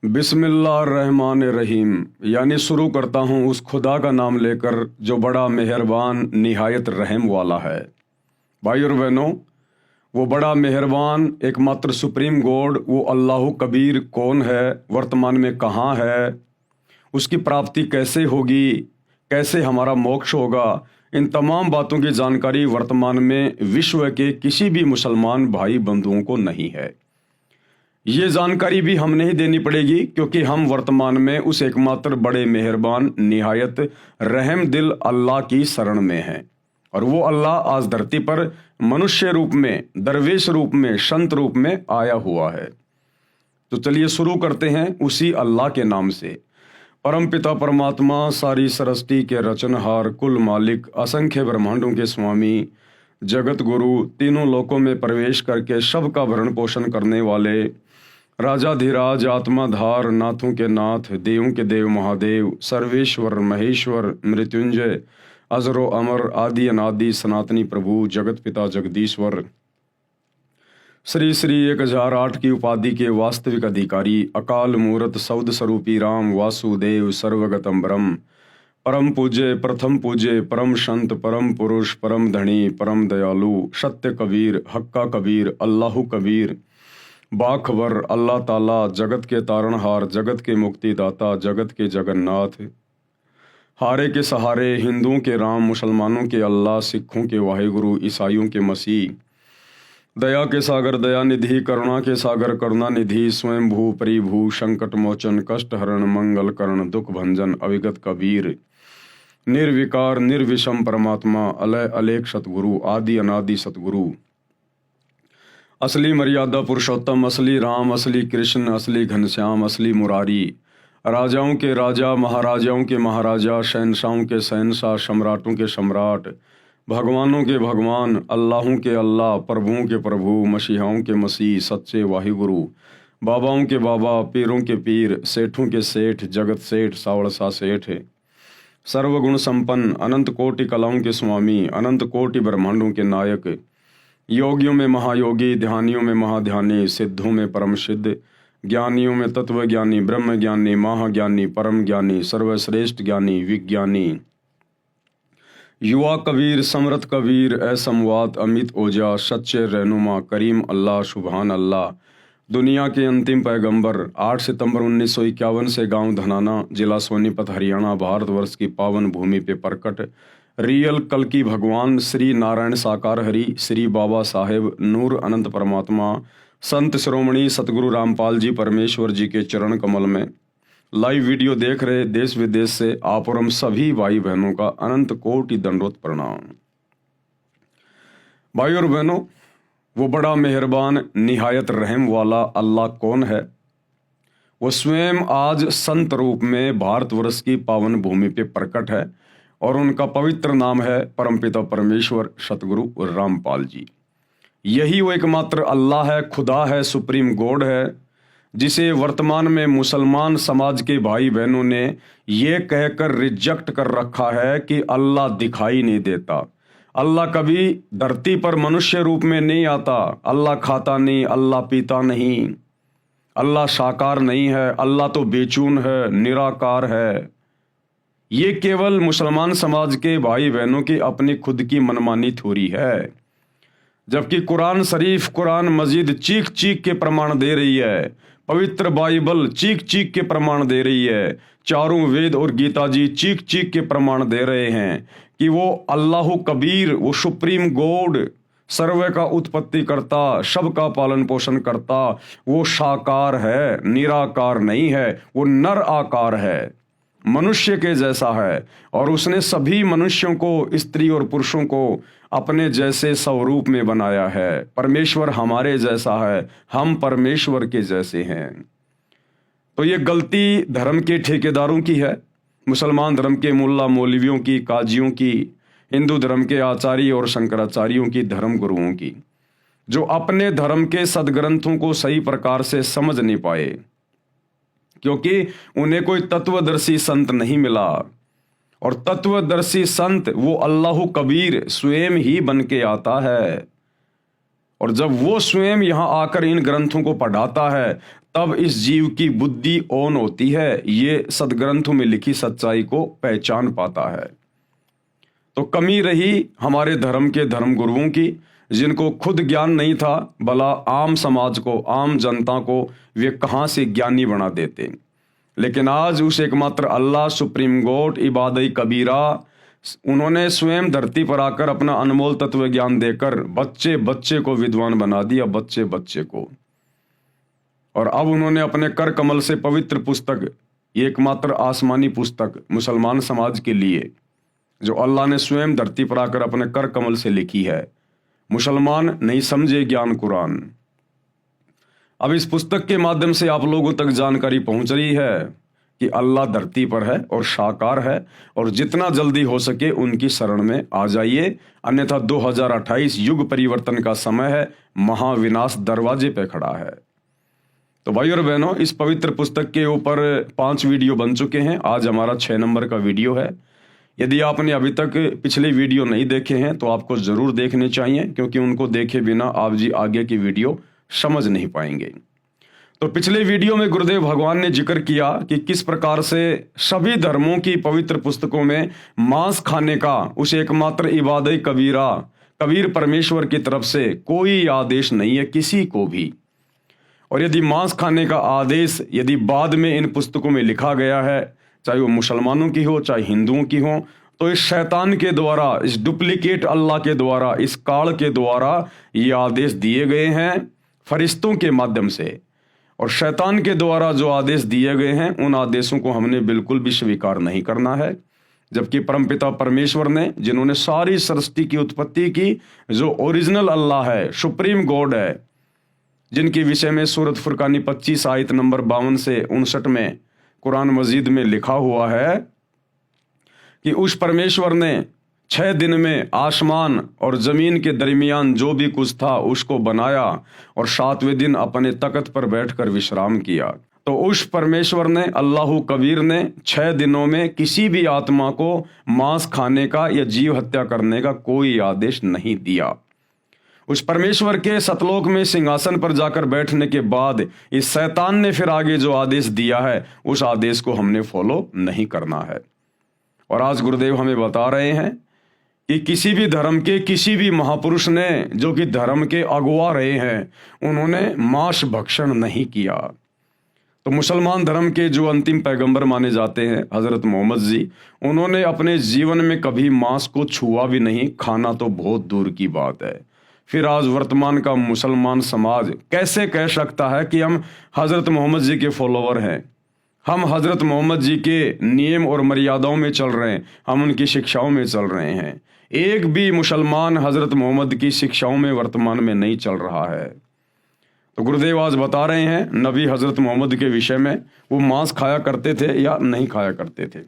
बिस्मिल्लाहिर्रहमानिर्रहीम। यानी शुरू करता हूँ उस खुदा का नाम लेकर जो बड़ा मेहरबान निहायत रहम वाला है। भाई और बहनों, वो बड़ा मेहरबान एकमात्र सुप्रीम गॉड वो अल्लाह कबीर कौन है, वर्तमान में कहाँ है, उसकी प्राप्ति कैसे होगी, कैसे हमारा मोक्ष होगा, इन तमाम बातों की जानकारी वर्तमान में विश्व के किसी भी मुसलमान भाई बंधुओं को नहीं है। ये जानकारी भी हमने ही देनी पड़ेगी क्योंकि हम वर्तमान में उस एकमात्र बड़े मेहरबान निहायत रहम दिल अल्लाह की शरण में हैं। और वो अल्लाह आज धरती पर मनुष्य रूप में, दरवेश रूप में, संत रूप में आया हुआ है। तो चलिए शुरू करते हैं उसी अल्लाह के नाम से। परम पिता परमात्मा, सारी सृष्टि के रचनहार, कुल मालिक, असंख्य ब्रह्मांडों के स्वामी, जगत गुरु, तीनों लोकों में प्रवेश करके सबका भरण पोषण करने वाले, राजाधिराज, आत्माधार, नाथों के नाथ, देवों के देव महादेव, सर्वेश्वर, महेश्वर, मृत्युंजय, अजरो अमर, आदि अनादि, सनातनी प्रभु, जगत पिता जगदीश्वर, श्री श्री 1008 की उपाधि के वास्तविक अधिकारी, अकाल मूर्त, सौद स्वरूपी राम वासुदेव, सर्वगतम ब्रह्म, परम पूज्य, प्रथम पूज्य, परम संत, परम पुरुष, परम धनी, परम दयालु, सत्य कबीर, हक्का कबीर, अल्लाह कबीर, बाखबर अल्लाह ताला, जगत के तारणहार, जगत के मुक्तिदाता, जगत के जगन्नाथ, हारे के सहारे, हिंदुओं के राम, मुसलमानों के अल्लाह, सिखों के वाहिगुरु, ईसाइयों के मसीह, दया के सागर दया निधि, करुणा के सागर करुणा निधि, स्वयं भू परिभू, संकट मोचन, कष्ट हरण, मंगल करण, दुख भंजन, अविगत कबीर, निर्विकार निर्विषम परमात्मा, अलय अलेख सतगुरु, आदि अनादि सतगुरु, असली मर्यादा पुरुषोत्तम, असली राम, असली कृष्ण, असली घनश्याम, असली मुरारी, राजाओं के राजा, महाराजाओं के महाराजा, शहनशाहों के शहनशाह, सम्राटों के सम्राट, भगवानों के भगवान, अल्लाहों के अल्लाह, प्रभुओं के प्रभु, मसीहाओं के मसीह, सच्चे वाहिगुरु, बाबाओं के बाबा, पीरों के पीर, सेठों के सेठ, जगत सेठ, सावड़सा सेठ, सर्वगुण संपन्न, अनंत कोटि कलाओं के स्वामी, अनंत कोटि ब्रह्मांडों के नायक, योगियों में महायोगी, ध्यानियों में महाध्यानी, सिद्धों में परम सिद्ध, ज्ञानियों में तत्व ज्ञानी, ब्रह्म ज्ञानी, महाज्ञानी, परम ज्ञानी, सर्वश्रेष्ठ ज्ञानी, विज्ञानी, युवा कबीर, समरथ कबीर, असमवात, अमित ओजा, सच्चे रहनुमा, करीम अल्लाह, सुभान अल्लाह, दुनिया के अंतिम पैगंबर, 8 सितंबर 1951 से गांव धनाना, जिला सोनीपत, हरियाणा, भारतवर्ष की पावन भूमि पे प्रकट रियल कल की भगवान श्री नारायण साकार हरि, श्री बाबा साहेब नूर अनंत परमात्मा, संत शिरोमणि सतगुरु रामपाल जी परमेश्वर जी के चरण कमल में लाइव वीडियो देख रहे देश विदेश से आप और हम सभी भाई बहनों का अनंत कोटि दंडवत प्रणाम। भाई और बहनों, वो बड़ा मेहरबान निहायत रहम वाला अल्लाह कौन है? वो स्वयं आज संत रूप में भारतवर्ष की पावन भूमि पे प्रकट है और उनका पवित्र नाम है परमपिता परमेश्वर सतगुरु रामपाल जी। यही वो एकमात्र अल्लाह है, खुदा है, सुप्रीम गॉड है, जिसे वर्तमान में मुसलमान समाज के भाई बहनों ने ये कहकर रिजेक्ट कर रखा है कि अल्लाह दिखाई नहीं देता, अल्लाह कभी धरती पर मनुष्य रूप में नहीं आता, अल्लाह खाता नहीं, अल्लाह पीता नहीं, अल्लाह साकार नहीं है, अल्लाह तो बेचून है, निराकार है। ये केवल मुसलमान समाज के भाई बहनों की अपनी खुद की मनमानी थोड़ी है, जबकि कुरान शरीफ, कुरान मजीद चीख चीख के प्रमाण दे रही है, पवित्र बाइबल चीख चीख के प्रमाण दे रही है, चारों वेद और गीता जी चीख चीख के प्रमाण दे रहे हैं कि वो अल्लाह कबीर, वो सुप्रीम गॉड, सर्व का उत्पत्ति करता, सबका पालन पोषण करता, वो साकार है, निराकार नहीं है, वो नर आकार है, मनुष्य के जैसा है, और उसने सभी मनुष्यों को, स्त्री और पुरुषों को अपने जैसे स्वरूप में बनाया है। परमेश्वर हमारे जैसा है, हम परमेश्वर के जैसे हैं। तो ये गलती धर्म के ठेकेदारों की है, मुसलमान धर्म के मुल्ला मौलवियों की, काजियों की, हिंदू धर्म के आचार्य और शंकराचार्यों की, धर्म गुरुओं की, जो अपने धर्म के सदग्रंथों को सही प्रकार से समझ नहीं पाए, क्योंकि उन्हें कोई तत्वदर्शी संत नहीं मिला। और तत्वदर्शी संत वो अल्लाह कबीर स्वयं ही बन के आता है, और जब वो स्वयं यहाँ आकर इन ग्रंथों को पढ़ाता है तब इस जीव की बुद्धि ऑन होती है, ये सदग्रंथों में लिखी सच्चाई को पहचान पाता है। तो कमी रही हमारे धर्म के धर्म गुरुओं की, जिनको खुद ज्ञान नहीं था, भला आम समाज को, आम जनता को वे कहाँ से ज्ञानी बना देते। लेकिन आज उस एकमात्र अल्लाह, सुप्रीम गॉड, इबादई कबीरा, उन्होंने स्वयं धरती पर आकर अपना अनमोल तत्व ज्ञान देकर बच्चे बच्चे को विद्वान बना दिया, बच्चे बच्चे को। और अब उन्होंने अपने कर कमल से पवित्र पुस्तक, ये एकमात्र आसमानी पुस्तक मुसलमान समाज के लिए, जो अल्लाह ने स्वयं धरती पर आकर अपने कर कमल से लिखी है, मुसलमान नहीं समझे ज्ञान कुरान। अब इस पुस्तक के माध्यम से आप लोगों तक जानकारी पहुंच रही है कि अल्लाह धरती पर है और साकार है, और जितना जल्दी हो सके उनकी शरण में आ जाइए, अन्यथा 2028 युग परिवर्तन का समय है, महाविनाश दरवाजे पे खड़ा है। तो भाई और बहनों, इस पवित्र पुस्तक के ऊपर 5 वीडियो बन चुके हैं, आज हमारा 6 नंबर का वीडियो है। यदि आपने अभी तक पिछले वीडियो नहीं देखे हैं तो आपको ज़रूर देखने चाहिए, क्योंकि उनको देखे बिना आप जी आगे की वीडियो समझ नहीं पाएंगे। तो पिछले वीडियो में गुरुदेव भगवान ने जिक्र किया कि किस प्रकार से सभी धर्मों की पवित्र पुस्तकों में मांस खाने का उस एकमात्र इबादत कबीरा, कबीर परमेश्वर की तरफ से कोई आदेश नहीं है किसी को भी। और यदि मांस खाने का आदेश यदि बाद में इन पुस्तकों में लिखा गया है, चाहे वो मुसलमानों की हो चाहे हिंदुओं की हो, तो इस शैतान के द्वारा, इस डुप्लीकेट अल्लाह के द्वारा, इस काल के द्वारा ये आदेश दिए गए हैं फरिश्तों के माध्यम से। और शैतान के द्वारा जो आदेश दिए गए हैं, उन आदेशों को हमने बिल्कुल भी स्वीकार नहीं करना है। जबकि परमपिता परमेश्वर ने, जिन्होंने सारी सृष्टि की उत्पत्ति की, जो ओरिजिनल अल्लाह है, सुप्रीम गॉड है, जिनके विषय में सूरत फुरकानी 25 आयत नंबर 52 से 59 में कुरान मजीद में लिखा हुआ है कि उस परमेश्वर ने 6 दिन में आसमान और जमीन के दरमियान जो भी कुछ था उसको बनाया, और 7वें दिन अपने तख्त पर बैठकर विश्राम किया। तो उस परमेश्वर ने, अल्लाह कबीर ने 6 दिनों में किसी भी आत्मा को मांस खाने का या जीव हत्या करने का कोई आदेश नहीं दिया। उस परमेश्वर के सतलोक में सिंहासन पर जाकर बैठने के बाद इस शैतान ने फिर आगे जो आदेश दिया है, उस आदेश को हमने फॉलो नहीं करना है। और आज गुरुदेव हमें बता रहे हैं कि किसी भी धर्म के किसी भी महापुरुष ने, जो कि धर्म के अगुवा रहे हैं, उन्होंने मांस भक्षण नहीं किया। तो मुसलमान धर्म के जो अंतिम पैगंबर माने जाते हैं हजरत मोहम्मद जी, उन्होंने अपने जीवन में कभी मांस को छुआ भी नहीं, खाना तो बहुत दूर की बात है। फिर आज वर्तमान का मुसलमान समाज कैसे कह सकता है कि हम हजरत मोहम्मद जी के फॉलोवर हैं, हम हजरत मोहम्मद जी के नियम और मर्यादाओं में चल रहे हैं, हम उनकी शिक्षाओं में चल रहे हैं। एक भी मुसलमान हजरत मोहम्मद की शिक्षाओं में वर्तमान में नहीं चल रहा है। तो गुरुदेव आज बता रहे हैं नबी हजरत मोहम्मद के विषय में, वो मांस खाया करते थे या नहीं खाया करते थे।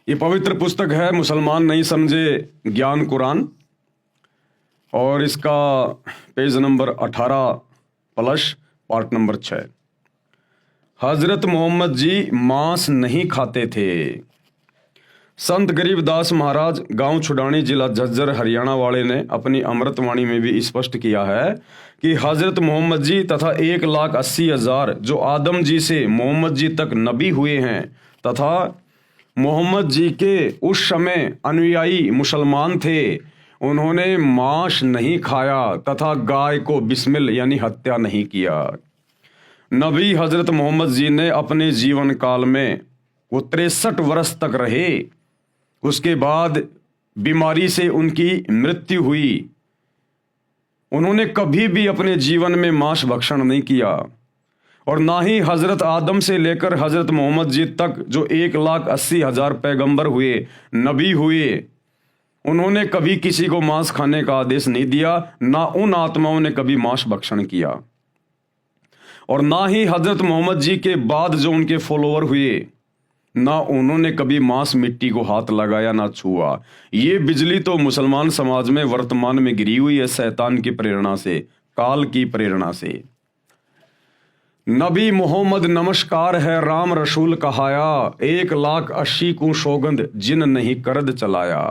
ये पवित्र पुस्तक है मुसलमान नहीं समझे ज्ञान कुरान, और इसका पेज नंबर 18+ पार्ट नंबर 6। हजरत मोहम्मद जी मांस नहीं खाते थे। संत गरीबदास महाराज गांव छुडानी जिला झज्जर हरियाणा वाले ने अपनी अमृतवाणी में भी स्पष्ट किया है कि हजरत मोहम्मद जी तथा 1,80,000 जो आदम जी से मोहम्मद जी तक नबी हुए हैं, तथा मोहम्मद जी के उस समय अनुयायी मुसलमान थे, उन्होंने मांस नहीं खाया तथा गाय को बिस्मिल यानी हत्या नहीं किया। नबी हजरत मोहम्मद जी ने अपने जीवन काल में वो 63 वर्ष तक रहे, उसके बाद बीमारी से उनकी मृत्यु हुई। उन्होंने कभी भी अपने जीवन में मांस भक्षण नहीं किया, और ना ही हजरत आदम से लेकर हजरत मोहम्मद जी तक जो 1,80,000 पैगंबर हुए, नबी हुए, उन्होंने कभी किसी को मांस खाने का आदेश नहीं दिया, ना उन आत्माओं ने कभी मांस भक्षण किया। और ना ही हजरत मोहम्मद जी के बाद जो उनके फॉलोवर हुए, ना उन्होंने कभी मांस मिट्टी को हाथ लगाया ना छुआ। ये बिजली तो मुसलमान समाज में वर्तमान में गिरी हुई है शैतान की प्रेरणा से, काल की प्रेरणा से। नबी मोहम्मद नमस्कार है राम रसूल कहाया, 1,80,000 को सौगंध जिन नहीं करद चलाया।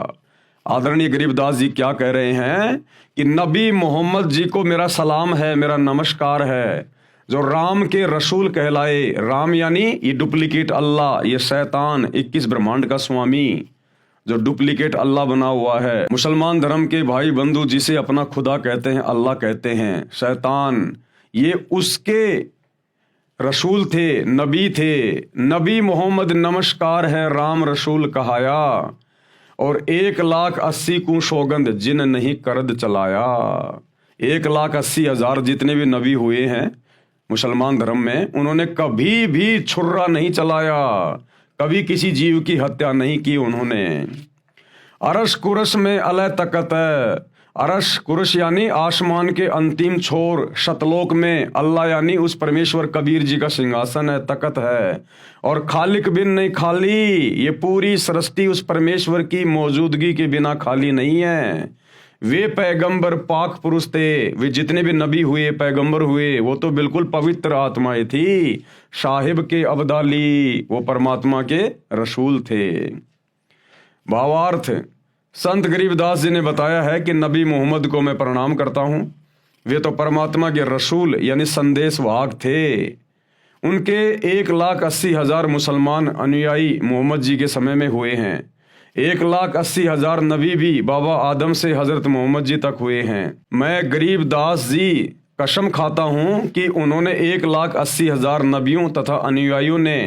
आदरणीय गरीबदास जी क्या कह रहे हैं कि नबी मोहम्मद जी को मेरा सलाम है, मेरा नमस्कार है। जो राम के रसूल कहलाए, राम यानी ये डुप्लीकेट अल्लाह, ये शैतान 21 ब्रह्मांड का स्वामी जो डुप्लीकेट अल्लाह बना हुआ है। मुसलमान धर्म के भाई बंधु जिसे अपना खुदा कहते हैं, अल्लाह कहते हैं, शैतान ये उसके रसूल थे, नबी थे। नबी मोहम्मद नमस्कार है राम रसूल कहाया, और 1,80,000 को सौगंध जिन नहीं करद चलाया। 1,80,000 जितने भी नबी हुए हैं मुसलमान धर्म में, उन्होंने कभी भी छुर्रा नहीं चलाया, कभी किसी जीव की हत्या नहीं की उन्होंने। अरश कुरश में अलह तकत है, अरश कुरश यानी आसमान के अंतिम छोर, शतलोक में अल्लाह यानी उस परमेश्वर कबीर जी का सिंहासन है, तकत है। और खालिक बिन नहीं खाली, ये पूरी सृष्टि उस परमेश्वर की मौजूदगी के बिना खाली नहीं है। वे पैगंबर पाक पुरुष थे, वे जितने भी नबी हुए पैगंबर हुए वो तो बिल्कुल पवित्र आत्माएं थी। साहिब के अब्दाली वो परमात्मा के रसूल थे। भावार्थ, संत गरीबदास जी ने बताया है कि नबी मोहम्मद को मैं प्रणाम करता हूँ, वे तो परमात्मा के रसूल यानी संदेश वाहक थे। उनके 1,80,000 मुसलमान अनुयायी मोहम्मद जी के समय में हुए हैं। 1,80,000 नबी भी बाबा आदम से हजरत मोहम्मद जी तक हुए हैं। मैं गरीबदास जी कसम खाता हूँ कि उन्होंने 1,80,000 नबियों तथा अनुयायियों ने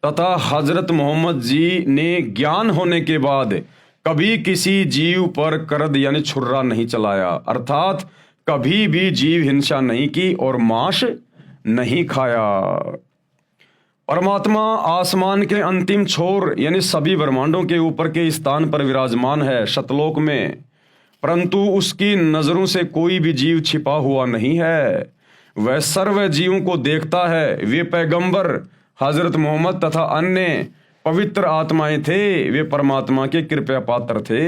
तथा हजरत मोहम्मद जी ने ज्ञान होने के बाद कभी किसी जीव पर करद यानी छुर्रा नहीं चलाया, अर्थात कभी भी जीव हिंसा नहीं की और मांस नहीं खाया। परमात्मा आसमान के अंतिम छोर यानी सभी ब्रह्मांडों के ऊपर के स्थान पर विराजमान है, शतलोक में, परंतु उसकी नजरों से कोई भी जीव छिपा हुआ नहीं है। वह सर्व जीवों को देखता है। वे पैगंबर हजरत मोहम्मद तथा अन्य पवित्र आत्माएं थे, वे परमात्मा के कृपया पात्र थे।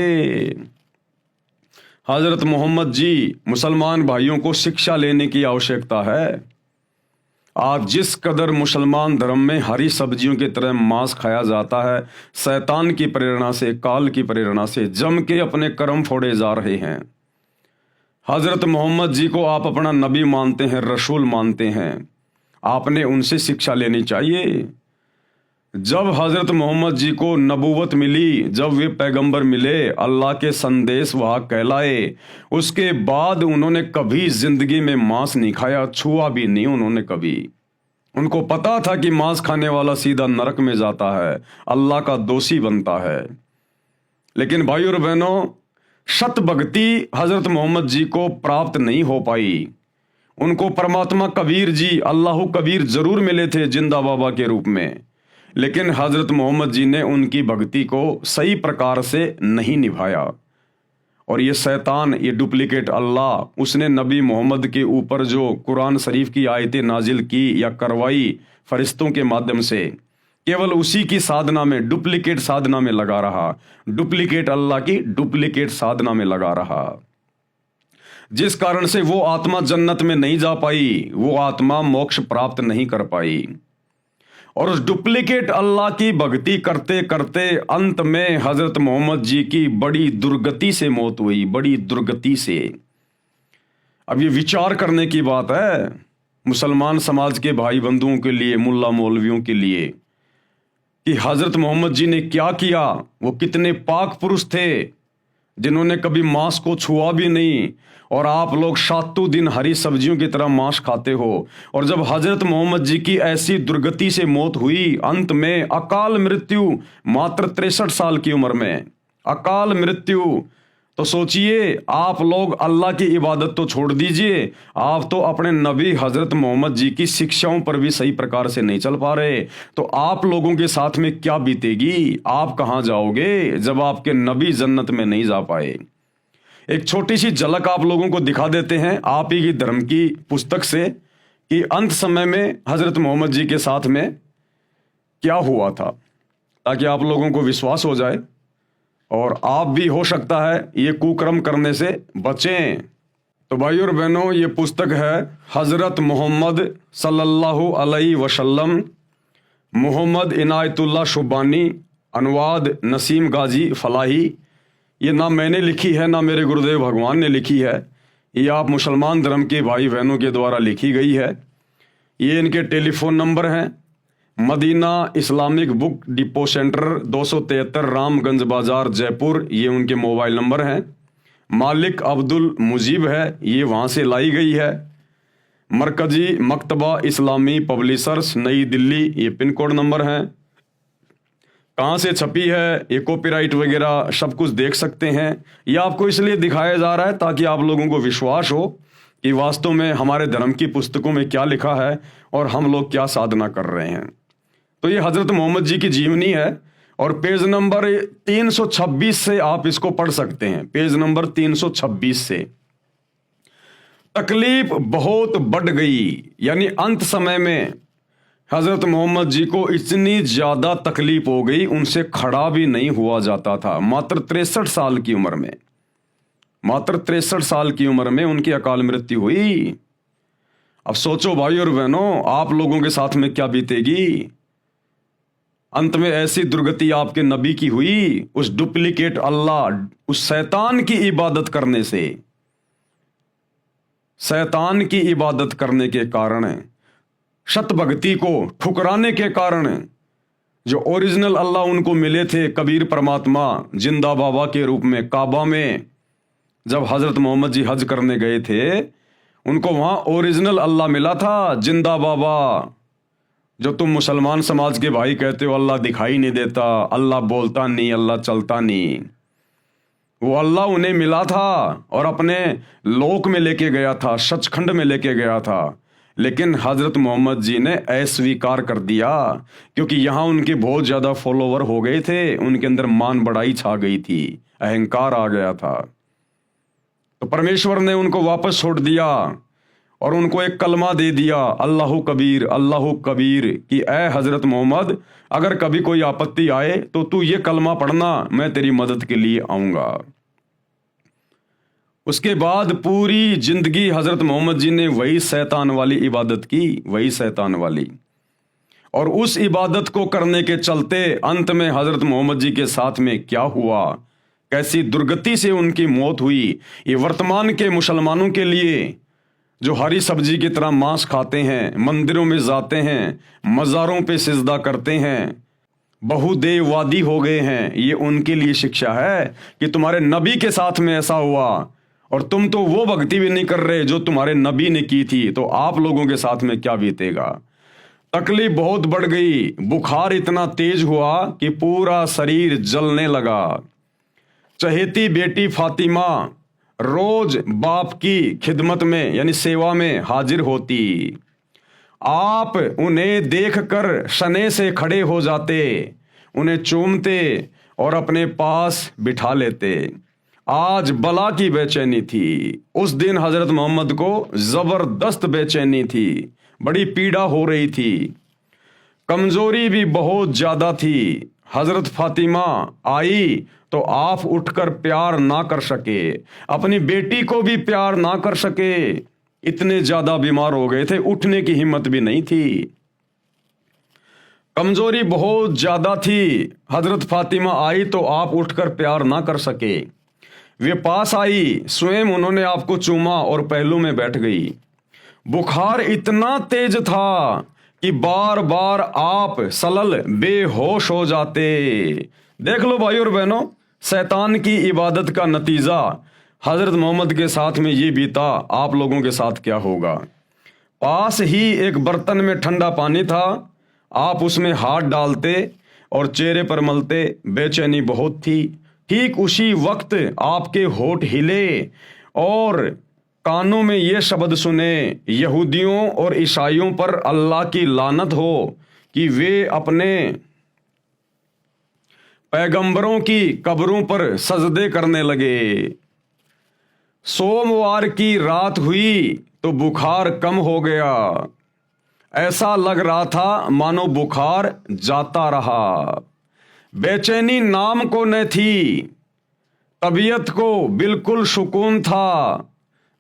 हजरत मोहम्मद जी मुसलमान भाइयों को शिक्षा लेने की आवश्यकता है। आज जिस कदर मुसलमान धर्म में हरी सब्जियों की तरह मांस खाया जाता है, शैतान की प्रेरणा से, काल की प्रेरणा से जम के अपने कर्म फोड़े जा रहे हैं। हजरत मोहम्मद जी को आप अपना नबी मानते हैं, रसूल मानते हैं, आपने उनसे शिक्षा लेनी चाहिए। जब हजरत मोहम्मद जी को नबूवत मिली, जब वे पैगंबर मिले, अल्लाह के संदेश वाहक कहलाए, उसके बाद उन्होंने कभी जिंदगी में मांस नहीं खाया, छुआ भी नहीं उन्होंने कभी। उनको पता था कि मांस खाने वाला सीधा नरक में जाता है, अल्लाह का दोषी बनता है। लेकिन भाई और बहनों, शत भक्ति हजरत मोहम्मद जी को प्राप्त नहीं हो पाई। उनको परमात्मा कबीर जी, अल्लाह कबीर जरूर मिले थे जिंदा बाबा के रूप में, लेकिन हजरत मोहम्मद जी ने उनकी भक्ति को सही प्रकार से नहीं निभाया। और ये शैतान, ये डुप्लीकेट अल्लाह, उसने नबी मोहम्मद के ऊपर जो कुरान शरीफ की आयतें नाजिल की या करवाई फरिश्तों के माध्यम से, केवल उसी की साधना में, डुप्लीकेट साधना में लगा रहा, डुप्लीकेट अल्लाह की डुप्लीकेट साधना में लगा रहा, जिस कारण से वो आत्मा जन्नत में नहीं जा पाई, वो आत्मा मोक्ष प्राप्त नहीं कर पाई। और उस डुप्लीकेट अल्लाह की भक्ति करते करते अंत में हजरत मोहम्मद जी की बड़ी दुर्गति से मौत हुई, बड़ी दुर्गति से। अब ये विचार करने की बात है मुसलमान समाज के भाई बंधुओं के लिए, मुल्ला मौलवियों के लिए, कि हजरत मोहम्मद जी ने क्या किया। वो कितने पाक पुरुष थे जिन्होंने कभी मांस को छुआ भी नहीं, और आप लोग सातों दिन हरी सब्जियों की तरह मांस खाते हो। और जब हजरत मोहम्मद जी की ऐसी दुर्गति से मौत हुई, अंत में अकाल मृत्यु, मात्र 63 साल की उम्र में अकाल मृत्यु, तो सोचिए, आप लोग अल्लाह की इबादत तो छोड़ दीजिए, आप तो अपने नबी हजरत मोहम्मद जी की शिक्षाओं पर भी सही प्रकार से नहीं चल पा रहे, तो आप लोगों के साथ में क्या बीतेगी, आप कहां जाओगे जब आपके नबी जन्नत में नहीं जा पाए। एक छोटी सी झलक आप लोगों को दिखा देते हैं आप ही की धर्म की पुस्तक से, कि अंत समय में हजरत मोहम्मद जी के साथ में क्या हुआ था, ताकि आप लोगों को विश्वास हो जाए और आप भी हो सकता है ये कुकर्म करने से बचें। तो भाई और बहनों, ये पुस्तक है हजरत मोहम्मद सल्लल्लाहु अलैहि वसल्लम, मोहम्मद इनायतुल्लाह शुबानी, अनुवाद नसीम गाजी फलाही। ये ना मैंने लिखी है, ना मेरे गुरुदेव भगवान ने लिखी है, ये आप मुसलमान धर्म के भाई बहनों के द्वारा लिखी गई है। ये इनके टेलीफोन नंबर हैं। Madina Islamic book depot centre 273 Ramganj Bazar Jaipur, ये उनके मोबाइल नंबर हैं। मालिक अब्दुल मुजीब है, ये वहाँ से लाई गई है। मरकजी मकतबा इस्लामी पब्लिशर्स नई दिल्ली, ये पिन कोड नंबर हैं। कहाँ से छपी है, ये कॉपीराइट वगैरह सब कुछ देख सकते हैं। ये आपको इसलिए दिखाया जा रहा है ताकि आप लोगों को विश्वास हो कि वास्तव में हमारे धर्म की पुस्तकों में क्या लिखा है और हम लोग क्या साधना कर रहे हैं। तो ये हजरत मोहम्मद जी की जीवनी है और पेज नंबर 326 से आप इसको पढ़ सकते हैं। पेज नंबर 326 से। तकलीफ बहुत बढ़ गई, यानी अंत समय में हजरत मोहम्मद जी को इतनी ज्यादा तकलीफ हो गई, उनसे खड़ा भी नहीं हुआ जाता था। मात्र 63 साल की उम्र में, मात्र 63 साल की उम्र में उनकी अकाल मृत्यु हुई। अब सोचो भाई और बहनों, आप लोगों के साथ में क्या बीतेगी। अंत में ऐसी दुर्गति आपके नबी की हुई, उस डुप्लीकेट अल्लाह, उस शैतान की इबादत करने से, शैतान की इबादत करने के कारण, शत भक्ति को ठुकराने के कारण, जो ओरिजिनल अल्लाह उनको मिले थे, कबीर परमात्मा जिंदा बाबा के रूप में काबा में जब हजरत मोहम्मद जी हज करने गए थे, उनको वहां ओरिजिनल अल्लाह मिला था, जिंदा बाबा। जो तुम मुसलमान समाज के भाई कहते हो अल्लाह दिखाई नहीं देता, अल्लाह बोलता नहीं, अल्लाह चलता नहीं, वो अल्लाह उन्हें मिला था और अपने लोक में लेके गया था, सचखंड में लेके गया था। लेकिन हजरत मोहम्मद जी ने अस्वीकार कर दिया, क्योंकि यहां उनके बहुत ज्यादा फॉलोवर हो गए थे, उनके अंदर मान बढ़ाई छा गई थी, अहंकार आ गया था। तो परमेश्वर ने उनको वापस छोड़ दिया और उनको एक कलमा दे दिया, अल्लाहु कबीर, कि ए हजरत मोहम्मद, अगर कभी कोई आपत्ति आए तो तू ये कलमा पढ़ना, मैं तेरी मदद के लिए आऊंगा। उसके बाद पूरी जिंदगी हजरत मोहम्मद जी ने वही शैतान वाली इबादत की, वही शैतान वाली। और उस इबादत को करने के चलते अंत में हजरत मोहम्मद जी के साथ में क्या हुआ, कैसी दुर्गति से उनकी मौत हुई, ये वर्तमान के मुसलमानों के लिए जो हरी सब्जी की तरह मांस खाते हैं, मंदिरों में जाते हैं, मज़ारों पे सिजदा करते हैं, बहुदेववादी हो गए हैं, ये उनके लिए शिक्षा है कि तुम्हारे नबी के साथ में ऐसा हुआ और तुम तो वो भक्ति भी नहीं कर रहे जो तुम्हारे नबी ने की थी, तो आप लोगों के साथ में क्या बीतेगा। तकलीफ बहुत बढ़ गई, बुखार इतना तेज हुआ कि पूरा शरीर जलने लगा। चहेती बेटी फातिमा रोज बाप की खिदमत में यानी सेवा में हाजिर होती। आप उन्हें देखकर शने से खड़े हो जाते, उन्हें चूमते और अपने पास बिठा लेते। आज बला की बेचैनी थी, उस दिन हजरत मोहम्मद को जबरदस्त बेचैनी थी, बड़ी पीड़ा हो रही थी, कमजोरी भी बहुत ज्यादा थी। हजरत फातिमा आई तो आप उठकर प्यार ना कर सके, अपनी बेटी को भी प्यार ना कर सके, इतने ज्यादा बीमार हो गए थे, उठने की हिम्मत भी नहीं थी, कमजोरी बहुत ज्यादा थी। हजरत फातिमा आई तो आप उठकर प्यार ना कर सके, वे पास आई, स्वयं उन्होंने आपको चूमा और पहलू में बैठ गई। बुखार इतना तेज था कि बार बार आप सलल बेहोश हो जाते। देख लो भाई और बहनों, शैतान की इबादत का नतीजा हजरत मोहम्मद के साथ में ये बीता, आप लोगों के साथ क्या होगा। पास ही एक बर्तन में ठंडा पानी था, आप उसमें हाथ डालते और चेहरे पर मलते, बेचैनी बहुत थी। ठीक उसी वक्त आपके होठ हिले और कानों में ये शब्द सुने, यहूदियों और ईसाइयों पर अल्लाह की लानत हो कि वे अपने पैगंबरों की कब्रों पर सजदे करने लगे। सोमवार की रात हुई तो बुखार कम हो गया, ऐसा लग रहा था मानो बुखार जाता रहा। बेचैनी नाम को न थी, तबीयत को बिल्कुल सुकून था।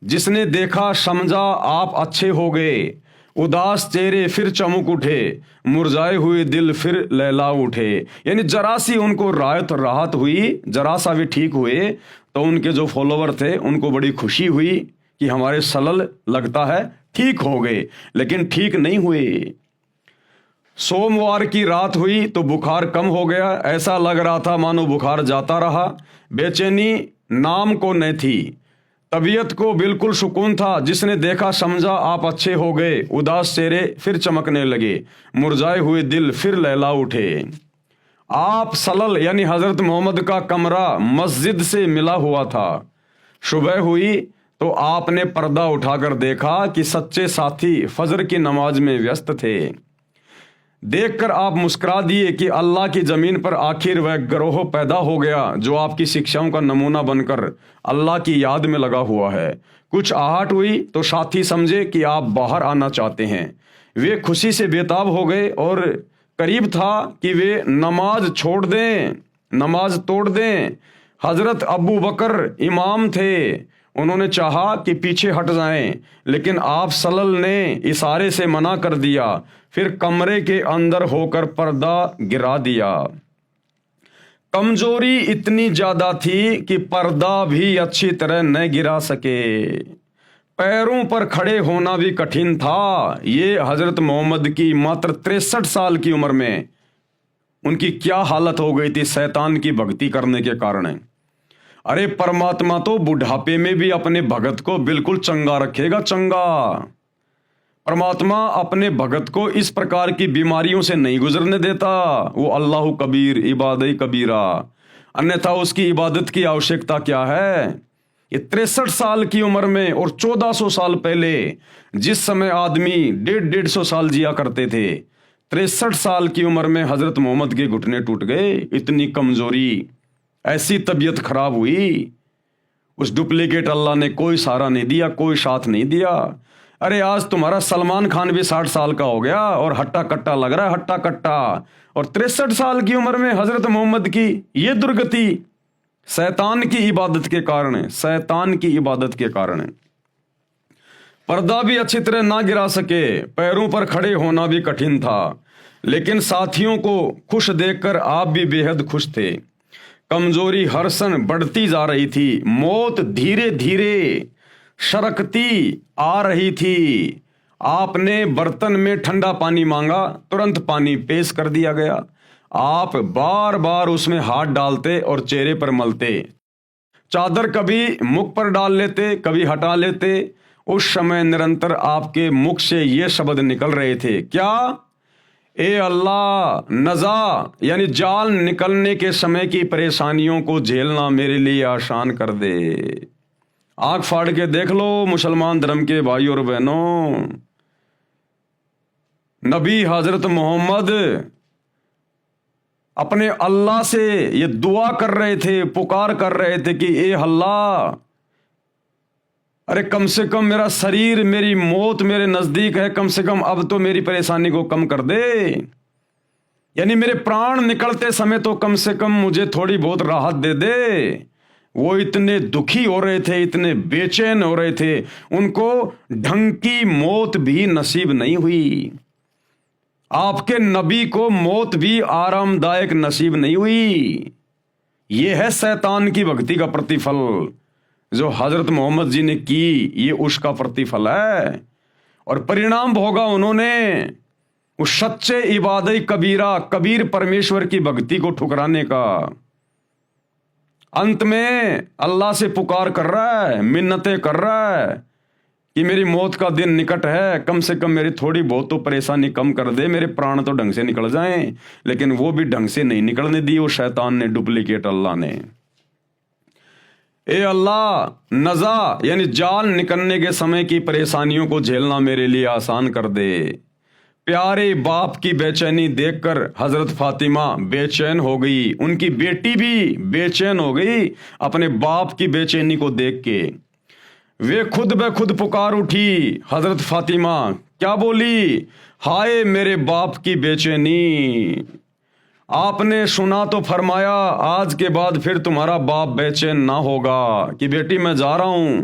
जिसने देखा समझा आप अच्छे हो गए, उदास चेहरे फिर चमक उठे, मुरझाए हुए दिल फिर लहला उठे। यानी जरा सी उनको राहत हुई, जरा सा भी ठीक हुए तो उनके जो फॉलोवर थे उनको बड़ी खुशी हुई कि हमारे सलल लगता है ठीक हो गए, लेकिन ठीक नहीं हुए। सोमवार की रात हुई तो बुखार कम हो गया, ऐसा लग रहा था मानो बुखार जाता रहा। बेचैनी नाम को न थी, तबीयत को बिल्कुल सुकून था। जिसने देखा समझा आप अच्छे हो गए। उदास चेहरे फिर चमकने लगे, मुरझाए हुए दिल फिर लहला उठे। आप सलल यानी हजरत मोहम्मद का कमरा मस्जिद से मिला हुआ था। सुबह हुई तो आपने पर्दा उठाकर देखा कि सच्चे साथी फजर की नमाज में व्यस्त थे। देखकर आप मुस्कुरा दिए कि अल्लाह की जमीन पर आखिर वह गिरोह पैदा हो गया जो आपकी शिक्षाओं का नमूना बनकर अल्लाह की याद में लगा हुआ है। कुछ आहट हुई तो साथी समझे कि आप बाहर आना चाहते हैं। वे खुशी से बेताब हो गए और करीब था कि वे नमाज छोड़ दें, नमाज तोड़ दें। हजरत अबू बकर इमाम थे, उन्होंने चाहा कि पीछे हट जाएं, लेकिन आप सल्लल्लाहु ने इशारे से मना कर दिया। फिर कमरे के अंदर होकर पर्दा गिरा दिया। कमजोरी इतनी ज्यादा थी कि पर्दा भी अच्छी तरह न गिरा सके। पैरों पर खड़े होना भी कठिन था। ये हजरत मोहम्मद की मात्र 63 साल की उम्र में उनकी क्या हालत हो गई थी शैतान की भक्ति करने के कारण। अरे परमात्मा तो बुढ़ापे में भी अपने भगत को बिल्कुल चंगा रखेगा, चंगा। परमात्मा अपने भगत को इस प्रकार की बीमारियों से नहीं गुजरने देता। वो अल्लाह कबीर इबादत कबीरा, अन्यथा उसकी इबादत की आवश्यकता क्या है। ये 63 साल की उम्र में और 1400 साल पहले जिस समय आदमी 150 साल जिया करते थे, 63 साल की उम्र में हजरत मोहम्मद के घुटने टूट गए। इतनी कमजोरी, ऐसी तबीयत खराब हुई। उस डुप्लीकेट अल्लाह ने कोई सहारा नहीं दिया, कोई साथ नहीं दिया। अरे आज तुम्हारा सलमान खान भी 60 साल का हो गया और हट्टा कट्टा लग रहा है, हट्टा कट्टा। और 63 साल की उम्र में हजरत मोहम्मद की ये दुर्गति शैतान की इबादत के कारण है, शैतान की इबादत के कारण है। पर्दा भी अच्छी तरह ना गिरा सके, पैरों पर खड़े होना भी कठिन था। लेकिन साथियों को खुश देखकर आप भी बेहद खुश थे। कमजोरी हर क्षण बढ़ती जा रही थी, मौत धीरे धीरे सरकती आ रही थी। आपने बर्तन में ठंडा पानी मांगा, तुरंत पानी पेश कर दिया गया। आप बार बार उसमें हाथ डालते और चेहरे पर मलते। चादर कभी मुख पर डाल लेते, कभी हटा लेते। उस समय निरंतर आपके मुख से ये शब्द निकल रहे थे, क्या? ए अल्लाह, नजा यानी जाल निकलने के समय की परेशानियों को झेलना मेरे लिए आसान कर दे। आंख फाड़ के देख लो मुसलमान धर्म के भाइयों और बहनों, नबी हजरत मोहम्मद अपने अल्लाह से ये दुआ कर रहे थे, पुकार कर रहे थे कि ए अल्लाह, अरे कम से कम मेरा शरीर, मेरी मौत मेरे नजदीक है, कम से कम अब तो मेरी परेशानी को कम कर दे। यानी मेरे प्राण निकलते समय तो कम से कम मुझे थोड़ी बहुत राहत दे दे। वो इतने दुखी हो रहे थे, इतने बेचैन हो रहे थे, उनको ढंग की मौत भी नसीब नहीं हुई। आपके नबी को मौत भी आरामदायक नसीब नहीं हुई। ये है शैतान की भक्ति का प्रतिफल जो हजरत मोहम्मद जी ने की, ये उसका प्रतिफल है। और परिणाम भोगा उन्होंने उस सच्चे इबादत कबीरा, कबीर परमेश्वर की भक्ति को ठुकराने का। अंत में अल्लाह से पुकार कर रहा है, मिन्नतें कर रहा है कि मेरी मौत का दिन निकट है, कम से कम मेरी थोड़ी बहुत तो परेशानी कम कर दे, मेरे प्राण तो ढंग से निकल जाएं। लेकिन वो भी ढंग से नहीं निकलने दी वो शैतान ने, डुप्लीकेट अल्लाह ने। ए अल्लाह, नजा यानी जान निकलने के समय की परेशानियों को झेलना मेरे लिए आसान कर दे। प्यारे बाप की बेचैनी देखकर हजरत फातिमा बेचैन हो गई, उनकी बेटी भी बेचैन हो गई अपने बाप की बेचैनी को देख के। वे खुद ब खुद पुकार उठी। हजरत फातिमा क्या बोली? हाय मेरे बाप की बेचैनी। आपने सुना तो फरमाया आज के बाद फिर तुम्हारा बाप बेचैन ना होगा कि बेटी मैं जा रहा हूं,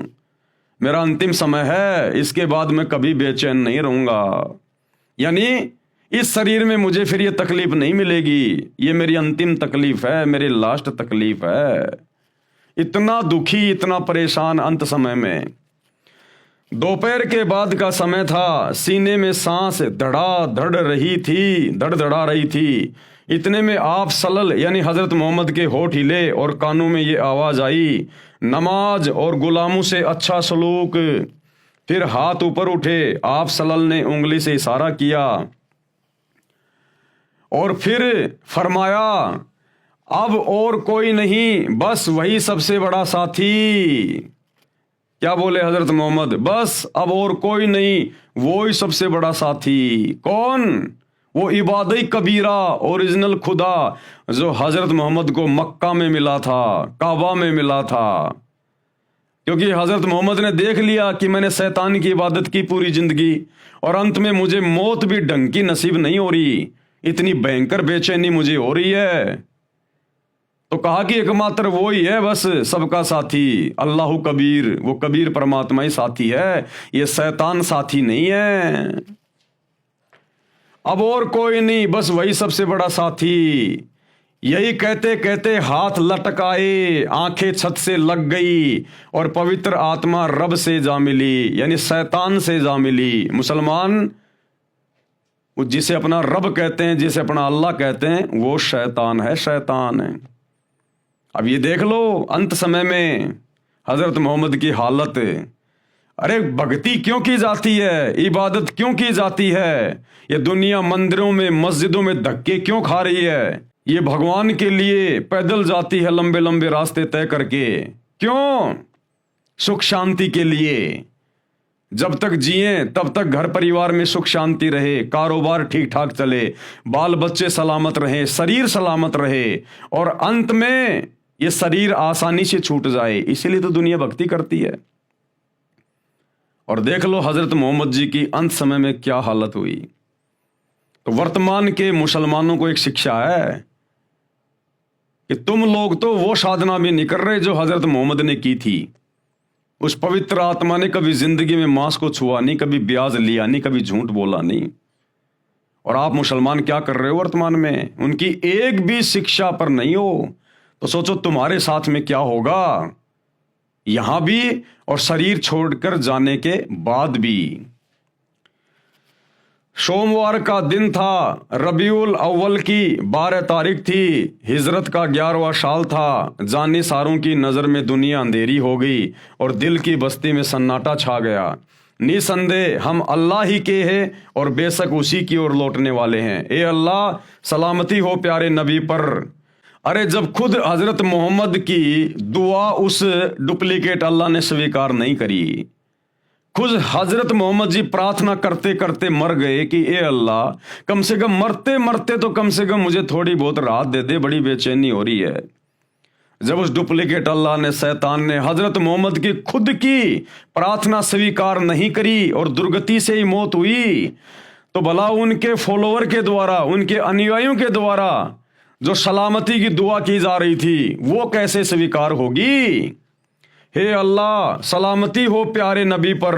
मेरा अंतिम समय है, इसके बाद मैं कभी बेचैन नहीं रहूंगा। यानी इस शरीर में मुझे फिर ये तकलीफ नहीं मिलेगी, ये मेरी अंतिम तकलीफ है, मेरी लास्ट तकलीफ है। इतना दुखी, इतना परेशान अंत समय में। दोपहर के बाद का समय था, सीने में सांस धड़धड़ा रही थी। इतने में आप सल्लल यानी हजरत मोहम्मद के होठ हिले और कानों में ये आवाज़ आई, नमाज और गुलामों से अच्छा सलूक। फिर हाथ ऊपर उठे, आप सल्लल ने उंगली से इशारा किया और फिर फरमाया, अब और कोई नहीं, बस वही सबसे बड़ा साथी। क्या बोले हजरत मोहम्मद? बस अब और कोई नहीं, वो ही सबसे बड़ा साथी। कौन? वो इबादई कबीरा ओरिजिनल खुदा जो हजरत मोहम्मद को मक्का में मिला था, काबा में मिला था। क्योंकि हजरत मोहम्मद ने देख लिया कि मैंने शैतान की इबादत की पूरी जिंदगी और अंत में मुझे मौत भी ढंग की नसीब नहीं हो रही, इतनी भयंकर बेचैनी मुझे हो रही है। तो कहा कि एकमात्र वो ही है बस सबका साथी, अल्लाह कबीर, वो कबीर परमात्मा ही साथी है, ये शैतान साथी नहीं है। अब और कोई नहीं, बस वही सबसे बड़ा साथी। यही कहते कहते हाथ लटकाए, आंखें छत से लग गई और पवित्र आत्मा रब से जा मिली, यानी शैतान से जा मिली। मुसलमान जिसे अपना रब कहते हैं, जिसे अपना अल्लाह कहते हैं, वो शैतान है, शैतान है। अब ये देख लो अंत समय में हजरत मोहम्मद की हालत। अरे भक्ति क्यों की जाती है, इबादत क्यों की जाती है? ये दुनिया मंदिरों में मस्जिदों में धक्के क्यों खा रही है? ये भगवान के लिए पैदल जाती है लंबे लंबे रास्ते तय करके, क्यों? सुख शांति के लिए। जब तक जिए तब तक घर परिवार में सुख शांति रहे, कारोबार ठीक ठाक चले, बाल बच्चे सलामत रहे, शरीर सलामत रहे, और अंत में ये शरीर आसानी से छूट जाए। इसीलिए तो दुनिया भक्ति करती है। और देख लो हजरत मोहम्मद जी की अंत समय में क्या हालत हुई। तो वर्तमान के मुसलमानों को एक शिक्षा है कि तुम लोग तो वो साधना भी नहीं कर रहे जो हजरत मोहम्मद ने की थी। उस पवित्र आत्मा ने कभी जिंदगी में मांस को छुआ नहीं, कभी ब्याज लिया नहीं, कभी झूठ बोला नहीं। और आप मुसलमान क्या कर रहे हो वर्तमान में? उनकी एक भी शिक्षा पर नहीं हो, तो सोचो तुम्हारे साथ में क्या होगा, यहां भी और शरीर छोड़कर जाने के बाद भी। सोमवार का दिन था, रबीउल अव्वल की 12 तारीख थी, हिजरत का 11वां साल था। जाने सारों की नज़र में दुनिया अंधेरी हो गई और दिल की बस्ती में सन्नाटा छा गया। निसंदेह हम अल्लाह ही के हैं और बेशक उसी की ओर लौटने वाले हैं। ए अल्लाह, सलामती हो प्यारे नबी पर। अरे जब खुद हजरत मोहम्मद की दुआ उस डुप्लीकेट अल्लाह ने स्वीकार नहीं करी, खुद हजरत मोहम्मद जी प्रार्थना करते करते मर गए कि ए अल्लाह, कम से कम मरते मरते तो कम से कम मुझे थोड़ी बहुत राहत दे दे, बड़ी बेचैनी हो रही है। जब उस डुप्लीकेट अल्लाह ने, शैतान ने हजरत मोहम्मद की खुद की प्रार्थना स्वीकार नहीं करी और दुर्गति से ही मौत हुई, तो भला उनके फॉलोअर के द्वारा, उनके अनुयायियों के द्वारा जो सलामती की दुआ की जा रही थी, वो कैसे स्वीकार होगी? हे अल्लाह, सलामती हो प्यारे नबी पर।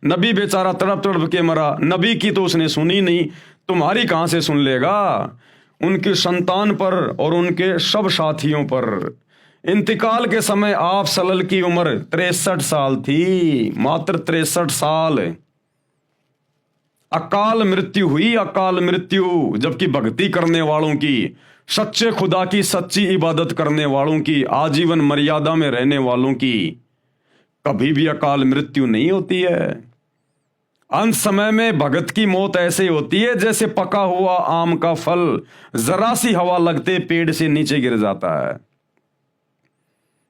नबी बेचारा तड़प तड़प के मरा, नबी की तो उसने सुनी नहीं, तुम्हारी कहां से सुन लेगा? उनकी संतान पर और उनके सब साथियों पर इंतकाल के समय आप सल्लल्लाहु की उम्र 63 साल थी, मात्र 63 साल। अकाल मृत्यु हुई, अकाल मृत्यु। जबकि भक्ति करने वालों की, सच्चे खुदा की सच्ची इबादत करने वालों की, आजीवन मर्यादा में रहने वालों की कभी भी अकाल मृत्यु नहीं होती है। अंत समय में भगत की मौत ऐसे होती है जैसे पका हुआ आम का फल जरा सी हवा लगते पेड़ से नीचे गिर जाता है।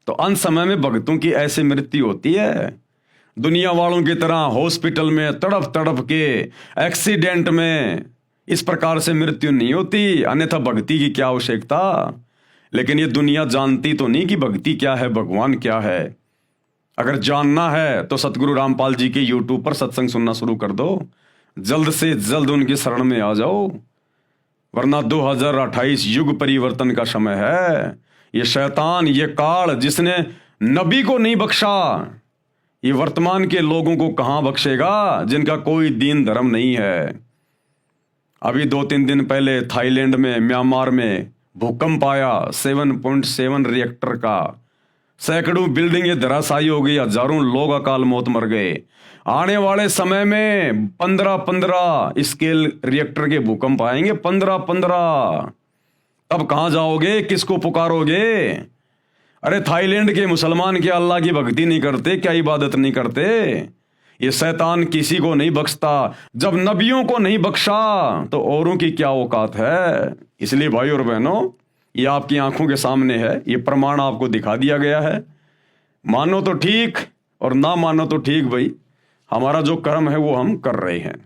तो अंत समय में भगतों की ऐसी मृत्यु होती है। दुनिया वालों की तरह हॉस्पिटल में तड़प तड़प के, एक्सीडेंट में इस प्रकार से मृत्यु नहीं होती, अन्यथा भक्ति की क्या आवश्यकता। लेकिन ये दुनिया जानती तो नहीं कि भक्ति क्या है, भगवान क्या है। अगर जानना है तो सतगुरु रामपाल जी के यूट्यूब पर सत्संग सुनना शुरू कर दो, जल्द से जल्द उनकी शरण में आ जाओ, वरना 2028 युग परिवर्तन का समय है। ये शैतान, ये काल जिसने नबी को नहीं बख्शा, ये वर्तमान के लोगों को कहां बख्शेगा जिनका कोई दीन धर्म नहीं है। अभी 2-3 दिन पहले थाईलैंड में, म्यांमार में भूकंप आया 7.7 रिएक्टर का। सैकड़ों बिल्डिंगें धराशायी हो गई, हजारों लोग अकाल मौत मर गए। आने वाले समय में 15-15 स्केल रिएक्टर के भूकंप आएंगे, 15-15। तब कहां जाओगे, किसको पुकारोगे? अरे थाईलैंड के मुसलमान क्या अल्लाह की भक्ति नहीं करते, क्या इबादत नहीं करते? ये शैतान किसी को नहीं बख्शता। जब नबियों को नहीं बख्शा तो औरों की क्या औकात है। इसलिए भाई और बहनों, ये आपकी आंखों के सामने है, ये प्रमाण आपको दिखा दिया गया है। मानो तो ठीक और ना मानो तो ठीक भाई, हमारा जो कर्म है वो हम कर रहे हैं।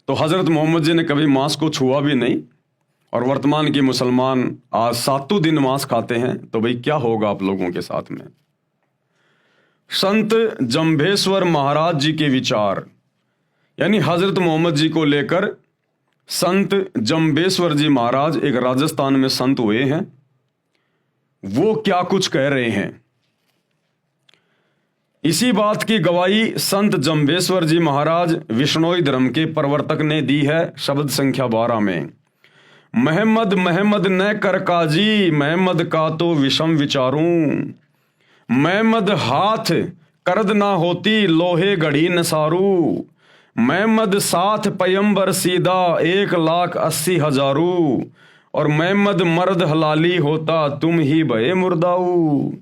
तो हजरत मोहम्मद जी ने कभी मांस को छुआ भी नहीं, और वर्तमान के मुसलमान आज 7 दिन मांस खाते हैं। तो भाई क्या होगा आप लोगों के साथ में। संत जंभेश्वर महाराज जी के विचार, यानी हजरत मोहम्मद जी को लेकर संत जंभेश्वर जी महाराज एक राजस्थान में संत हुए हैं, वो क्या कुछ कह रहे हैं। इसी बात की गवाही संत जंभेश्वर जी महाराज विष्णोई धर्म के प्रवर्तक ने दी है शब्द संख्या 12 में। महमद महमद न कर काजी, महमद का तो विषम विचारूं। महमद हाथ करद ना होती, लोहे घड़ी नसारू। महमद साथ पयंबर सीधा, 1,80,000। और महमद मर्द हलाली होता, तुम ही भये मुर्दाऊ।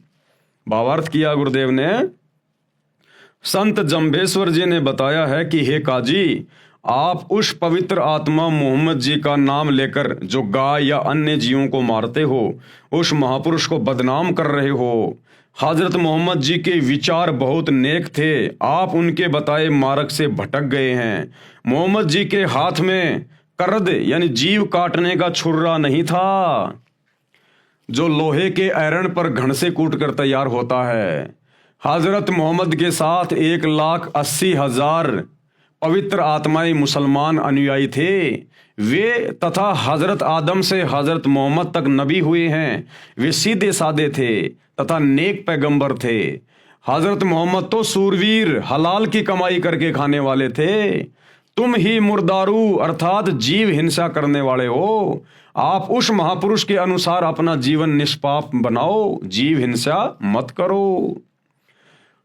भावार्थ किया गुरुदेव ने। संत जंभेश्वर जी ने बताया है कि हे काजी, आप उस पवित्र आत्मा मोहम्मद जी का नाम लेकर जो गाय या अन्य जीवों को मारते हो, उस महापुरुष को बदनाम कर रहे हो। हजरत मोहम्मद जी के विचार बहुत नेक थे, आप उनके बताए मार्ग से भटक गए हैं। मोहम्मद जी के हाथ में करद यानी जीव काटने का छुर्रा नहीं था, जो लोहे के आयरन पर घण से कूट कर तैयार होता है। हजरत मोहम्मद के साथ 1,80,000 पवित्र आत्माएं मुसलमान अनुयायी थे। वे तथा हजरत आदम से हजरत मोहम्मद तक नबी हुए हैं। वे सीधे साधे थे तथा नेक पैगंबर थे। हजरत मोहम्मद तो सूरवीर हलाल की कमाई करके खाने वाले थे। तुम ही मुर्दारू अर्थात जीव हिंसा करने वाले हो। आप उस महापुरुष के अनुसार अपना जीवन निष्पाप बनाओ, जीव हिंसा मत करो।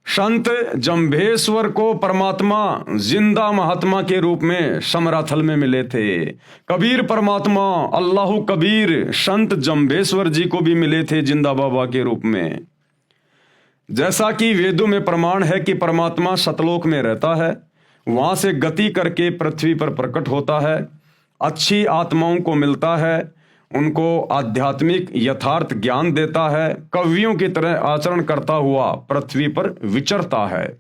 संत जंभेश्वर को परमात्मा जिंदा महात्मा के रूप में समराथल में मिले थे। कबीर परमात्मा अल्लाह कबीर संत जंभेश्वर जी को भी मिले थे जिंदा बाबा के रूप में। जैसा कि वेदों में प्रमाण है कि परमात्मा सतलोक में रहता है, वहां से गति करके पृथ्वी पर प्रकट होता है, अच्छी आत्माओं को मिलता है, उनको आध्यात्मिक यथार्थ ज्ञान देता है, कवियों की तरह आचरण करता हुआ पृथ्वी पर विचरता है।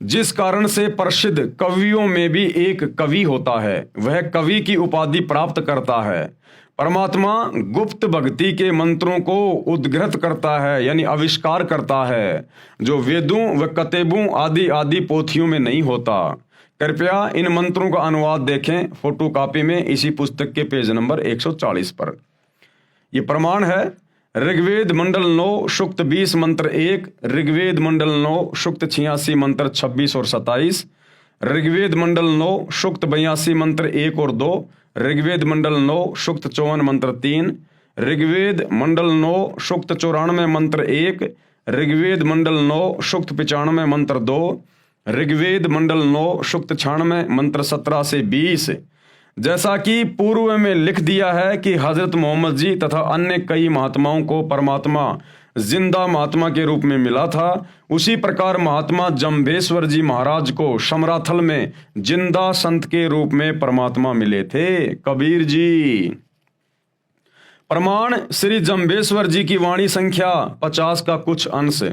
जिस कारण से प्रसिद्ध कवियों में भी एक कवि होता है, वह कवि की उपाधि प्राप्त करता है। परमात्मा गुप्त भक्ति के मंत्रों को उद्घृत करता है यानी आविष्कार करता है, जो वेदों व कतेबों आदि आदि पोथियों में नहीं होता। कृपया इन मंत्रों का अनुवाद देखें फोटो कॉपी में इसी पुस्तक के पेज नंबर 140 पर। यह प्रमाण है ऋग्वेद मंडल 9 सूक्त 20 मंत्र 1, ऋग्वेद मंडल 9 सूक्त 86 मंत्र 26 और 27, ऋग्वेद मंडल 9 सूक्त 82 मंत्र 1 और 2, ऋग्वेद मंडल 9 सूक्त 54 मंत्र 3, ऋग्वेद मंडल 9 सूक्त 94 मंत्र 1, ऋग्वेद मंडल 9 सूक्त 95 मंत्र 2, ऋग्वेद मंडल 9 सूक्त 96 मंत्र 17 से 20। जैसा कि पूर्व में लिख दिया है कि हजरत मोहम्मद जी तथा अन्य कई महात्माओं को परमात्मा जिंदा महात्मा के रूप में मिला था, उसी प्रकार महात्मा जंभेश्वर जी महाराज को समराथल में जिंदा संत के रूप में परमात्मा मिले थे। कबीर जी। प्रमाण श्री जंभेश्वर जी की वाणी संख्या 50 का कुछ अंश।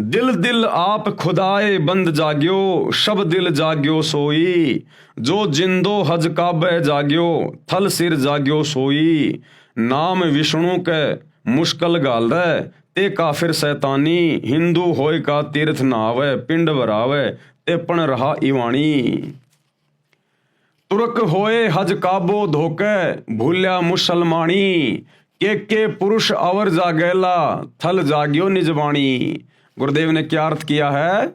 दिल दिल आप खुदाए बंद जाग्यो, सब दिल जाग्यो सोई। जो जिंदो हज काबे जाग्यो, थल सिर जाग्यो सोई। नाम विष्णु के मुश्किल गाल रे, ते काफिर शैतानी। हिंदू होय का तीर्थ नहावे, पिंड भरावे, ते पण रहा इवाणी। तुर्क होए हज काबो धोके, भूल्या मुसलमानी। के पुरुष अवर जागेला, थल जाग्यो निजवाणी। गुरुदेव ने क्या अर्थ किया है?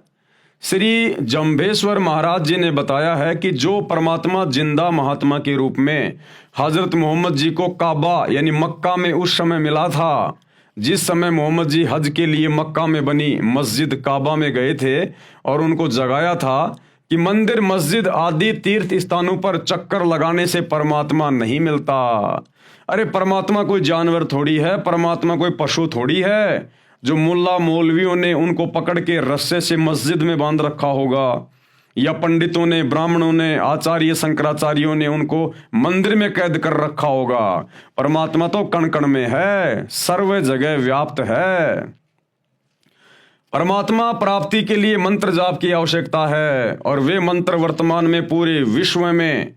श्री जंभेश्वर महाराज जी ने बताया है कि जो परमात्मा जिंदा महात्मा के रूप में हजरत मोहम्मद जी को काबा यानी मक्का में उस समय मिला था, जिस समय मोहम्मद जी हज के लिए मक्का में बनी मस्जिद काबा में गए थे और उनको जगाया था कि मंदिर मस्जिद आदि तीर्थ स्थानों पर चक्कर लगाने से परमात्मा नहीं मिलता। अरे परमात्मा कोई जानवर थोड़ी है, परमात्मा कोई पशु थोड़ी है जो मुल्ला मौलवियों ने उनको पकड़ के रस्से से मस्जिद में बांध रखा होगा, या पंडितों ने, ब्राह्मणों ने, आचार्य शंकराचार्यों ने उनको मंदिर में कैद कर रखा होगा। परमात्मा तो कण कण में है, सर्व जगह व्याप्त है। परमात्मा प्राप्ति के लिए मंत्र जाप की आवश्यकता है, और वे मंत्र वर्तमान में पूरे विश्व में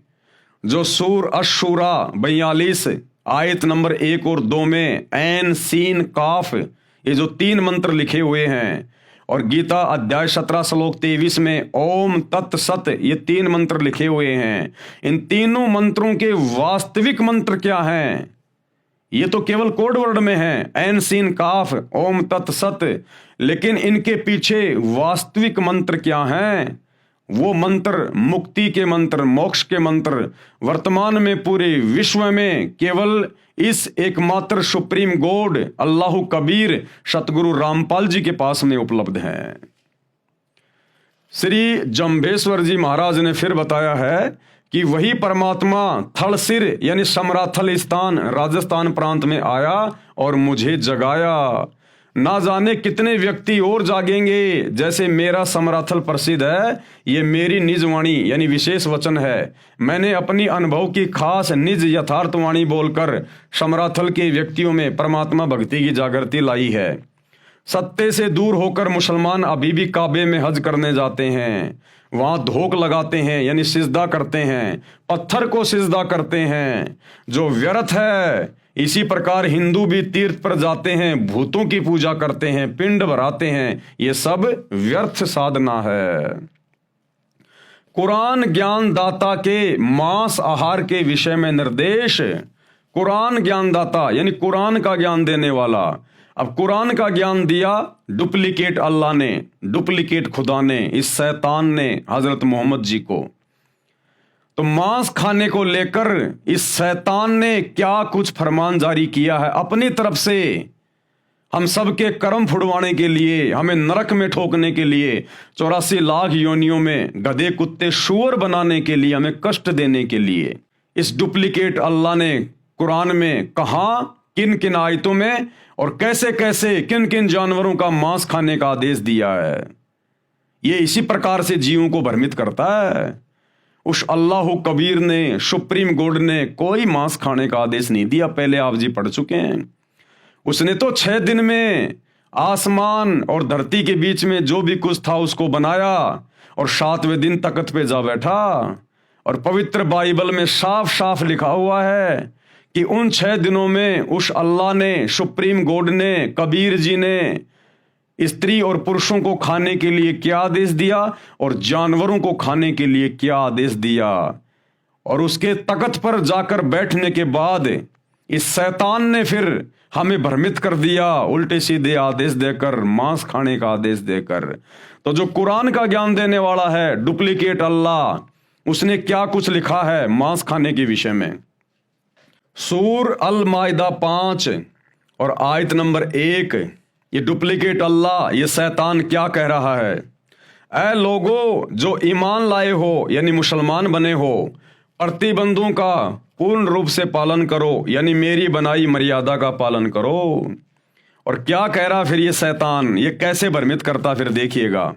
जो सूर अशूरा 42 आयत नंबर 1 और 2 में ऐन सीन काफ, ये जो 3 मंत्र लिखे हुए हैं, और गीता अध्याय 17 श्लोक 23 में ओम तत् सत, ये 3 मंत्र लिखे हुए हैं। इन तीनों मंत्रों के वास्तविक मंत्र क्या हैं? ये तो केवल कोड वर्ड में है, ऐन सीन काफ ओम तत् सत, लेकिन इनके पीछे वास्तविक मंत्र क्या हैं? वो मंत्र मुक्ति के मंत्र, मोक्ष के मंत्र वर्तमान में पूरे विश्व में केवल इस एकमात्र सुप्रीम गॉड अल्लाह कबीर सतगुरु रामपाल जी के पास में उपलब्ध है। श्री जम्भेश्वर जी महाराज ने फिर बताया है कि वही परमात्मा थलसिर यानी समराथल स्थान राजस्थान प्रांत में आया और मुझे जगाया। ना जाने कितने व्यक्ति और जागेंगे। जैसे मेरा समराथल प्रसिद्ध है, ये मेरी निज वाणी यानी विशेष वचन है। मैंने अपनी अनुभव की खास निज यथार्थवाणी बोलकर समराथल के व्यक्तियों में परमात्मा भक्ति की जागृति लाई है। सत्य से दूर होकर मुसलमान अभी भी काबे में हज करने जाते हैं, वहां धोख लगाते हैं यानी सिजदा करते हैं, पत्थर को सिजदा करते हैं जो व्यर्थ है। इसी प्रकार हिंदू भी तीर्थ पर जाते हैं, भूतों की पूजा करते हैं, पिंड भराते हैं, ये सब व्यर्थ साधना है। कुरान ज्ञान दाता के मांस आहार के विषय में निर्देश। कुरान ज्ञान दाता यानी कुरान का ज्ञान देने वाला। अब कुरान का ज्ञान दिया डुप्लीकेट अल्लाह ने, डुप्लीकेट खुदा ने, इस शैतान ने हजरत मोहम्मद जी को। तो मांस खाने को लेकर इस शैतान ने क्या कुछ फरमान जारी किया है अपनी तरफ से, हम सबके कर्म फुड़वाने के लिए, हमें नरक में ठोकने के लिए, 84 लाख योनियों में गधे कुत्ते शुअर बनाने के लिए, हमें कष्ट देने के लिए। इस डुप्लीकेट अल्लाह ने कुरान में कहा, किन किन आयतों में और कैसे कैसे किन किन जानवरों का मांस खाने का आदेश दिया है। ये इसी प्रकार से जीवों को भ्रमित करता है। उस अल्लाह कबीर ने, सुप्रीम गॉड ने कोई मांस खाने का आदेश नहीं दिया, पहले आप जी पढ़ चुके हैं। उसने तो 6 दिन में आसमान और धरती के बीच में जो भी कुछ था उसको बनाया और 7वें दिन तख्त पे जा बैठा। और पवित्र बाइबल में साफ साफ लिखा हुआ है कि उन 6 दिनों में उस अल्लाह ने, सुप्रीम गॉड ने, कबीर जी ने स्त्री और पुरुषों को खाने के लिए क्या आदेश दिया और जानवरों को खाने के लिए क्या आदेश दिया। और उसके तख्त पर जाकर बैठने के बाद इस शैतान ने फिर हमें भ्रमित कर दिया, उल्टे सीधे आदेश देकर, मांस खाने का आदेश देकर। तो जो कुरान का ज्ञान देने वाला है डुप्लीकेट अल्लाह, उसने क्या कुछ लिखा है मांस खाने के विषय में। सूर अल माइदा 5 और आयत नंबर 1, ये डुप्लीकेट अल्लाह, ये शैतान क्या कह रहा है। ऐ लोगो जो ईमान लाए हो यानी मुसलमान बने हो, प्रतिबंधों का पूर्ण रूप से पालन करो यानी मेरी बनाई मर्यादा का पालन करो। और क्या कह रहा फिर ये शैतान, ये कैसे भ्रमित करता फिर देखिएगा।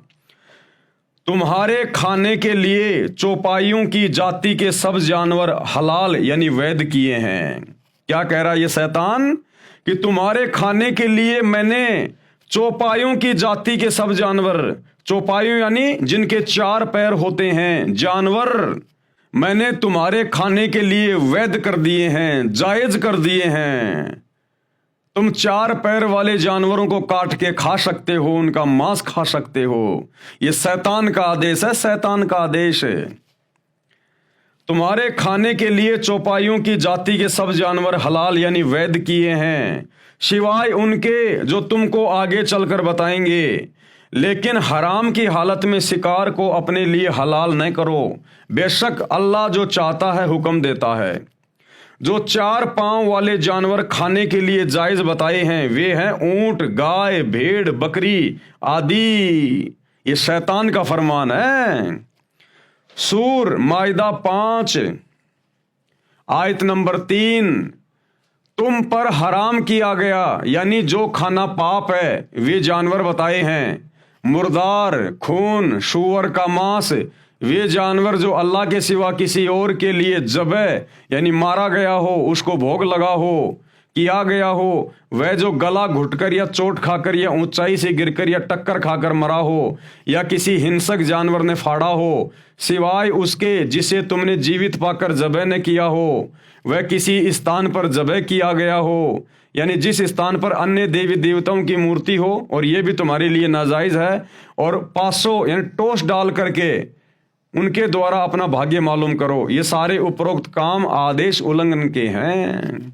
तुम्हारे खाने के लिए चौपाइयों की जाति के सब जानवर हलाल यानी वैध किए हैं। क्या कह रहा है ये शैतान कि तुम्हारे खाने के लिए मैंने चौपाइयों की जाति के सब जानवर, चौपाइयों यानी जिनके 4 पैर होते हैं जानवर, मैंने तुम्हारे खाने के लिए वैध कर दिए हैं, जायज कर दिए हैं। तुम 4 पैर वाले जानवरों को काट के खा सकते हो, उनका मांस खा सकते हो। ये शैतान का आदेश है, शैतान का आदेश है। तुम्हारे खाने के लिए चौपाइयों की जाति के सब जानवर हलाल यानी वैध किए हैं, सिवाय उनके जो तुमको आगे चलकर बताएंगे। लेकिन हराम की हालत में शिकार को अपने लिए हलाल न करो, बेशक अल्लाह जो चाहता है हुक्म देता है। जो 4 पांव वाले जानवर खाने के लिए जायज बताए हैं वे हैं ऊंट, गाय, भेड़, बकरी आदि। ये शैतान का फरमान है। सूर माइदा 5 आयत नंबर 3, तुम पर हराम किया गया, यानी जो खाना पाप है वे जानवर बताए हैं। मुर्दार, खून, सूअर का मांस, वे जानवर जो अल्लाह के सिवा किसी और के लिए ज़बह यानी मारा गया हो, उसको भोग लगा हो, किया गया हो, वह जो गला घुटकर या चोट खाकर या ऊंचाई से गिरकर या टक्कर खाकर मरा हो या किसी हिंसक जानवर ने फाड़ा हो, सिवाय उसके जिसे तुमने जीवित पाकर ज़बह न किया हो, वह किसी स्थान पर ज़बह किया गया हो, यानी जिस स्थान पर अन्य देवी देवताओं की मूर्ति हो, और ये भी तुम्हारे लिए नाजायज़ है, और 500 यानी टोस डाल करके उनके द्वारा अपना भाग्य मालूम करो। ये सारे उपरोक्त काम आदेश उल्लंघन के हैं।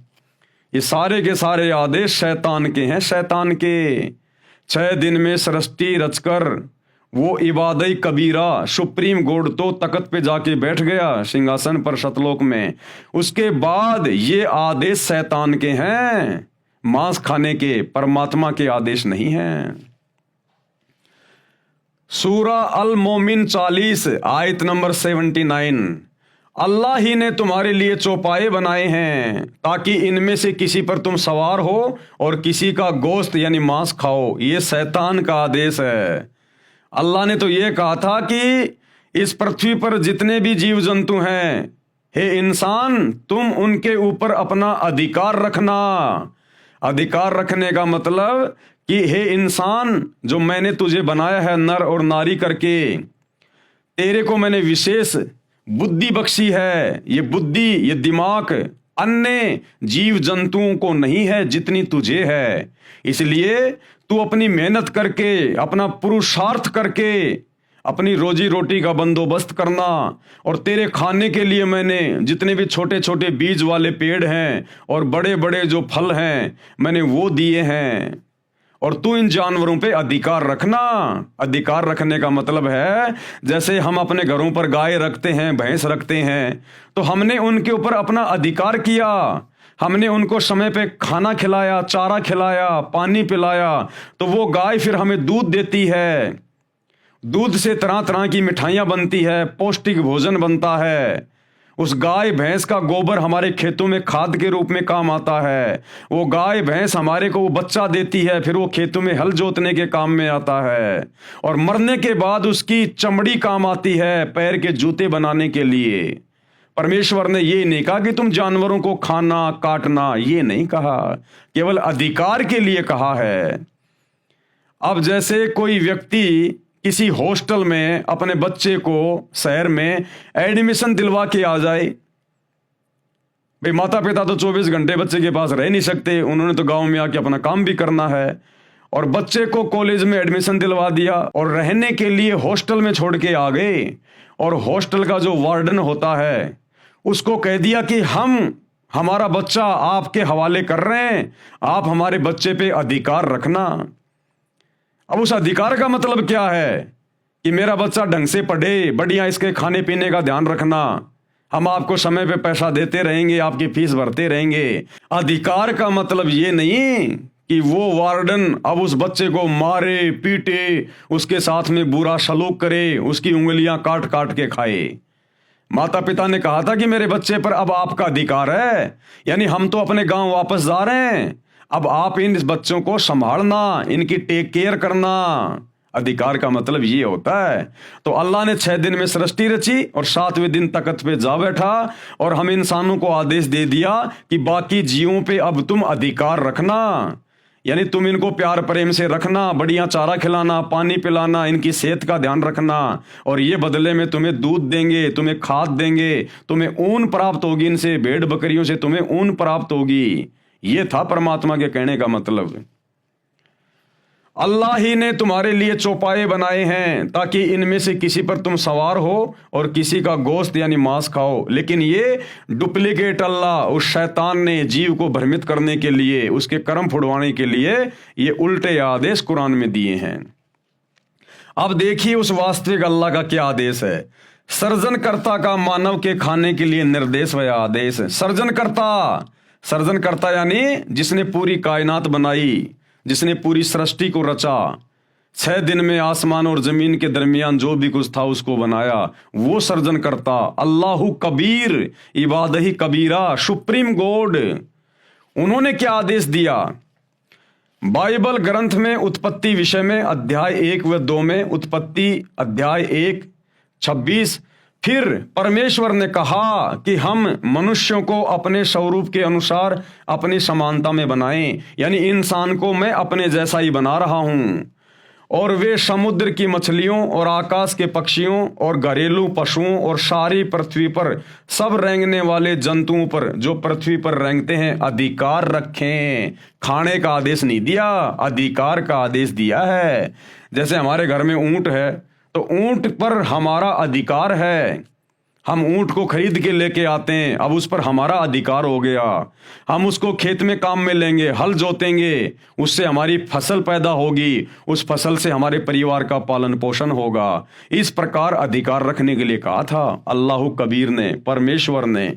ये सारे के सारे आदेश शैतान के हैं, शैतान के। 6 दिन में सृष्टि रचकर वो इबादई कबीरा सुप्रीम कोर्ट तो तख्त पे जाके बैठ गया सिंहासन पर सतलोक में। उसके बाद ये आदेश शैतान के हैं, मांस खाने के, परमात्मा के आदेश नहीं हैं। सूरा अल मोमिन 40 आयत नंबर 79, अल्लाह ही ने तुम्हारे लिए चौपाए बनाए हैं ताकि इनमें से किसी पर तुम सवार हो और किसी का गोश्त यानी मांस खाओ। ये शैतान का आदेश है। अल्लाह ने तो ये कहा था कि इस पृथ्वी पर जितने भी जीव जंतु हैं, हे इंसान, तुम उनके ऊपर अपना अधिकार रखना। अधिकार रखने का मतलब कि हे इंसान, जो मैंने तुझे बनाया है नर और नारी करके, तेरे को मैंने विशेष बुद्धि बख्शी है। ये बुद्धि, ये दिमाग अन्य जीव जंतुओं को नहीं है जितनी तुझे है। इसलिए तू अपनी मेहनत करके, अपना पुरुषार्थ करके अपनी रोजी रोटी का बंदोबस्त करना। और तेरे खाने के लिए मैंने जितने भी छोटे छोटे बीज वाले पेड़ हैं और बड़े बड़े जो फल हैं मैंने वो दिए हैं। और तू इन जानवरों पे अधिकार रखना। अधिकार रखने का मतलब है जैसे हम अपने घरों पर गाय रखते हैं, भैंस रखते हैं, तो हमने उनके ऊपर अपना अधिकार किया। हमने उनको समय पे खाना खिलाया, चारा खिलाया, पानी पिलाया, तो वो गाय फिर हमें दूध देती है। दूध से तरह तरह की मिठाइयाँ बनती है, पौष्टिक भोजन बनता है। उस गाय भैंस का गोबर हमारे खेतों में खाद के रूप में काम आता है। वो गाय भैंस हमारे को वो बच्चा देती है, फिर वो खेतों में हल जोतने के काम में आता है। और मरने के बाद उसकी चमड़ी काम आती है पैर के जूते बनाने के लिए। परमेश्वर ने ये नहीं कहा कि तुम जानवरों को खाना, काटना, ये नहीं कहा, केवल अधिकार के लिए कहा है। अब जैसे कोई व्यक्ति किसी हॉस्टल में अपने बच्चे को शहर में एडमिशन दिलवा के आ जाए, भाई माता पिता तो 24 घंटे बच्चे के पास रह नहीं सकते, उन्होंने तो गांव में आके अपना काम भी करना है। और बच्चे को कॉलेज में एडमिशन दिलवा दिया और रहने के लिए हॉस्टल में छोड़ के आ गए। और हॉस्टल का जो वार्डन होता है उसको कह दिया कि हम हमारा बच्चा आपके हवाले कर रहे हैं, आप हमारे बच्चे पे अधिकार रखना। अब उस अधिकार का मतलब क्या है कि मेरा बच्चा ढंग से पढ़े, बढ़िया इसके खाने पीने का ध्यान रखना, हम आपको समय पे पैसा देते रहेंगे, आपकी फीस भरते रहेंगे। अधिकार का मतलब ये नहीं कि वो वार्डन अब उस बच्चे को मारे, पीटे, उसके साथ में बुरा सलूक करे, उसकी उंगलियां काट काट के खाए। माता पिता ने कहा था कि मेरे बच्चे पर अब आपका अधिकार है, यानी हम तो अपने गांव वापस जा रहे हैं, अब आप इन बच्चों को संभालना, इनकी टेक केयर करना। अधिकार का मतलब ये होता है। तो अल्लाह ने 6 दिन में सृष्टि रची और 7वें दिन तख्त पे जा बैठा और हम इंसानों को आदेश दे दिया कि बाकी जीवों पे अब तुम अधिकार रखना, यानी तुम इनको प्यार प्रेम से रखना, बढ़िया चारा खिलाना, पानी पिलाना, इनकी सेहत का ध्यान रखना। और ये बदले में तुम्हें दूध देंगे, तुम्हें खाद देंगे, तुम्हें ऊन प्राप्त होगी, इनसे भेड़ बकरियों से तुम्हें ऊन प्राप्त होगी। ये था परमात्मा के कहने का मतलब। अल्लाह ही ने तुम्हारे लिए चौपाए बनाए हैं ताकि इनमें से किसी पर तुम सवार हो और किसी का गोश्त यानी मांस खाओ। लेकिन ये डुप्लीकेट अल्लाह, उस शैतान ने जीव को भ्रमित करने के लिए, उसके कर्म फुड़वाने के लिए ये उल्टे आदेश कुरान में दिए हैं। अब देखिए उस वास्तविक अल्लाह का क्या आदेश है। सर्जनकर्ता का मानव के खाने के लिए निर्देश व आदेश। सर्जनकर्ता यानी जिसने पूरी कायनात बनाई, जिसने पूरी सृष्टि को रचा, 6 दिन में आसमान और जमीन के दरमियान जो भी कुछ था उसको बनाया, वो सर्जनकर्ता। अल्लाहु कबीर इबादही कबीरा, सुप्रीम गॉड। उन्होंने क्या आदेश दिया? बाइबल ग्रंथ में उत्पत्ति विषय में अध्याय 1 व 2 में, उत्पत्ति अध्याय 1:26, फिर परमेश्वर ने कहा कि हम मनुष्यों को अपने स्वरूप के अनुसार अपनी समानता में बनाएं, यानी इंसान को मैं अपने जैसा ही बना रहा हूं, और वे समुद्र की मछलियों और आकाश के पक्षियों और घरेलू पशुओं और सारी पृथ्वी पर सब रेंगने वाले जंतुओं पर जो पृथ्वी पर रेंगते हैं अधिकार रखें। खाने का आदेश नहीं दिया, अधिकार का आदेश दिया है। जैसे हमारे घर में ऊंट है तो ऊंट पर हमारा अधिकार है, हम ऊंट को खरीद के लेके आते हैं, अब उस पर हमारा अधिकार हो गया। हम उसको खेत में काम में लेंगे, हल जोतेंगे, उससे हमारी फसल पैदा होगी, उस फसल से हमारे परिवार का पालन पोषण होगा। इस प्रकार अधिकार रखने के लिए कहा था अल्लाह कबीर ने, परमेश्वर ने।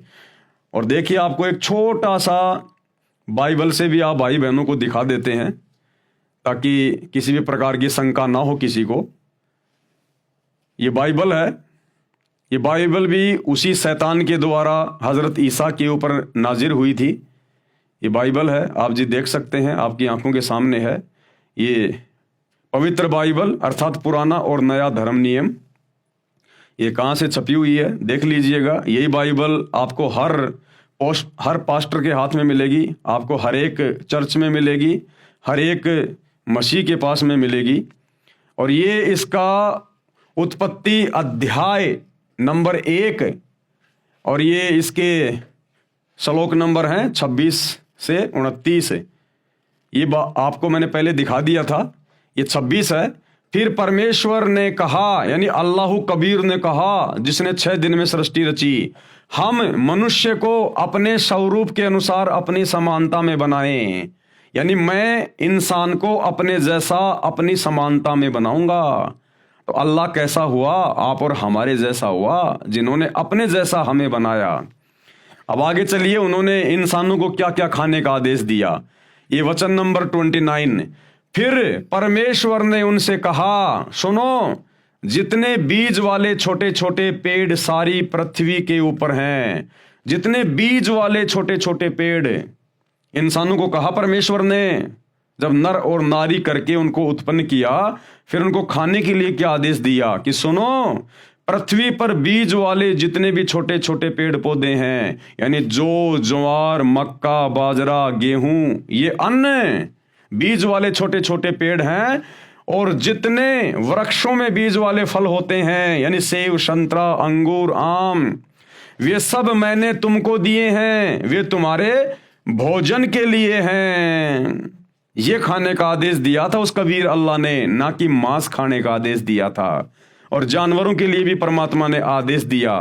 और देखिए, आपको एक छोटा सा बाइबल से भी आप भाई बहनों को दिखा देते हैं ताकि किसी भी प्रकार की शंका ना हो किसी को। ये बाइबल है, ये बाइबल भी उसी शैतान के द्वारा हजरत ईसा के ऊपर नाजिर हुई थी। ये बाइबल है, आप जी देख सकते हैं, आपकी आंखों के सामने है। ये पवित्र बाइबल अर्थात पुराना और नया धर्म नियम, ये कहाँ से छपी हुई है देख लीजिएगा। यही बाइबल आपको हर पास्टर के हाथ में मिलेगी, आपको हर एक चर्च में मिलेगी, हर एक मसीह के पास में मिलेगी। और ये इसका उत्पत्ति अध्याय नंबर 1 और ये इसके श्लोक नंबर हैं 26 से 29। ये आपको मैंने पहले दिखा दिया था, ये 26 है। फिर परमेश्वर ने कहा, यानी अल्लाह कबीर ने कहा, जिसने 6 दिन में सृष्टि रची, हम मनुष्य को अपने स्वरूप के अनुसार अपनी समानता में बनाएं, यानी मैं इंसान को अपने जैसा अपनी समानता में बनाऊंगा। तो अल्लाह कैसा हुआ? आप और हमारे जैसा हुआ, जिन्होंने अपने जैसा हमें बनाया। अब आगे चलिए, उन्होंने इंसानों को क्या क्या खाने का आदेश दिया। ये वचन नंबर 29, फिर परमेश्वर ने उनसे कहा, सुनो, जितने बीज वाले छोटे छोटे पेड़ सारी पृथ्वी के ऊपर हैं, जितने बीज वाले छोटे छोटे पेड़, इंसानों को कहा परमेश्वर ने, जब नर और नारी करके उनको उत्पन्न किया, फिर उनको खाने के लिए क्या आदेश दिया कि सुनो, पृथ्वी पर बीज वाले जितने भी छोटे छोटे पेड़ पौधे हैं, यानी जौ, ज्वार, मक्का, बाजरा, गेहूं, ये अन्न बीज वाले छोटे छोटे पेड़ हैं। और जितने वृक्षों में बीज वाले फल होते हैं, यानी सेब, संतरा, अंगूर, आम, वे सब मैंने तुमको दिए हैं, वे तुम्हारे भोजन के लिए हैं। ये खाने का आदेश दिया था उस कबीर अल्लाह ने, ना कि मांस खाने का आदेश दिया था। और जानवरों के लिए भी परमात्मा ने आदेश दिया।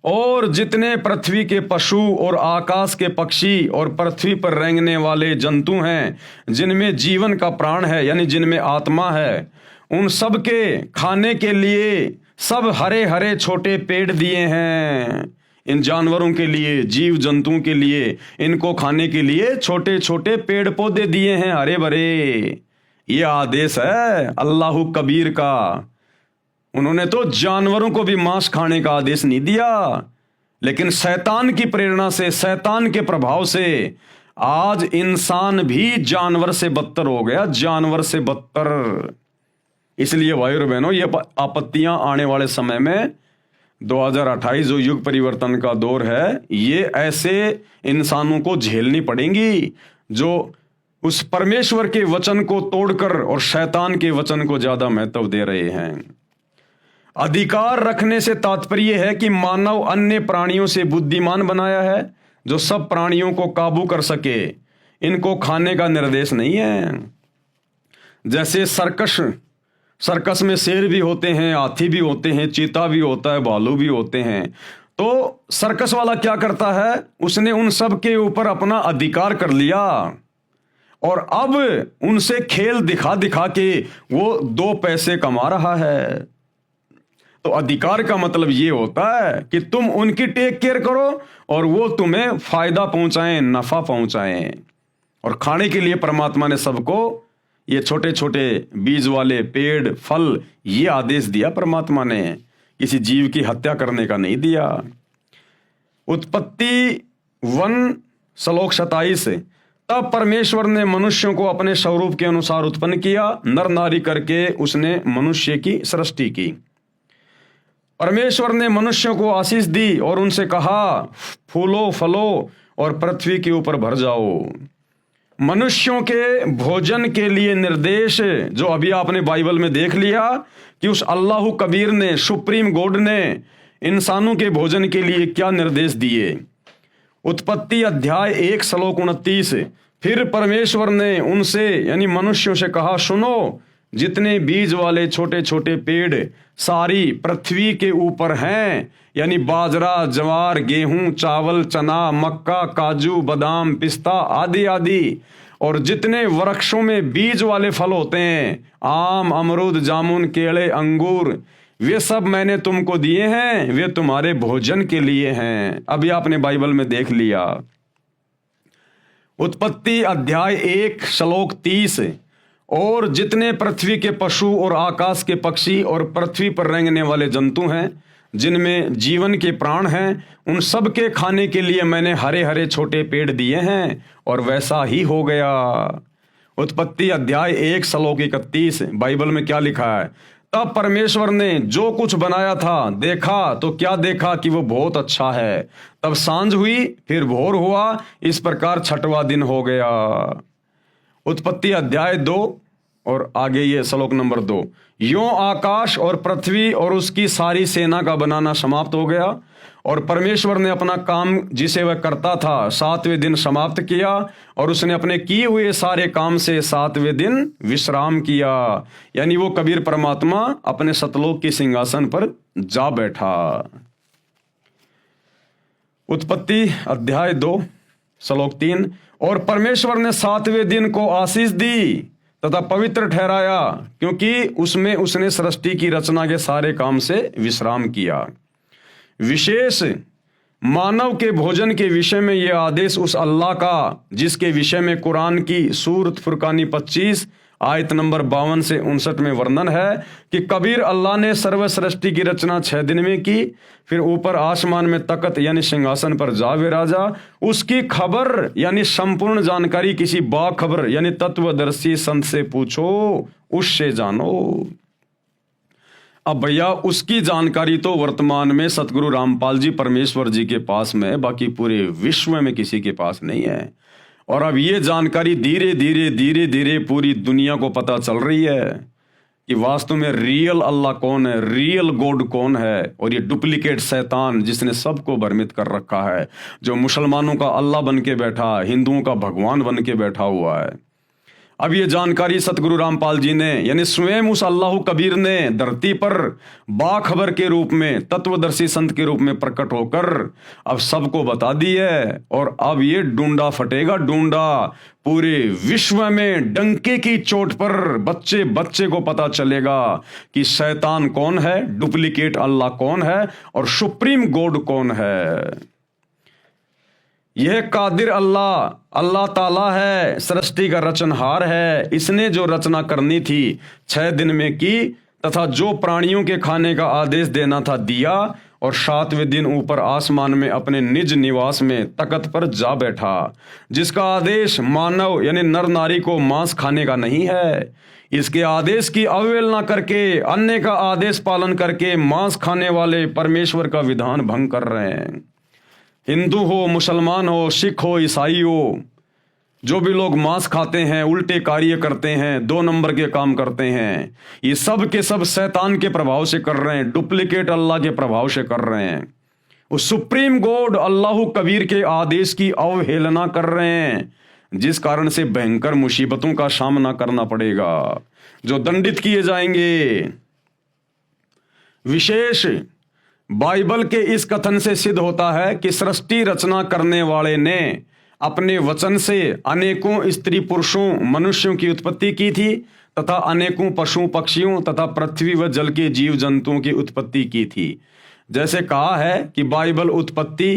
और जितने पृथ्वी के पशु और आकाश के पक्षी और पृथ्वी पर रेंगने वाले जंतु हैं, जिनमें जीवन का प्राण है, यानी जिनमें आत्मा है, उन सब के खाने के लिए सब हरे हरे छोटे पेड़ दिए हैं। इन जानवरों के लिए, जीव जंतुओं के लिए, इनको खाने के लिए छोटे छोटे पेड़ पौधे दिए हैं, हरे भरे। ये आदेश है अल्लाह कबीर का। उन्होंने तो जानवरों को भी मांस खाने का आदेश नहीं दिया, लेकिन शैतान की प्रेरणा से, शैतान के प्रभाव से आज इंसान भी जानवर से बदतर हो गया, जानवर से बदतर। इसलिए भाइयों बहनों, ये आपत्तियां आने वाले समय में 2028 जो युग परिवर्तन का दौर है, ये ऐसे इंसानों को झेलनी पड़ेंगी जो उस परमेश्वर के वचन को तोड़कर और शैतान के वचन को ज्यादा महत्व दे रहे हैं। अधिकार रखने से तात्पर्य है कि मानव अन्य प्राणियों से बुद्धिमान बनाया है, जो सब प्राणियों को काबू कर सके। इनको खाने का निर्देश नहीं है। जैसे सर्कस में शेर भी होते हैं, हाथी भी होते हैं, चीता भी होता है, भालू भी होते हैं। तो सर्कस वाला क्या करता है, उसने उन सब के ऊपर अपना अधिकार कर लिया और अब उनसे खेल दिखा दिखा के वो 2 पैसे कमा रहा है। तो अधिकार का मतलब ये होता है कि तुम उनकी टेक केयर करो और वो तुम्हें फायदा पहुंचाएं, नफा पहुंचाएं। और खाने के लिए परमात्मा ने सबको ये छोटे छोटे बीज वाले पेड़, फल, ये आदेश दिया परमात्मा ने, किसी जीव की हत्या करने का नहीं दिया। उत्पत्ति 1 श्लोक 27, तब परमेश्वर ने मनुष्यों को अपने स्वरूप के अनुसार उत्पन्न किया, नर नारी करके उसने मनुष्य की सृष्टि की। परमेश्वर ने मनुष्यों को आशीष दी और उनसे कहा, फूलो फलो और पृथ्वी के ऊपर भर जाओ। मनुष्यों के भोजन के लिए निर्देश जो अभी आपने बाइबल में देख लिया कि उस अल्लाह कबीर ने, सुप्रीम गॉड ने इंसानों के भोजन के लिए क्या निर्देश दिए। उत्पत्ति अध्याय 1 श्लोक 29, फिर परमेश्वर ने उनसे यानी मनुष्यों से कहा, सुनो, जितने बीज वाले छोटे छोटे पेड़ सारी पृथ्वी के ऊपर हैं, यानी बाजरा, ज्वार, गेहूं, चावल, चना, मक्का, काजू, बादाम, पिस्ता आदि आदि, और जितने वृक्षों में बीज वाले फल होते हैं, आम, अमरूद, जामुन, केले, अंगूर, वे सब मैंने तुमको दिए हैं, वे तुम्हारे भोजन के लिए हैं। अभी आपने बाइबल में देख लिया। उत्पत्ति अध्याय 1 श्लोक 30, और जितने पृथ्वी के पशु और आकाश के पक्षी और पृथ्वी पर रेंगने वाले जंतु हैं, जिनमें जीवन के प्राण हैं, उन सब के खाने के लिए मैंने हरे हरे छोटे पेड़ दिए हैं, और वैसा ही हो गया। उत्पत्ति अध्याय 1 श्लोक 31, बाइबल में क्या लिखा है, तब परमेश्वर ने जो कुछ बनाया था देखा तो क्या देखा कि वो बहुत अच्छा है। तब सांझ हुई, फिर भोर हुआ, इस प्रकार 6वां दिन हो गया। उत्पत्ति अध्याय 2 और आगे ये श्लोक नंबर 2, यों आकाश और पृथ्वी और उसकी सारी सेना का बनाना समाप्त हो गया, और परमेश्वर ने अपना काम जिसे वह करता था 7वें दिन समाप्त किया, और उसने अपने किए हुए सारे काम से 7वें दिन विश्राम किया। यानी वो कबीर परमात्मा अपने सतलोक के सिंहासन पर जा बैठा। उत्पत्ति अध्याय 2 श्लोक 3, और परमेश्वर ने 7वें दिन को आशीष दी तथा पवित्र ठहराया, क्योंकि उसमें उसने सृष्टि की रचना के सारे काम से विश्राम किया। विशेष मानव के भोजन के विषय में यह आदेश उस अल्लाह का, जिसके विषय में कुरान की सूरत फुरकानी 25 आयत नंबर 52 से 59 में वर्णन है कि कबीर अल्लाह ने सर्व सृष्टि की रचना 6 दिन में की, फिर ऊपर आसमान में तख्त यानी सिंहासन पर जा विराजा। उसकी खबर यानी संपूर्ण जानकारी किसी बाखबर यानी तत्वदर्शी संत से पूछो, उससे जानो। अब भैया उसकी जानकारी तो वर्तमान में सतगुरु रामपाल जी परमेश्वर जी के पास में है, बाकी पूरे विश्व में किसी के पास नहीं है। और अब ये जानकारी धीरे धीरे धीरे धीरे पूरी दुनिया को पता चल रही है कि वास्तव में रियल अल्लाह कौन है, रियल गॉड कौन है, और ये डुप्लीकेट शैतान जिसने सबको भ्रमित कर रखा है, जो मुसलमानों का अल्लाह बन के बैठा, हिंदुओं का भगवान बन के बैठा हुआ है। अब ये जानकारी सतगुरु रामपाल जी ने यानी स्वयं उस अल्लाह कबीर ने धरती पर बाखबर के रूप में, तत्वदर्शी संत के रूप में प्रकट होकर अब सबको बता दी है। और अब ये डूंडा फटेगा, डूंडा पूरे विश्व में डंके की चोट पर बच्चे बच्चे को पता चलेगा कि शैतान कौन है, डुप्लीकेट अल्लाह कौन है और सुप्रीम गॉड कौन है। यह कादिर अल्लाह अल्लाह ताला है, सृष्टि का रचनहार है। इसने जो रचना करनी थी 6 दिन में की, तथा जो प्राणियों के खाने का आदेश देना था दिया, और 7वें दिन ऊपर आसमान में अपने निज निवास में तख्त पर जा बैठा, जिसका आदेश मानव यानी नर नारी को मांस खाने का नहीं है। इसके आदेश की अवहेलना करके, अन्य का आदेश पालन करके मांस खाने वाले परमेश्वर का विधान भंग कर रहे हैं। हिंदू हो, मुसलमान हो, सिख हो, ईसाई हो, जो भी लोग मांस खाते हैं, उल्टे कार्य करते हैं, 2 नंबर के काम करते हैं, ये सब के सब शैतान के प्रभाव से कर रहे हैं, डुप्लीकेट अल्लाह के प्रभाव से कर रहे हैं। उस सुप्रीम गॉड अल्लाह कबीर के आदेश की अवहेलना कर रहे हैं, जिस कारण से भयंकर मुसीबतों का सामना करना पड़ेगा, जो दंडित किए जाएंगे। विशेष बाइबल के इस कथन से सिद्ध होता है कि सृष्टि रचना करने वाले ने अपने वचन से अनेकों स्त्री पुरुषों मनुष्यों की उत्पत्ति की थी, तथा अनेकों पशु पक्षियों तथा पृथ्वी व जल के जीव जंतुओं की उत्पत्ति की थी। जैसे कहा है कि बाइबल उत्पत्ति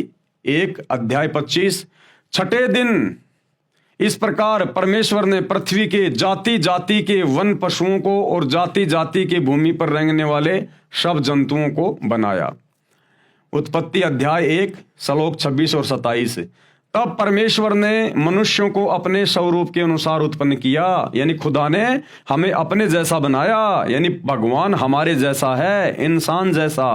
1 अध्याय 25, छठे दिन इस प्रकार परमेश्वर ने पृथ्वी के जाति जाति के वन पशुओं को और जाति जाति के भूमि पर रेंगने वाले सब जंतुओं को बनाया। उत्पत्ति अध्याय 1 श्लोक 26 और 27। तब परमेश्वर ने मनुष्यों को अपने स्वरूप के अनुसार उत्पन्न किया, यानी खुदा ने हमें अपने जैसा बनाया, यानी भगवान हमारे जैसा है, इंसान जैसा।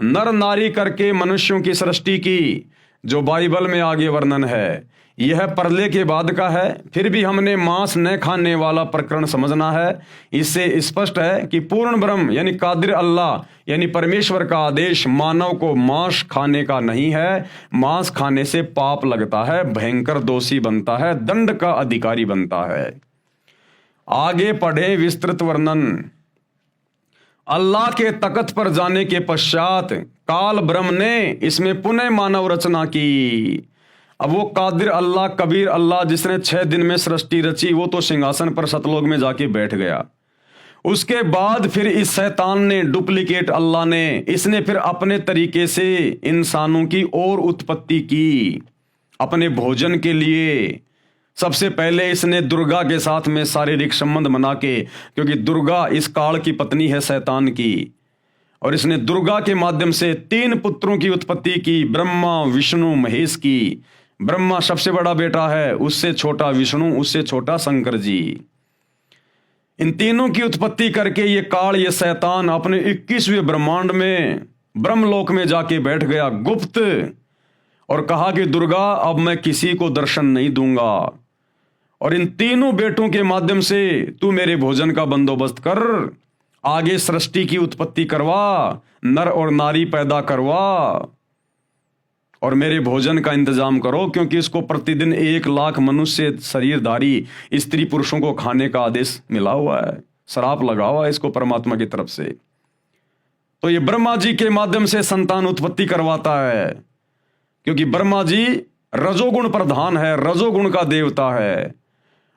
नर नारी करके मनुष्यों की सृष्टि की, जो बाइबल में आगे वर्णन है। यह परले के बाद का है। फिर भी हमने मांस न खाने वाला प्रकरण समझना है। इससे स्पष्ट है कि पूर्ण ब्रह्म यानी कादिर अल्लाह यानी परमेश्वर का आदेश मानव को मांस खाने का नहीं है। मांस खाने से पाप लगता है, भयंकर दोषी बनता है, दंड का अधिकारी बनता है। आगे पढ़े विस्तृत वर्णन। अल्लाह के तख्त पर जाने के पश्चात काल ब्रह्म ने इसमें पुनः मानव रचना की। अब वो कादिर अल्लाह, कबीर अल्लाह जिसने 6 दिन में सृष्टि रची, वो तो सिंहासन पर सतलोक में जाके बैठ गया। उसके बाद फिर इस शैतान ने, डुप्लीकेट अल्लाह ने, इसने फिर अपने तरीके से इंसानों की और उत्पत्ति की अपने भोजन के लिए। सबसे पहले इसने दुर्गा के साथ में शारीरिक संबंध बना के, क्योंकि दुर्गा इस काल की पत्नी है शैतान की, और इसने दुर्गा के माध्यम से 3 पुत्रों की उत्पत्ति की, ब्रह्मा विष्णु महेश की। ब्रह्मा सबसे बड़ा बेटा है, उससे छोटा विष्णु, उससे छोटा शंकर जी। इन तीनों की उत्पत्ति करके ये काल, ये शैतान अपने 21वें ब्रह्मांड में ब्रह्मलोक में जाके बैठ गया गुप्त, और कहा कि दुर्गा अब मैं किसी को दर्शन नहीं दूंगा, और इन तीनों बेटों के माध्यम से तू मेरे भोजन का बंदोबस्त कर, आगे सृष्टि की उत्पत्ति करवा, नर और नारी पैदा करवा, और मेरे भोजन का इंतजाम करो, क्योंकि इसको प्रतिदिन 1 लाख मनुष्य शरीरधारी स्त्री पुरुषों को खाने का आदेश मिला हुआ है, श्राप लगा हुआ है इसको परमात्मा की तरफ से। तो ये ब्रह्मा जी के माध्यम से संतान उत्पत्ति करवाता है, क्योंकि ब्रह्मा जी रजोगुण प्रधान है, रजोगुण का देवता है।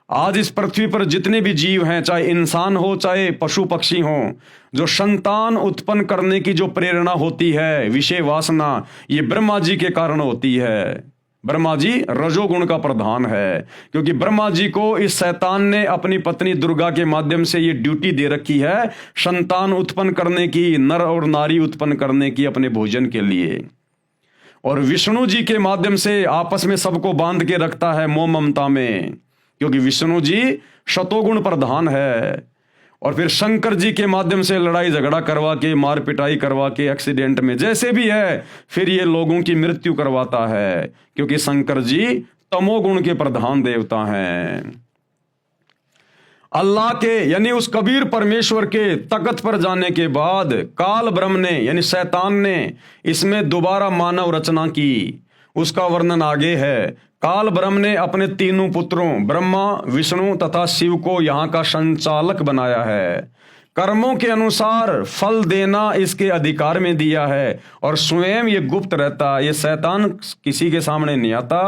आज इस पृथ्वी पर जितने भी जीव हैं, चाहे इंसान हो चाहे पशु पक्षी हो, जो संतान उत्पन्न करने की जो प्रेरणा होती है, विषय वासना, ये ब्रह्मा जी के कारण होती है। ब्रह्मा जी रजोगुण का प्रधान है, क्योंकि ब्रह्मा जी को इस शैतान ने अपनी पत्नी दुर्गा के माध्यम से ये ड्यूटी दे रखी है, संतान उत्पन्न करने की, नर और नारी उत्पन्न करने की अपने भोजन के लिए। और विष्णु जी के माध्यम से आपस में सबको बांध के रखता है मोह ममता में, क्योंकि विष्णु जी शतोगुण प्रधान है। और फिर शंकर जी के माध्यम से लड़ाई झगड़ा करवा के, मार पिटाई करवा के, एक्सीडेंट में जैसे भी है, फिर ये लोगों की मृत्यु करवाता है, क्योंकि शंकर जी तमोगुण के प्रधान देवता हैं। अल्लाह के यानी उस कबीर परमेश्वर के तख्त पर जाने के बाद काल ब्रह्म ने यानी शैतान ने इसमें दोबारा मानव रचना की। उसका वर्णन आगे है। काल ब्रह्म ने अपने तीनों पुत्रों ब्रह्मा, विष्णु तथा शिव को यहाँ का संचालक बनाया है। कर्मों के अनुसार फल देना इसके अधिकार में दिया है, और स्वयं ये गुप्त रहता है। ये शैतान किसी के सामने नहीं आता,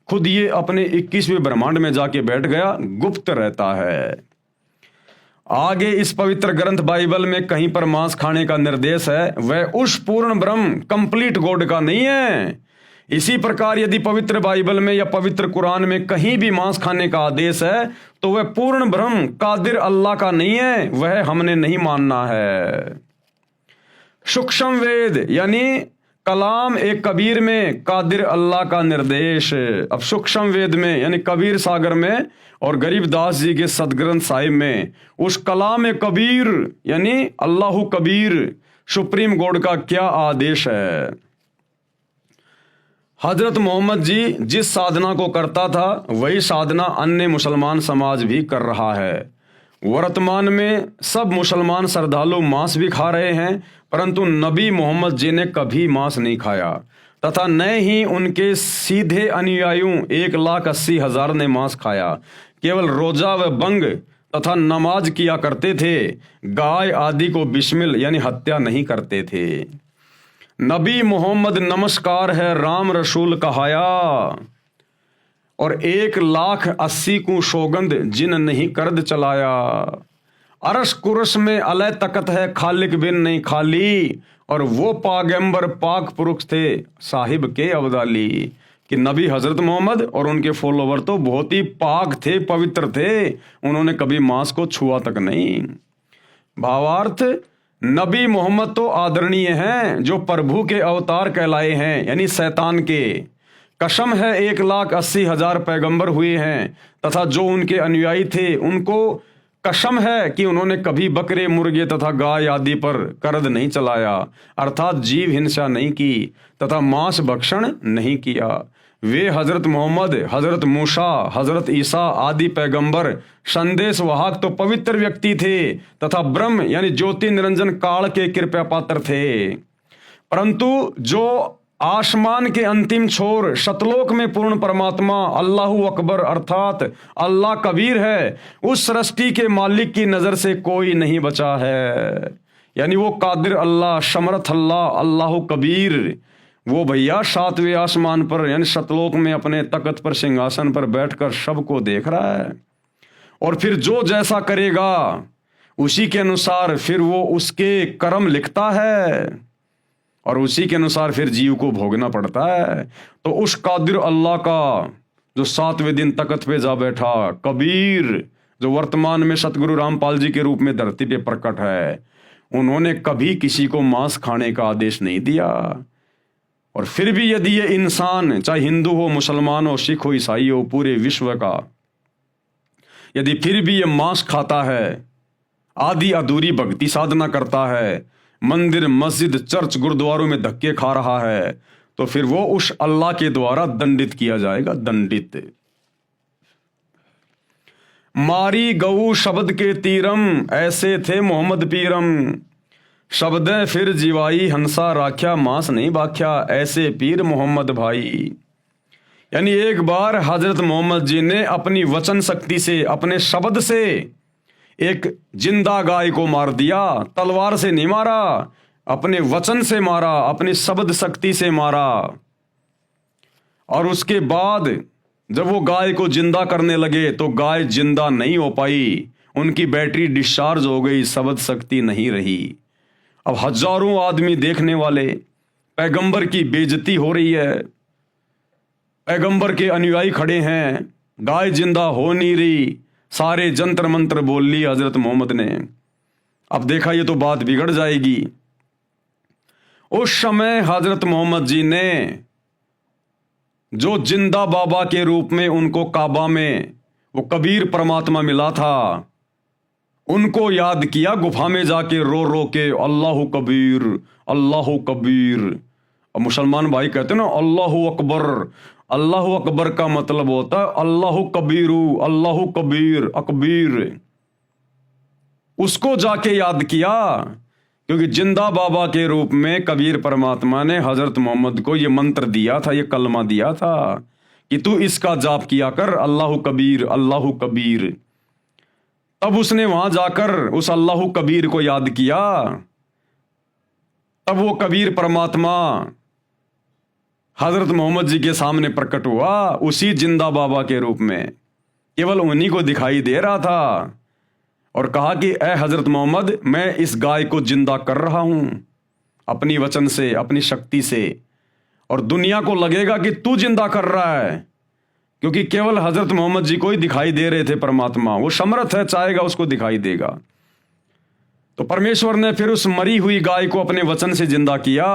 खुद ये अपने 21वें ब्रह्मांड में जाके बैठ गया, गुप्त रहता है। आगे इस पवित्र ग्रंथ बाइबल में कहीं पर मांस खाने का निर्देश है, वह उस पूर्ण ब्रह्म कंप्लीट गॉड का नहीं है। इसी प्रकार यदि पवित्र बाइबल में या पवित्र कुरान में कहीं भी मांस खाने का आदेश है, तो वह पूर्ण ब्रह्म कादिर अल्लाह का नहीं है, वह हमने नहीं मानना है। सूक्ष्म वेद यानी कलाम एक कबीर में कादिर अल्लाह का निर्देश। अब सूक्ष्म वेद में यानी कबीर सागर में और गरीबदास जी के सदग्रंथ साहिब में उस कलाम कबीर यानी अल्लाह कबीर सुप्रीम गॉड का क्या आदेश है। हजरत मोहम्मद जी जिस साधना को करता था वही साधना अन्य मुसलमान समाज भी कर रहा है। वर्तमान में सब मुसलमान श्रद्धालु मांस भी खा रहे हैं, परंतु नबी मोहम्मद जी ने कभी मांस नहीं खाया, तथा न ही उनके सीधे अनुयायियों 1,80,000 ने मांस खाया। केवल रोजा व बंग तथा नमाज किया करते थे, गाय आदि को बिस्मिल यानी हत्या नहीं करते थे। नबी मोहम्मद नमस्कार है राम रसूल कहाया, और 1,80,000 को सौगंध जिन नहीं करद चलाया। अरश कुरश में अलय तकत है, खालिक बिन नहीं खाली। और वो पागंबर पाक पुरुष थे साहिब के अब्दाली, कि नबी हजरत मोहम्मद और उनके फॉलोवर तो बहुत ही पाक थे, पवित्र थे, उन्होंने कभी मांस को छुआ तक नहीं। भावार्थ, नबी मोहम्मद तो आदरणीय हैं जो प्रभु के अवतार कहलाए हैं, यानी शैतान के। कसम है 1,80,000 पैगंबर हुए हैं, तथा जो उनके अनुयायी थे उनको कसम है कि उन्होंने कभी बकरे, मुर्गे तथा गाय आदि पर करद नहीं चलाया, अर्थात जीव हिंसा नहीं की तथा मांस भक्षण नहीं किया। वे हजरत मोहम्मद, हजरत मूसा, हजरत ईसा आदि पैगंबर संदेश वाहक तो पवित्र व्यक्ति थे तथा ब्रह्म यानी ज्योति निरंजन काल के कृपा पात्र थे। परंतु जो आसमान के अंतिम छोर शतलोक में पूर्ण परमात्मा अल्लाहु अकबर अर्थात अल्लाह कबीर है, उस सृष्टि के मालिक की नजर से कोई नहीं बचा है। यानी वो कादिर अल्लाह, समर्थ अल्लाह, अल्लाहु कबीर, वो भैया 7वें आसमान पर यानी शतलोक में अपने तख्त पर सिंहासन पर बैठकर सबको देख रहा है। और फिर जो जैसा करेगा उसी के अनुसार फिर वो उसके कर्म लिखता है और उसी के अनुसार फिर जीव को भोगना पड़ता है। तो उस कादिर अल्लाह का जो 7वें दिन तख्त पे जा बैठा, कबीर, जो वर्तमान में सतगुरु रामपाल जी के रूप में धरती पे प्रकट है, उन्होंने कभी किसी को मांस खाने का आदेश नहीं दिया। और फिर भी यदि ये इंसान, चाहे हिंदू हो, मुसलमान हो, सिख हो, ईसाई हो, पूरे विश्व का, यदि फिर भी ये मांस खाता है, आधी अधूरी भक्ति साधना करता है, मंदिर, मस्जिद, चर्च, गुरुद्वारों में धक्के खा रहा है, तो फिर वो उस अल्लाह के द्वारा दंडित किया जाएगा, दंडित। मारी गऊ शब्द के तीरम, ऐसे थे मोहम्मद पीरम। शब्द फिर जीवाई हंसा राख्या, मांस नहीं बाख्या, ऐसे पीर मोहम्मद भाई। यानी एक बार हजरत मोहम्मद जी ने अपनी वचन शक्ति से, अपने शब्द से एक जिंदा गाय को मार दिया। तलवार से नहीं मारा, अपने वचन से मारा, अपनी शब्द शक्ति से मारा। और उसके बाद जब वो गाय को जिंदा करने लगे तो गाय जिंदा नहीं हो पाई, उनकी बैटरी डिस्चार्ज हो गई, शब्द शक्ति नहीं रही। अब हजारों आदमी देखने वाले, पैगंबर की बेइज्जती हो रही है, पैगंबर के अनुयायी खड़े हैं, गाय जिंदा हो नहीं रही, सारे जंतर मंत्र बोल ली हजरत मोहम्मद ने। अब देखा ये तो बात बिगड़ जाएगी। उस समय हजरत मोहम्मद जी ने जो जिंदा बाबा के रूप में उनको काबा में वो कबीर परमात्मा मिला था, उनको याद किया, गुफा में जाके रो रो के अल्लाहु कबीर, अल्लाहु कबीर। अब मुसलमान भाई कहते हैं ना अल्लाहु अकबर, अल्लाहु अकबर का मतलब होता है अल्लाहु कबीरू, अल्लाहु कबीर, अकबीर। उसको जाके याद किया, क्योंकि जिंदा बाबा के रूप में कबीर परमात्मा ने हजरत मोहम्मद को ये मंत्र दिया था, ये कलमा दिया था कि तू इसका जाप किया कर, अल्लाहु कबीर, अल्लाहु कबीर। तब उसने वहां जाकर उस अल्लाहु कबीर को याद किया, तब वो कबीर परमात्मा हजरत मोहम्मद जी के सामने प्रकट हुआ, उसी जिंदा बाबा के रूप में, केवल उन्हीं को दिखाई दे रहा था। और कहा कि ए हजरत मोहम्मद, मैं इस गाय को जिंदा कर रहा हूं अपनी वचन से, अपनी शक्ति से, और दुनिया को लगेगा कि तू जिंदा कर रहा है, क्योंकि केवल हजरत मोहम्मद जी को ही दिखाई दे रहे थे परमात्मा। वो समर्थ है, चाहेगा उसको दिखाई देगा। तो परमेश्वर ने फिर उस मरी हुई गाय को अपने वचन से जिंदा किया,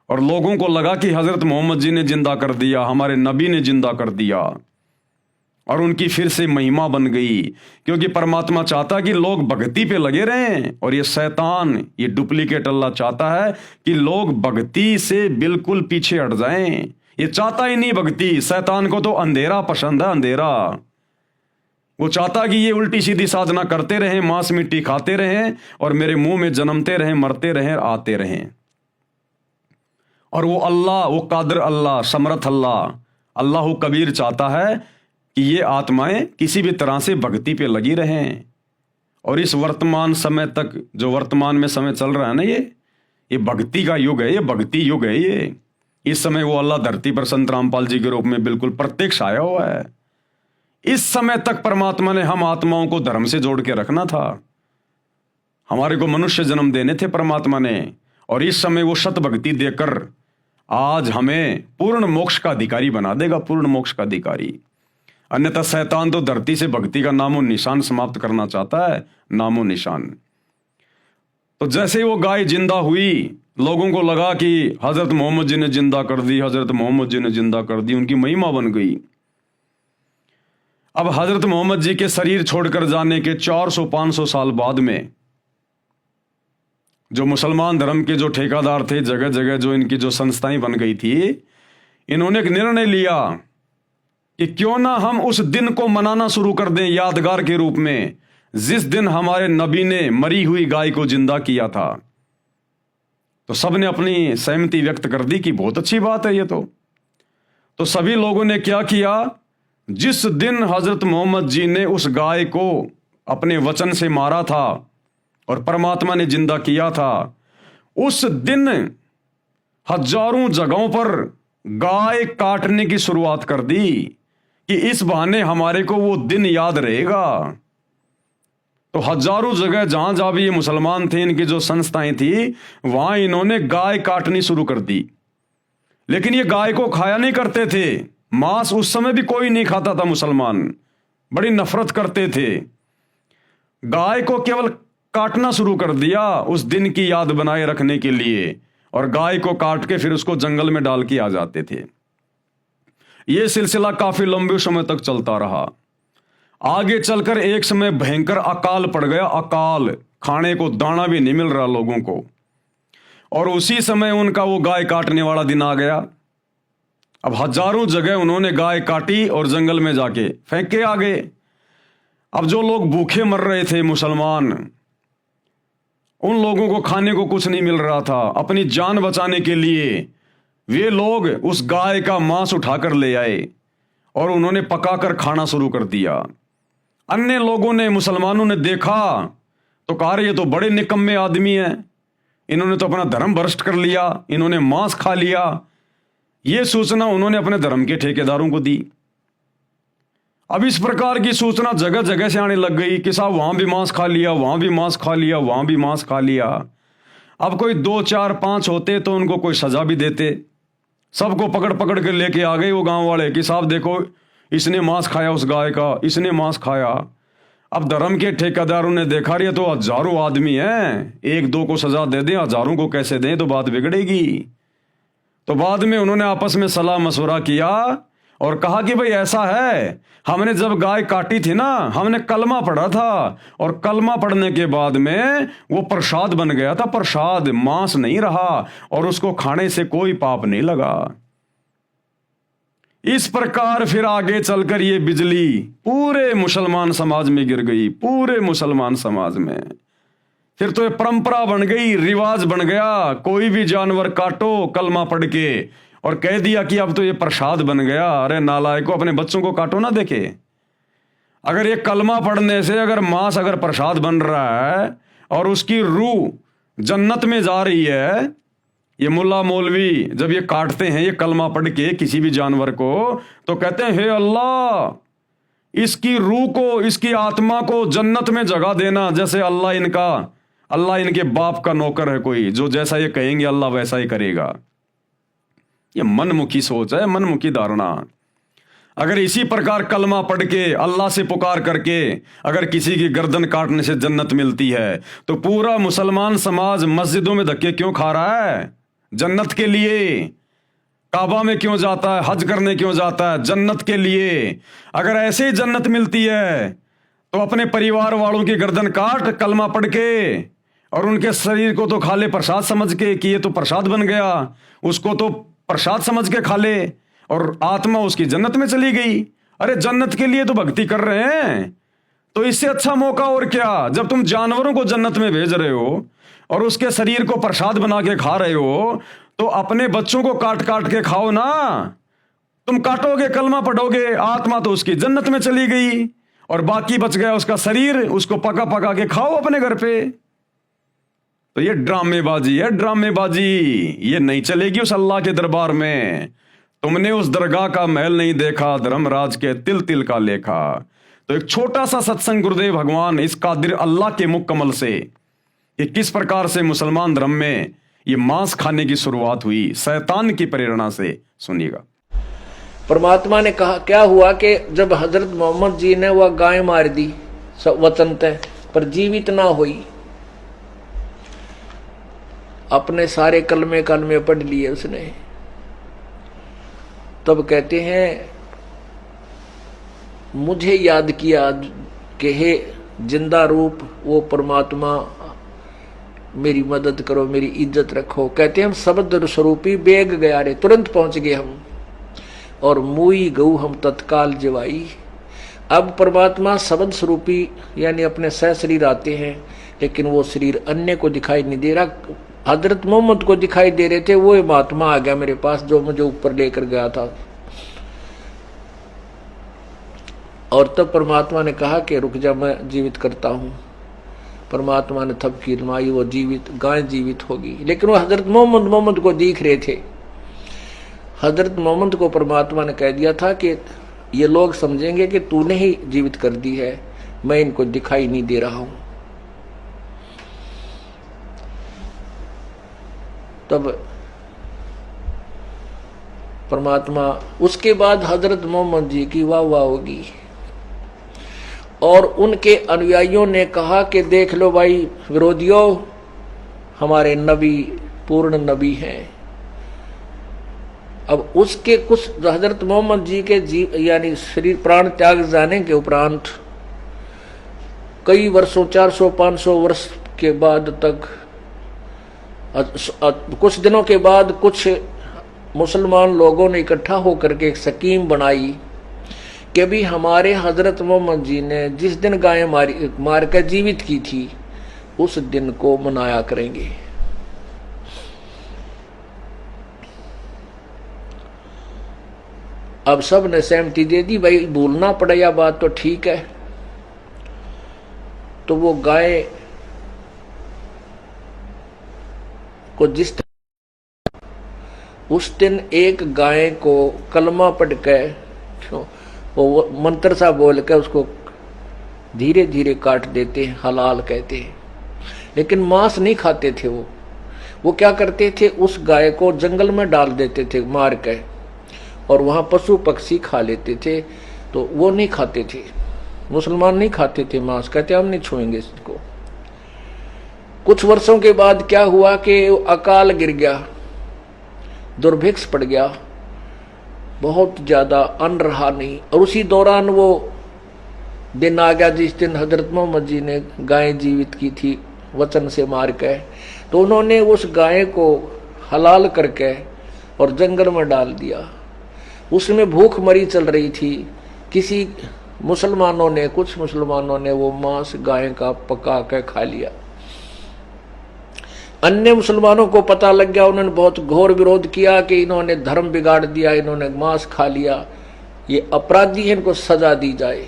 और लोगों को लगा कि हजरत मोहम्मद जी ने जिंदा कर दिया, हमारे नबी ने जिंदा कर दिया, और उनकी फिर से महिमा बन गई। क्योंकि परमात्मा चाहता कि लोग भक्ति पे लगे रहें, और ये शैतान, ये डुप्लीकेट अल्लाह चाहता है कि लोग भक्ति से बिल्कुल पीछे हट जाएं। ये चाहता ही नहीं भक्ति, शैतान को तो अंधेरा पसंद है, अंधेरा। वो चाहता कि ये उल्टी सीधी साधना करते रहें, मांस मिट्टी खाते रहें, और मेरे मुंह में जन्मते रहें, मरते रहें, आते रहें। और वो अल्लाह, वो कादिर अल्लाह, समर्थ अल्लाह, अल्लाहु कबीर चाहता है कि ये आत्माएं किसी भी तरह से भक्ति पे लगी रहें। और इस वर्तमान समय तक, जो वर्तमान में समय चल रहा है ना, ये भक्ति का युग है, ये भक्ति युग है। ये इस समय वो अल्लाह धरती पर संत रामपाल जी के रूप में बिल्कुल प्रत्यक्ष आया हुआ है। इस समय तक परमात्मा ने हम आत्माओं को धर्म से जोड़ के रखना था, हमारे को मनुष्य जन्म देने थे परमात्मा ने, और इस समय वो सत भक्ति देकर आज हमें पूर्ण मोक्ष का अधिकारी बना देगा, पूर्ण मोक्ष का अधिकारी। अन्यथा शैतान तो धरती से भक्ति का नामो निशान समाप्त करना चाहता है, नामो निशान। तो जैसे ही वो गाय जिंदा हुई, लोगों को लगा कि हजरत मोहम्मद जी ने जिंदा कर दी, हजरत मोहम्मद जी ने जिंदा कर दी, उनकी महिमा बन गई। अब हजरत मोहम्मद जी के शरीर छोड़कर जाने के 400-500 साल बाद में जो मुसलमान धर्म के जो ठेकेदार थे, जगह जगह जो इनकी जो संस्थाएं बन गई थी, इन्होंने एक निर्णय लिया कि क्यों ना हम उस दिन को मनाना शुरू कर दें यादगार के रूप में, जिस दिन हमारे नबी ने मरी हुई गाय को जिंदा किया था। तो सबने अपनी सहमति व्यक्त कर दी कि बहुत अच्छी बात है ये तो सभी लोगों ने क्या किया, जिस दिन हजरत मोहम्मद जी ने उस गाय को अपने वचन से मारा था और परमात्मा ने जिंदा किया था, उस दिन हजारों जगहों पर गाय काटने की शुरुआत कर दी कि इस बहाने हमारे को वो दिन याद रहेगा। तो हजारों जगह जहां जहां भी ये मुसलमान थे, इनकी जो संस्थाएं थी, वहां इन्होंने गाय काटनी शुरू कर दी। लेकिन ये गाय को खाया नहीं करते थे, मांस उस समय भी कोई नहीं खाता था, मुसलमान बड़ी नफरत करते थे। गाय को केवल काटना शुरू कर दिया उस दिन की याद बनाए रखने के लिए, और गाय को काट के फिर उसको जंगल में डाल के आ जाते थे। यह सिलसिला काफी लंबे समय तक चलता रहा। आगे चलकर एक समय भयंकर अकाल पड़ गया, अकाल, खाने को दाना भी नहीं मिल रहा लोगों को, और उसी समय उनका वो गाय काटने वाला दिन आ गया। अब हजारों जगह उन्होंने गाय काटी और जंगल में जाके फेंक के आ गए। अब जो लोग भूखे मर रहे थे मुसलमान, उन लोगों को खाने को कुछ नहीं मिल रहा था। अपनी जान बचाने के लिए वे लोग उस गाय का मांस उठाकर ले आए और उन्होंने पकाकर खाना शुरू कर दिया। अन्य लोगों ने, मुसलमानों ने देखा तो कहा ये तो बड़े निकम्मे आदमी हैं, इन्होंने तो अपना धर्म भ्रष्ट कर लिया, इन्होंने मांस खा लिया। यह सूचना उन्होंने अपने धर्म के ठेकेदारों को दी। अब इस प्रकार की सूचना जगह जगह से आने लग गई कि साहब वहां भी मांस खा लिया, वहां भी मांस खा लिया, वहां भी मांस खा लिया। अब कोई 2, 4, 5 होते तो उनको कोई सजा भी देते। सबको पकड़ पकड़ के लेके आ गए वो गांव वाले कि साहब देखो इसने मांस खाया, उस गाय का इसने मांस खाया। अब धर्म के ठेकेदारों ने देखा रही तो हजारों आदमी हैं, 1-2 को सजा दे दें, हजारों को कैसे दें, तो बात बिगड़ेगी। तो बाद में उन्होंने आपस में सलाह मशवरा किया और कहा कि भाई ऐसा है, हमने जब गाय काटी थी ना, हमने कलमा पढ़ा था, और कलमा पढ़ने के बाद में वो प्रसाद बन गया था, प्रसाद, मांस नहीं रहा, और उसको खाने से कोई पाप नहीं लगा। इस प्रकार फिर आगे चलकर ये बिजली पूरे मुसलमान समाज में गिर गई, पूरे मुसलमान समाज में। फिर तो ये परंपरा बन गई, रिवाज बन गया, कोई भी जानवर काटो कलमा पढ़ के, और कह दिया कि अब तो ये प्रसाद बन गया। अरे नालायकों, अपने बच्चों को काटो ना देखे। अगर ये कलमा पढ़ने से अगर मांस अगर प्रसाद बन रहा है और उसकी रूह जन्नत में जा रही है, ये मुल्ला मौलवी जब ये काटते हैं ये कलमा पढ़ के किसी भी जानवर को, तो कहते हैं हे अल्लाह, इसकी रूह को, इसकी आत्मा को जन्नत में जगह देना। जैसे अल्लाह इनके बाप का नौकर है कोई, जो जैसा ये कहेंगे अल्लाह वैसा ही करेगा। ये मनमुखी सोच है, मनमुखी धारणा। अगर इसी प्रकार कलमा पढ़ के अल्लाह से पुकार करके अगर किसी की गर्दन काटने से जन्नत मिलती है, तो पूरा मुसलमान समाज मस्जिदों में धक्के क्यों खा रहा है? जन्नत के लिए। काबा में क्यों जाता है? हज करने क्यों जाता है? जन्नत के लिए। अगर ऐसे ही जन्नत मिलती है तो अपने परिवार वालों की गर्दन काट कलमा पढ़ के, और उनके शरीर को तो खा ले प्रसाद समझ के कि ये तो प्रसाद बन गया, उसको तो प्रसाद समझ के खा ले, और आत्मा उसकी जन्नत में चली गई। अरे जन्नत के लिए तो भक्ति कर रहे हैं, तो इससे अच्छा मौका और क्या? जब तुम जानवरों को जन्नत में भेज रहे हो और उसके शरीर को प्रसाद बना के खा रहे हो, तो अपने बच्चों को काट काट के खाओ ना। तुम काटोगे, कलमा पढ़ोगे, आत्मा तो उसकी जन्नत में चली गई, और बाकी बच गया उसका शरीर, उसको पका पका के खाओ अपने घर पे। तो ये ड्रामेबाजी है, ड्रामेबाजी। ये नहीं चलेगी उस अल्लाह के दरबार में। तुमने उस दरगाह का महल नहीं देखा, धर्मराज के तिल तिल का लेखा। तो एक छोटा सा सत्संग गुरुदेव भगवान इस कादिर अल्लाह के मुख कमल से कि किस प्रकार से मुसलमान धर्म में ये मांस खाने की शुरुआत हुई शैतान की प्रेरणा से। सुनिएगा। परमात्मा ने कहा क्या हुआ कि जब हजरत मोहम्मद जी ने वह गाय मार दी वतन तय पर जीवित ना हुई, अपने सारे कलमे कलमे पढ़ लिए उसने, तब कहते हैं मुझे याद किया कि हे जिंदा रूप वो परमात्मा मेरी मदद करो, मेरी इज्जत रखो। कहते हैं हम शब्द स्वरूपी बेग गया रे, तुरंत पहुंच गए हम, और मुई गऊ हम तत्काल जवाई। अब परमात्मा शब्द स्वरूपी यानी अपने सह शरीर आते हैं, लेकिन वो शरीर अन्य को दिखाई नहीं दे रहा, हजरत मोहम्मद को दिखाई दे रहे थे। वो महात्मा आ गया मेरे पास जो मुझे ऊपर लेकर गया था, और तब परमात्मा ने कहा कि रुक जा मैं जीवित करता हूं। परमात्मा ने थपकी रमाई, वो जीवित गाय जीवित होगी। लेकिन वो हजरत मोहम्मद को दिख रहे थे। हजरत मोहम्मद को परमात्मा ने कह दिया था कि ये लोग समझेंगे कि तूने ही जीवित कर दी है, मैं इनको दिखाई नहीं दे रहा हूं। तब परमात्मा, उसके बाद हजरत मोहम्मद जी की वाह वाह होगी, और उनके अनुयायियों ने कहा कि देख लो भाई विरोधियों, हमारे नबी पूर्ण नबी हैं। अब उसके कुछ हजरत मोहम्मद जी के यानी शरीर प्राण त्याग जाने के उपरांत कई वर्षों 400-500 वर्ष के बाद तक, कुछ दिनों के बाद कुछ मुसलमान लोगों ने इकट्ठा होकर के एक स्कीम बनाई कि भी हमारे हजरत मोहम्मद जी ने जिस दिन गाय मार कर जीवित की थी उस दिन को मनाया करेंगे। अब सब ने सहमति दे दी, भाई भूलना पड़ा यह बात तो ठीक है। तो वो गाय को जिस उस दिन एक गाय को कलमा पढ़ के वो मंत्र सा बोल के उसको धीरे धीरे काट देते हैं, हलाल कहते हैं। लेकिन मांस नहीं खाते थे वो क्या करते थे, उस गाय को जंगल में डाल देते थे मार के, और वहां पशु पक्षी खा लेते थे। तो वो नहीं खाते थे, मुसलमान नहीं खाते थे मांस, कहते हम नहीं छुएंगे इसको। कुछ वर्षों के बाद क्या हुआ कि अकाल गिर गया, दुर्भिक्ष पड़ गया, बहुत ज्यादा अन्न रहा नहीं। और उसी दौरान वो दिन आ गया जिस दिन हजरत मोहम्मद जी ने गाय जीवित की थी वचन से मार के। तो उन्होंने उस गाय को हलाल करके और जंगल में डाल दिया। उसमें भूख मरी चल रही थी। किसी मुसलमानों ने, कुछ मुसलमानों ने वो मांस गाय का पका के खा लिया। अन्य मुसलमानों को पता लग गया, उन्होंने बहुत घोर विरोध किया कि इन्होंने धर्म बिगाड़ दिया, इन्होंने मांस खा लिया, ये अपराधी है, इनको सजा दी जाए।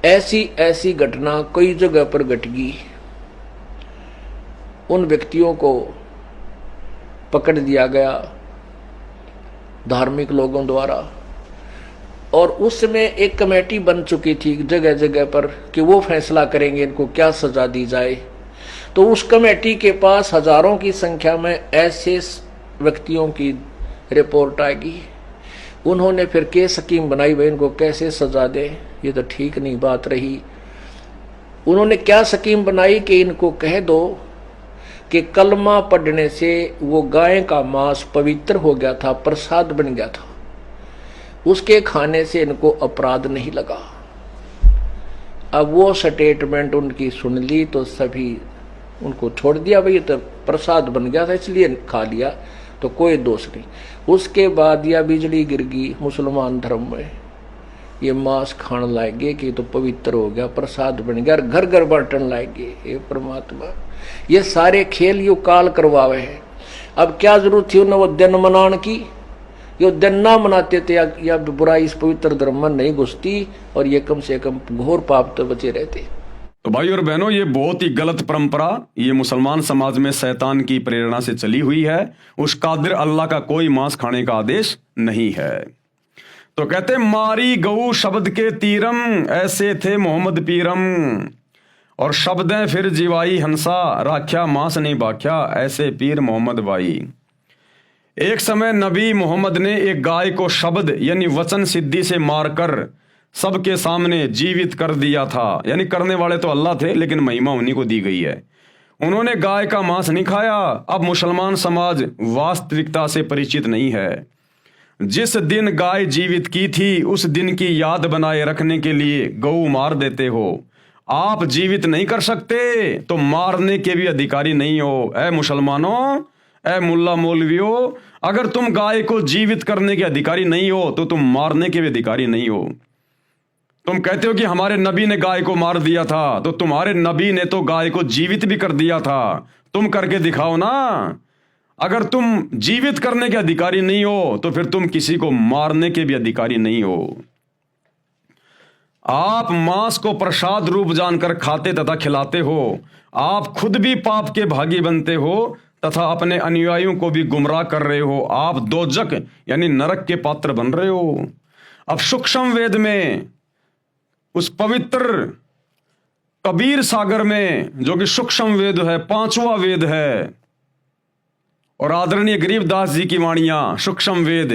ऐसी ऐसी घटना कई जगह पर घट गई। उन व्यक्तियों को पकड़ दिया गया धार्मिक लोगों द्वारा, और उसमें एक कमेटी बन चुकी थी जगह जगह पर कि वो फैसला करेंगे इनको क्या सजा दी जाए। तो उस कमेटी के पास हजारों की संख्या में ऐसे व्यक्तियों की रिपोर्ट आएगी। उन्होंने फिर केस स्कीम बनाई, भाई इनको कैसे सजा दे, ये तो ठीक नहीं बात रही। उन्होंने क्या स्कीम बनाई कि इनको कह दो कि कलमा पढ़ने से वो गाय का मांस पवित्र हो गया था, प्रसाद बन गया था, उसके खाने से इनको अपराध नहीं लगा। अब वो स्टेटमेंट उनकी सुन ली तो सभी उनको छोड़ दिया, भाई तो प्रसाद बन गया था इसलिए खा लिया, तो कोई दोष नहीं। उसके बाद यह बिजली गिर गई मुसलमान धर्म में, ये मांस खाने लाएंगे कि तो पवित्र हो गया, प्रसाद बन गया, घर घर बांटन लाएंगे। ये परमात्मा ये सारे खेल यू काल करवावे हैं। अब क्या जरूरत थी उन्हें वो दिन मनाने की, ये दिन ना मनाते थे या बुराई इस पवित्र धर्म में नहीं घुसती, और ये कम से कम घोर पाप तो बचे रहते। तो भाई और बहनों, ये बहुत ही गलत परंपरा ये मुसलमान समाज में शैतान की प्रेरणा से चली हुई है। उस कादिर अल्लाह का कोई मांस खाने का आदेश नहीं है। तो कहते मारी गऊ शब्द के तीरम, ऐसे थे मोहम्मद पीरम। और शब्दें फिर जीवाई हंसा, राख्या मांस नहीं बाख्या, ऐसे पीर मोहम्मद भाई। एक समय नबी मोहम्मद ने एक गाय को शब्द यानी वचन सिद्धि से मारकर सबके सामने जीवित कर दिया था। यानी करने वाले तो अल्लाह थे, लेकिन महिमा उन्हीं को दी गई है। उन्होंने गाय का मांस नहीं खाया। अब मुसलमान समाज वास्तविकता से परिचित नहीं है। जिस दिन गाय जीवित की थी उस दिन की याद बनाए रखने के लिए गऊ मार देते हो। आप जीवित नहीं कर सकते तो मारने के भी अधिकारी नहीं हो। ऐ मुसलमानों, ऐ मुल्ला मौलवियों, अगर तुम गाय को जीवित करने के अधिकारी नहीं हो तो तुम मारने के भी अधिकारी नहीं हो। तुम कहते हो कि हमारे नबी ने गाय को मार दिया था, तो तुम्हारे नबी ने तो गाय को जीवित भी कर दिया था। तुम करके दिखाओ ना। अगर तुम जीवित करने के अधिकारी नहीं हो तो फिर तुम किसी को मारने के भी अधिकारी नहीं हो। आप मांस को प्रसाद रूप जानकर खाते तथा खिलाते हो। आप खुद भी पाप के भागी बनते हो तथा अपने अनुयायियों को भी गुमराह कर रहे हो। आप दोजक यानी नरक के पात्र बन रहे हो। अब सूक्ष्म वेद में, उस पवित्र कबीर सागर में, जो कि सूक्ष्म वेद है, 5वां वेद है, और आदरणीय गरीबदास जी की वाणियां सूक्ष्म वेद,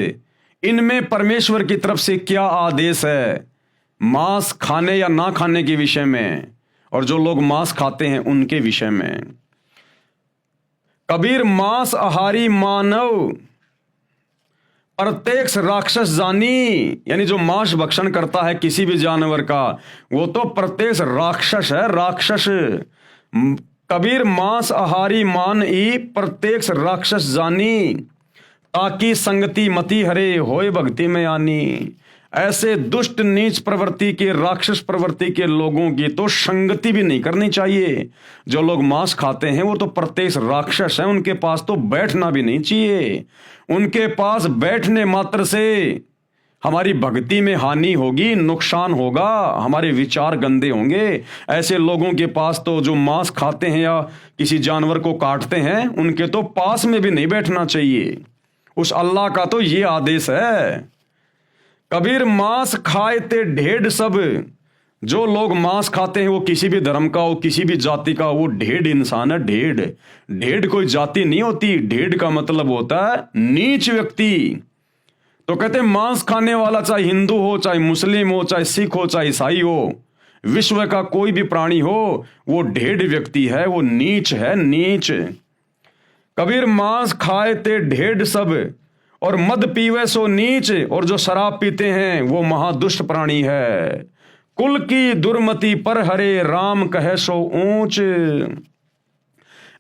इनमें परमेश्वर की तरफ से क्या आदेश है मांस खाने या ना खाने के विषय में, और जो लोग मांस खाते हैं उनके विषय में। कबीर मांस आहारी मानव प्रत्यक्ष राक्षस जानी, यानी जो मांस भक्षण करता है किसी भी जानवर का, वो तो प्रत्यक्ष राक्षस है, राक्षस। कबीर मांस आहारी मान ई प्रत्यक्ष राक्षस जानी, ताकि संगति मति हरे होए भक्ति में आनी। ऐसे दुष्ट नीच प्रवृत्ति के, राक्षस प्रवृत्ति के लोगों की तो संगति भी नहीं करनी चाहिए। जो लोग मांस खाते हैं वो तो प्रत्यक्ष राक्षस हैं, उनके पास तो बैठना भी नहीं चाहिए। उनके पास बैठने मात्र से हमारी भक्ति में हानि होगी, नुकसान होगा, हमारे विचार गंदे होंगे। ऐसे लोगों के पास तो, जो मांस खाते हैं या किसी जानवर को काटते हैं, उनके तो पास में भी नहीं बैठना चाहिए। उस अल्लाह का तो ये आदेश है। कबीर मांस खाए ते ढेड सब। जो लोग मांस खाते हैं वो किसी भी धर्म का हो, किसी भी जाति का, वो ढेड इंसान है। ढेड, ढेड कोई जाति नहीं होती। ढेड का मतलब होता है नीच व्यक्ति। तो कहते हैं मांस खाने वाला चाहे हिंदू हो, चाहे मुस्लिम हो, चाहे सिख हो, चाहे ईसाई हो, विश्व का कोई भी प्राणी हो, वो ढेड व्यक्ति है, वो नीच है, नीच। कबीर मांस खाए ते ढेड सब, और मद पीवे सो नीच, और जो शराब पीते हैं वो महादुष्ट प्राणी है। कुल की दुर्मति पर हरे राम कहे सो ऊंच।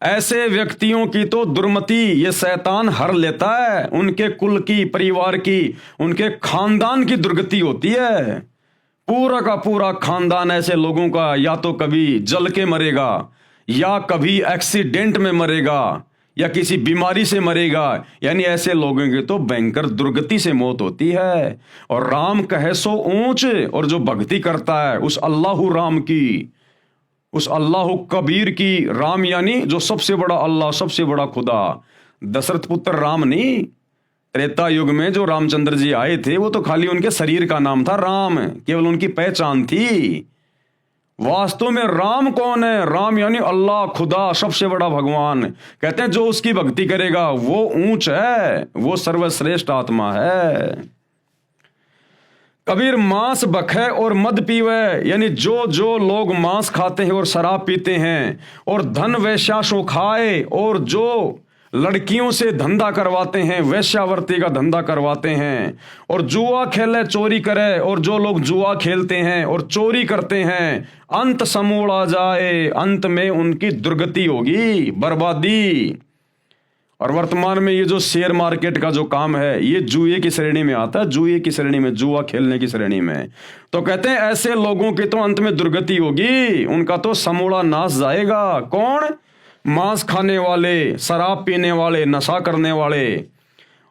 ऐसे व्यक्तियों की तो दुर्मति ये शैतान हर लेता है। उनके कुल की, परिवार की, उनके खानदान की दुर्गति होती है। पूरा का पूरा खानदान ऐसे लोगों का या तो कभी जल के मरेगा, या कभी एक्सीडेंट में मरेगा, या किसी बीमारी से मरेगा। यानी ऐसे लोगों की तो भयंकर दुर्गति से मौत होती है। और राम कहे सो ऊंच, और जो भक्ति करता है उस अल्लाह राम की, उस अल्लाह कबीर की, राम यानी जो सबसे बड़ा अल्लाह, सबसे बड़ा खुदा, दशरथ पुत्र राम नहीं। त्रेता युग में जो रामचंद्र जी आए थे वो तो खाली उनके शरीर का नाम था राम, केवल उनकी पहचान थी। वास्तव में राम कौन है? राम यानी अल्लाह, खुदा, सबसे बड़ा भगवान। कहते हैं जो उसकी भक्ति करेगा वो ऊंच है, वो सर्वश्रेष्ठ आत्मा है। कबीर मांस बखे और मद पीवे, यानी जो जो लोग मांस खाते हैं और शराब पीते हैं, और धन वैश्याशो खाए, और जो लड़कियों से धंधा करवाते हैं, वैश्यावर्ती का धंधा करवाते हैं, और जुआ खेले, चोरी करे, और जो लोग जुआ खेलते हैं और चोरी करते हैं, अंत समूला जाए, अंत में उनकी दुर्गति होगी, बर्बादी। और वर्तमान में ये जो शेयर मार्केट का जो काम है, ये जुए की श्रेणी में आता है, जुए की श्रेणी में, जुआ खेलने की श्रेणी में। तो कहते हैं ऐसे लोगों की तो अंत में दुर्गति होगी, उनका तो समूला नाश जाएगा। कौन? मांस खाने वाले, शराब पीने वाले, नशा करने वाले,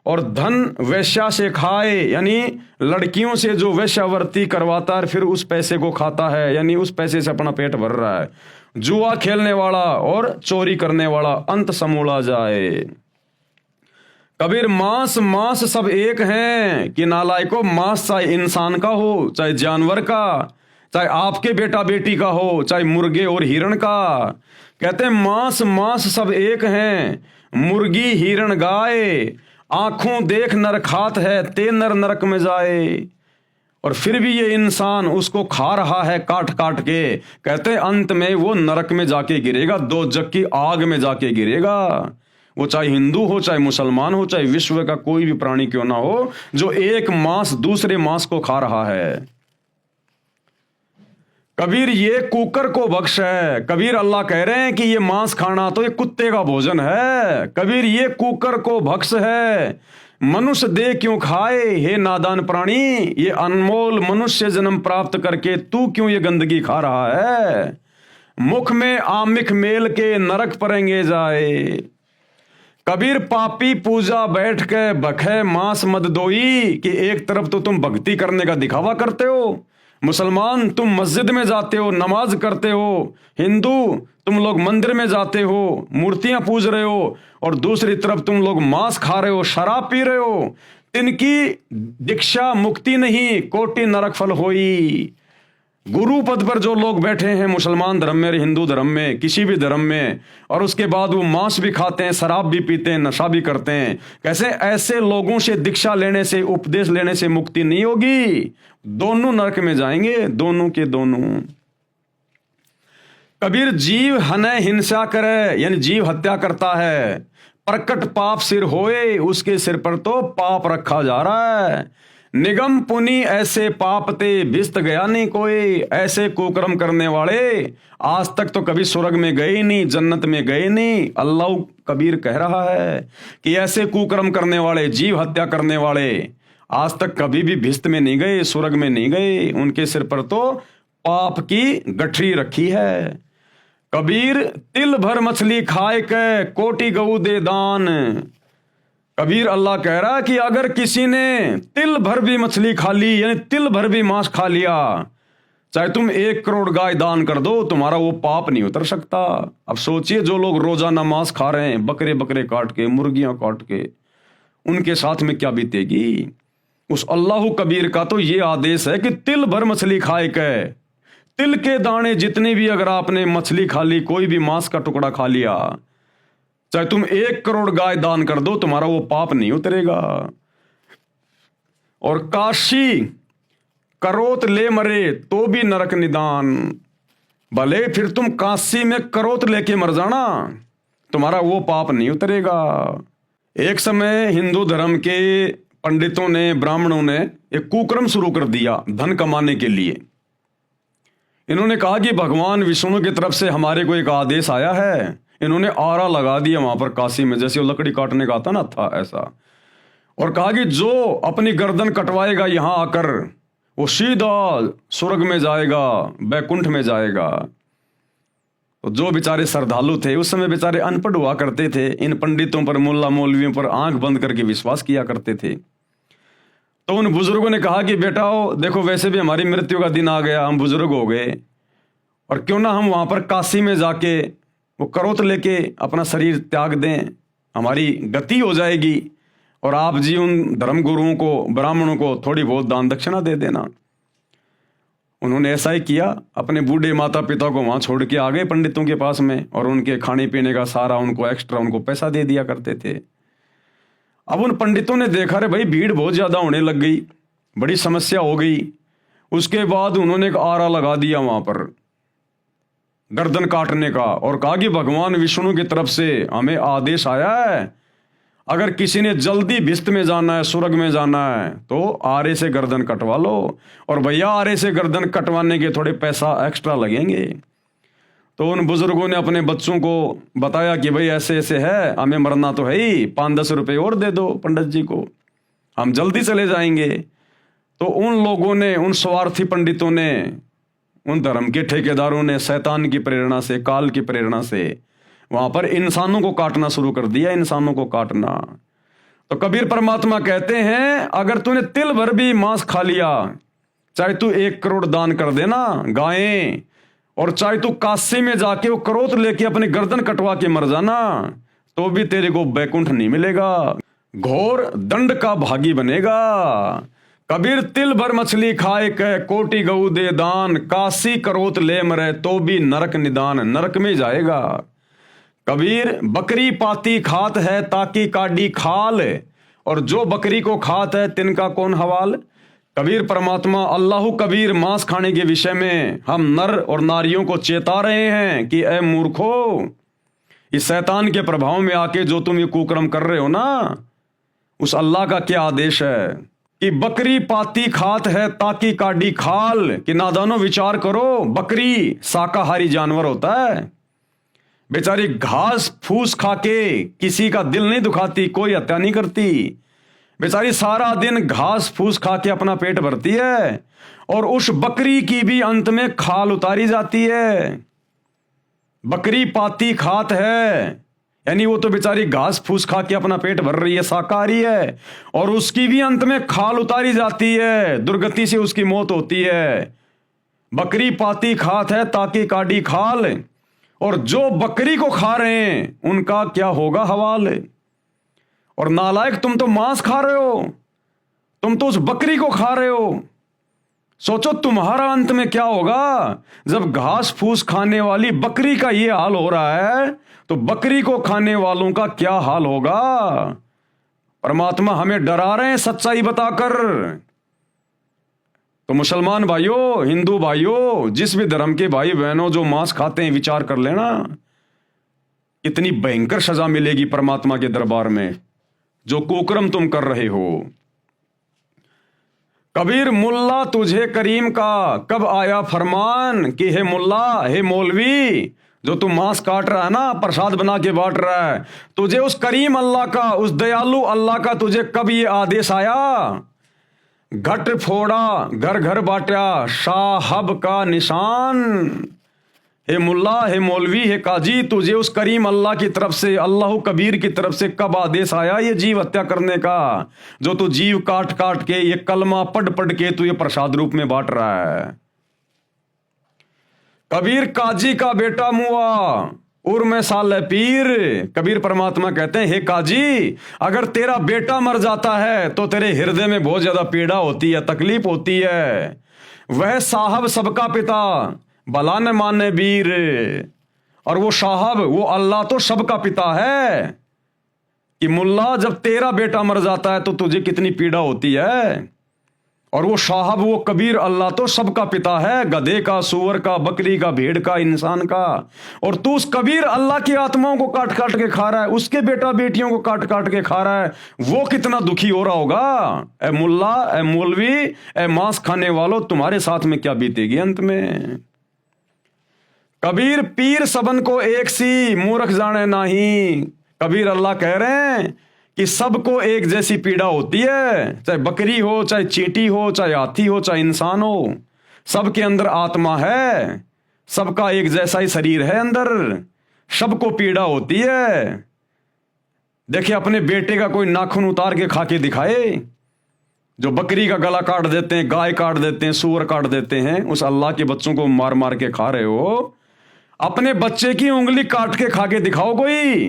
और धन वैश्या से खाए, यानी लड़कियों से जो वैश्यावर्ती करवाता है फिर उस पैसे को खाता है, यानी उस पैसे से अपना पेट भर रहा है। जुआ खेलने वाला और चोरी करने वाला, अंत समूला जाए। कबीर मांस मांस सब एक हैं कि नालायको, मांस चाहे इंसान का हो, चाहे जानवर का, चाहे आपके बेटा बेटी का हो, चाहे मुर्गे और हिरण का। कहते हैं मांस मांस सब एक हैं, मुर्गी हिरण गाय, आंखों देख नर खात है, ते नर नरक में जाए। और फिर भी ये इंसान उसको खा रहा है काट काट के। कहते हैं अंत में वो नरक में जाके गिरेगा, दोजख की आग में जाके गिरेगा। वो चाहे हिंदू हो, चाहे मुसलमान हो, चाहे विश्व का कोई भी प्राणी क्यों ना हो, जो एक मांस दूसरे मांस को खा रहा है। कबीर ये कुकर को बख्श है। कबीर अल्लाह कह रहे हैं कि ये मांस खाना तो ये कुत्ते का भोजन है। कबीर ये कुकर को बख्श है। मनुष्य देह क्यों खाए हे नादान प्राणी, ये अनमोल मनुष्य जन्म प्राप्त करके तू क्यों ये गंदगी खा रहा है। मुख में आमिख मेल के नरक परेंगे जाए। कबीर पापी पूजा बैठ के बखे मांस मद दोई, कि एक तरफ तो तुम भक्ति करने का दिखावा करते हो, मुसलमान तुम मस्जिद में जाते हो, नमाज करते हो, हिंदू तुम लोग मंदिर में जाते हो, मूर्तियां पूज रहे हो, और दूसरी तरफ तुम लोग मांस खा रहे हो, शराब पी रहे हो। तिनकी दीक्षा मुक्ति नहीं, कोटि नरक फल होई। गुरु पद पर जो लोग बैठे हैं मुसलमान धर्म में, हिंदू धर्म में, किसी भी धर्म में, और उसके बाद वो मांस भी खाते हैं, शराब भी पीते हैं, नशा भी करते हैं, कैसे ऐसे लोगों से दीक्षा लेने से, उपदेश लेने से मुक्ति नहीं होगी। दोनों नरक में जाएंगे, दोनों के दोनों। कबीर जीव हनय हिंसा करे, यानी जीव हत्या करता है, प्रकट पाप सिर होए, उसके सिर पर तो पाप रखा जा रहा है। निगम पुनि ऐसे पाप ते बिस्त गया नहीं कोई। ऐसे कुकर्म करने वाले आज तक तो कभी स्वर्ग में गए ही नहीं, जन्नत में गए नहीं। अल्लाह कबीर कह रहा है कि ऐसे कुकर्म करने वाले, जीव हत्या करने वाले आज तक कभी भी भिस्त में नहीं गए, स्वर्ग में नहीं गए। उनके सिर पर तो पाप की गठरी रखी है। कबीर तिल भर मछली खाए के कोटि गऊ दे दान। कबीर अल्लाह कह रहा कि अगर किसी ने तिल भर भी मछली खा ली, यानी तिल भर भी मांस खा लिया, चाहे तुम 1 करोड़ गाय दान कर दो, तुम्हारा वो पाप नहीं उतर सकता। अब सोचिए जो लोग रोजाना मांस खा रहे हैं, बकरे बकरे काट के, मुर्गियां काट के, उनके साथ में क्या बीतेगी। उस अल्लाह कबीर का तो ये आदेश है कि तिल भर मछली खाए के, तिल के दाने जितने भी अगर आपने मछली खा ली, कोई भी मांस का टुकड़ा खा लिया, चाहे तुम 1 करोड़ गाय दान कर दो, तुम्हारा वो पाप नहीं उतरेगा। और काशी करोत ले मरे तो भी नरक निदान। भले फिर तुम काशी में करोत लेके मर जाना, तुम्हारा वो पाप नहीं उतरेगा। एक समय हिंदू धर्म के पंडितों ने, ब्राह्मणों ने एक कुकर्म शुरू कर दिया धन कमाने के लिए। इन्होंने कहा कि भगवान विष्णु की तरफ से हमारे को एक आदेश आया है। इन्होंने आरा लगा दिया वहां पर काशी में, जैसे वो लकड़ी काटने का आता ना था ऐसा, और कहा कि जो अपनी गर्दन कटवाएगा यहां आकर, वो सीधा स्वर्ग में जाएगा, बैकुंठ में जाएगा। तो जो बेचारे श्रद्धालु थे, उस समय बेचारे अनपढ़ हुआ करते थे, इन पंडितों पर, मुल्ला मौलवियों पर आंख बंद करके विश्वास किया करते थे। तो उन बुजुर्गों ने कहा कि बेटाओ देखो, वैसे भी हमारी मृत्यु का दिन आ गया, हम बुजुर्ग हो गए, और क्यों ना हम वहां पर काशी में जाके वो करोत लेके अपना शरीर त्याग दें, हमारी गति हो जाएगी, और आप जी उन धर्म गुरुओं को, ब्राह्मणों को थोड़ी बहुत दान दक्षिणा दे देना। उन्होंने ऐसा ही किया, अपने बूढ़े माता पिता को वहां छोड़ के आ गए पंडितों के पास में, और उनके खाने पीने का सारा उनको एक्स्ट्रा उनको पैसा दे दिया करते थे। अब उन पंडितों ने देखा रे भाई भीड़ बहुत ज्यादा होने लग गई, बड़ी समस्या हो गई। उसके बाद उन्होंने एक आरा लगा दिया वहां पर गर्दन काटने का, और कहा कि भगवान विष्णु की तरफ से हमें आदेश आया है, अगर किसी ने जल्दी भिस्त में जाना है, स्वर्ग में जाना है, तो आरे से गर्दन कटवा लो। और भैया आरे से गर्दन कटवाने के थोड़े पैसा एक्स्ट्रा लगेंगे। तो उन बुजुर्गों ने अपने बच्चों को बताया कि भाई ऐसे ऐसे है, हमें मरना तो है ही, 5-10 रुपये और दे दो पंडित जी को, हम जल्दी चले जाएंगे। तो उन लोगों ने, उन स्वार्थी पंडितों ने, उन धर्म के ठेकेदारों ने शैतान की प्रेरणा से, काल की प्रेरणा से वहां पर इंसानों को काटना शुरू कर दिया, इंसानों को काटना। तो कबीर परमात्मा कहते हैं अगर तूने तिल भर भी मांस खा लिया, चाहे तू 1 करोड़ दान कर देना गायें, और चाहे तू काशी में जाके वो करोत लेके अपनी गर्दन कटवा के मर जाना, तो भी तेरे को बैकुंठ नहीं मिलेगा, घोर दंड का भागी बनेगा। कबीर तिल भर मछली खाए कह कोटि गऊ दे दान, काशी करोत ले मरे तो भी नरक निदान, नरक में जाएगा। कबीर बकरी पाती खात है ताकि काडी खाल, और जो बकरी को खात है तिनका कौन हवाल। कबीर परमात्मा अल्लाह कबीर मांस खाने के विषय में हम नर और नारियों को चेता रहे हैं कि ए मूर्खो, इस शैतान के प्रभाव में आके जो तुम ये कुकर्म कर रहे हो ना, उस अल्लाह का क्या आदेश है कि बकरी पाती खात है ताकि काडी खाल, कि नादानो विचार करो, बकरी शाकाहारी जानवर होता है, बेचारी घास फूस खा के किसी का दिल नहीं दुखाती, कोई हत्या नहीं करती, बेचारी सारा दिन घास फूस खा के अपना पेट भरती है, और उस बकरी की भी अंत में खाल उतारी जाती है। बकरी पाती खात है यानी वो तो बेचारी घास फूस खा के अपना पेट भर रही है, शाकाहारी है, और उसकी भी अंत में खाल उतारी जाती है, दुर्गति से उसकी मौत होती है। बकरी पाती खात है ताकि काडी खाल, और जो बकरी को खा रहे हैं उनका क्या होगा हवाल। और नालायक, तुम तो मांस खा रहे हो, तुम तो उस बकरी को खा रहे हो, सोचो तुम्हारा अंत में क्या होगा। जब घास फूस खाने वाली बकरी का ये हाल हो रहा है तो बकरी को खाने वालों का क्या हाल होगा। परमात्मा हमें डरा रहे हैं सच्चाई बताकर। तो मुसलमान भाइयों, हिंदू भाइयों, जिस भी धर्म के भाई बहनों जो मांस खाते हैं, विचार कर लेना, इतनी भयंकर सजा मिलेगी परमात्मा के दरबार में जो कुकर्म तुम कर रहे हो। कबीर मुल्ला तुझे करीम का कब आया फरमान, कि हे मुल्ला, हे मौलवी, जो तू मांस काट रहा है ना, प्रसाद बना के बांट रहा है, तुझे उस करीम अल्लाह का, उस दयालु अल्लाह का तुझे कब ये आदेश आया। घट फोड़ा घर घर बांटा साहब का निशान। हे मुल्ला, हे मौलवी, हे काजी, तुझे उस करीम अल्लाह की तरफ से, अल्लाह कबीर की तरफ से कब आदेश आया ये जीव हत्या करने का, जो तू जीव काट काट के, ये कलमा पढ़ पढ़ के तू ये प्रसाद रूप में बांट रहा है। कबीर काजी का बेटा मुआ उर में साल पीर। कबीर परमात्मा कहते हैं, हे काजी, अगर तेरा बेटा मर जाता है तो तेरे हृदय में बहुत ज्यादा पीड़ा होती है, तकलीफ होती है। वह साहब सबका पिता भला न माने वीर, और वो साहब, वो अल्लाह तो सबका पिता है। कि मुल्ला, जब तेरा बेटा मर जाता है तो तुझे कितनी पीड़ा होती है, और वो साहब, वो कबीर अल्लाह तो सबका पिता है, गधे का, सूअर का, बकरी का, भेड़ का, इंसान का। और तू उस कबीर अल्लाह की आत्माओं को काट काट के खा रहा है, उसके बेटा बेटियों को काट काट के खा रहा है, वो कितना दुखी हो रहा होगा। ए मुल्ला, ए मौलवी, ए मांस खाने वालों, तुम्हारे साथ में क्या बीतेगी अंत में। कबीर पीर सबन को एक सी मूर्ख जाने नहीं। कबीर अल्लाह कह रहे हैं कि सबको एक जैसी पीड़ा होती है, चाहे बकरी हो, चाहे चींटी हो, चाहे हाथी हो, चाहे इंसान हो, सबके अंदर आत्मा है, सबका एक जैसा ही शरीर है अंदर, सबको पीड़ा होती है। देखिए, अपने बेटे का कोई नाखून उतार के खा के दिखाए, जो बकरी का गला काट देते हैं, गाय काट देते हैं, सूअर काट देते हैं, उस अल्लाह के बच्चों को मार मार के खा रहे हो। अपने बच्चे की उंगली काट के खा के दिखाओ कोई,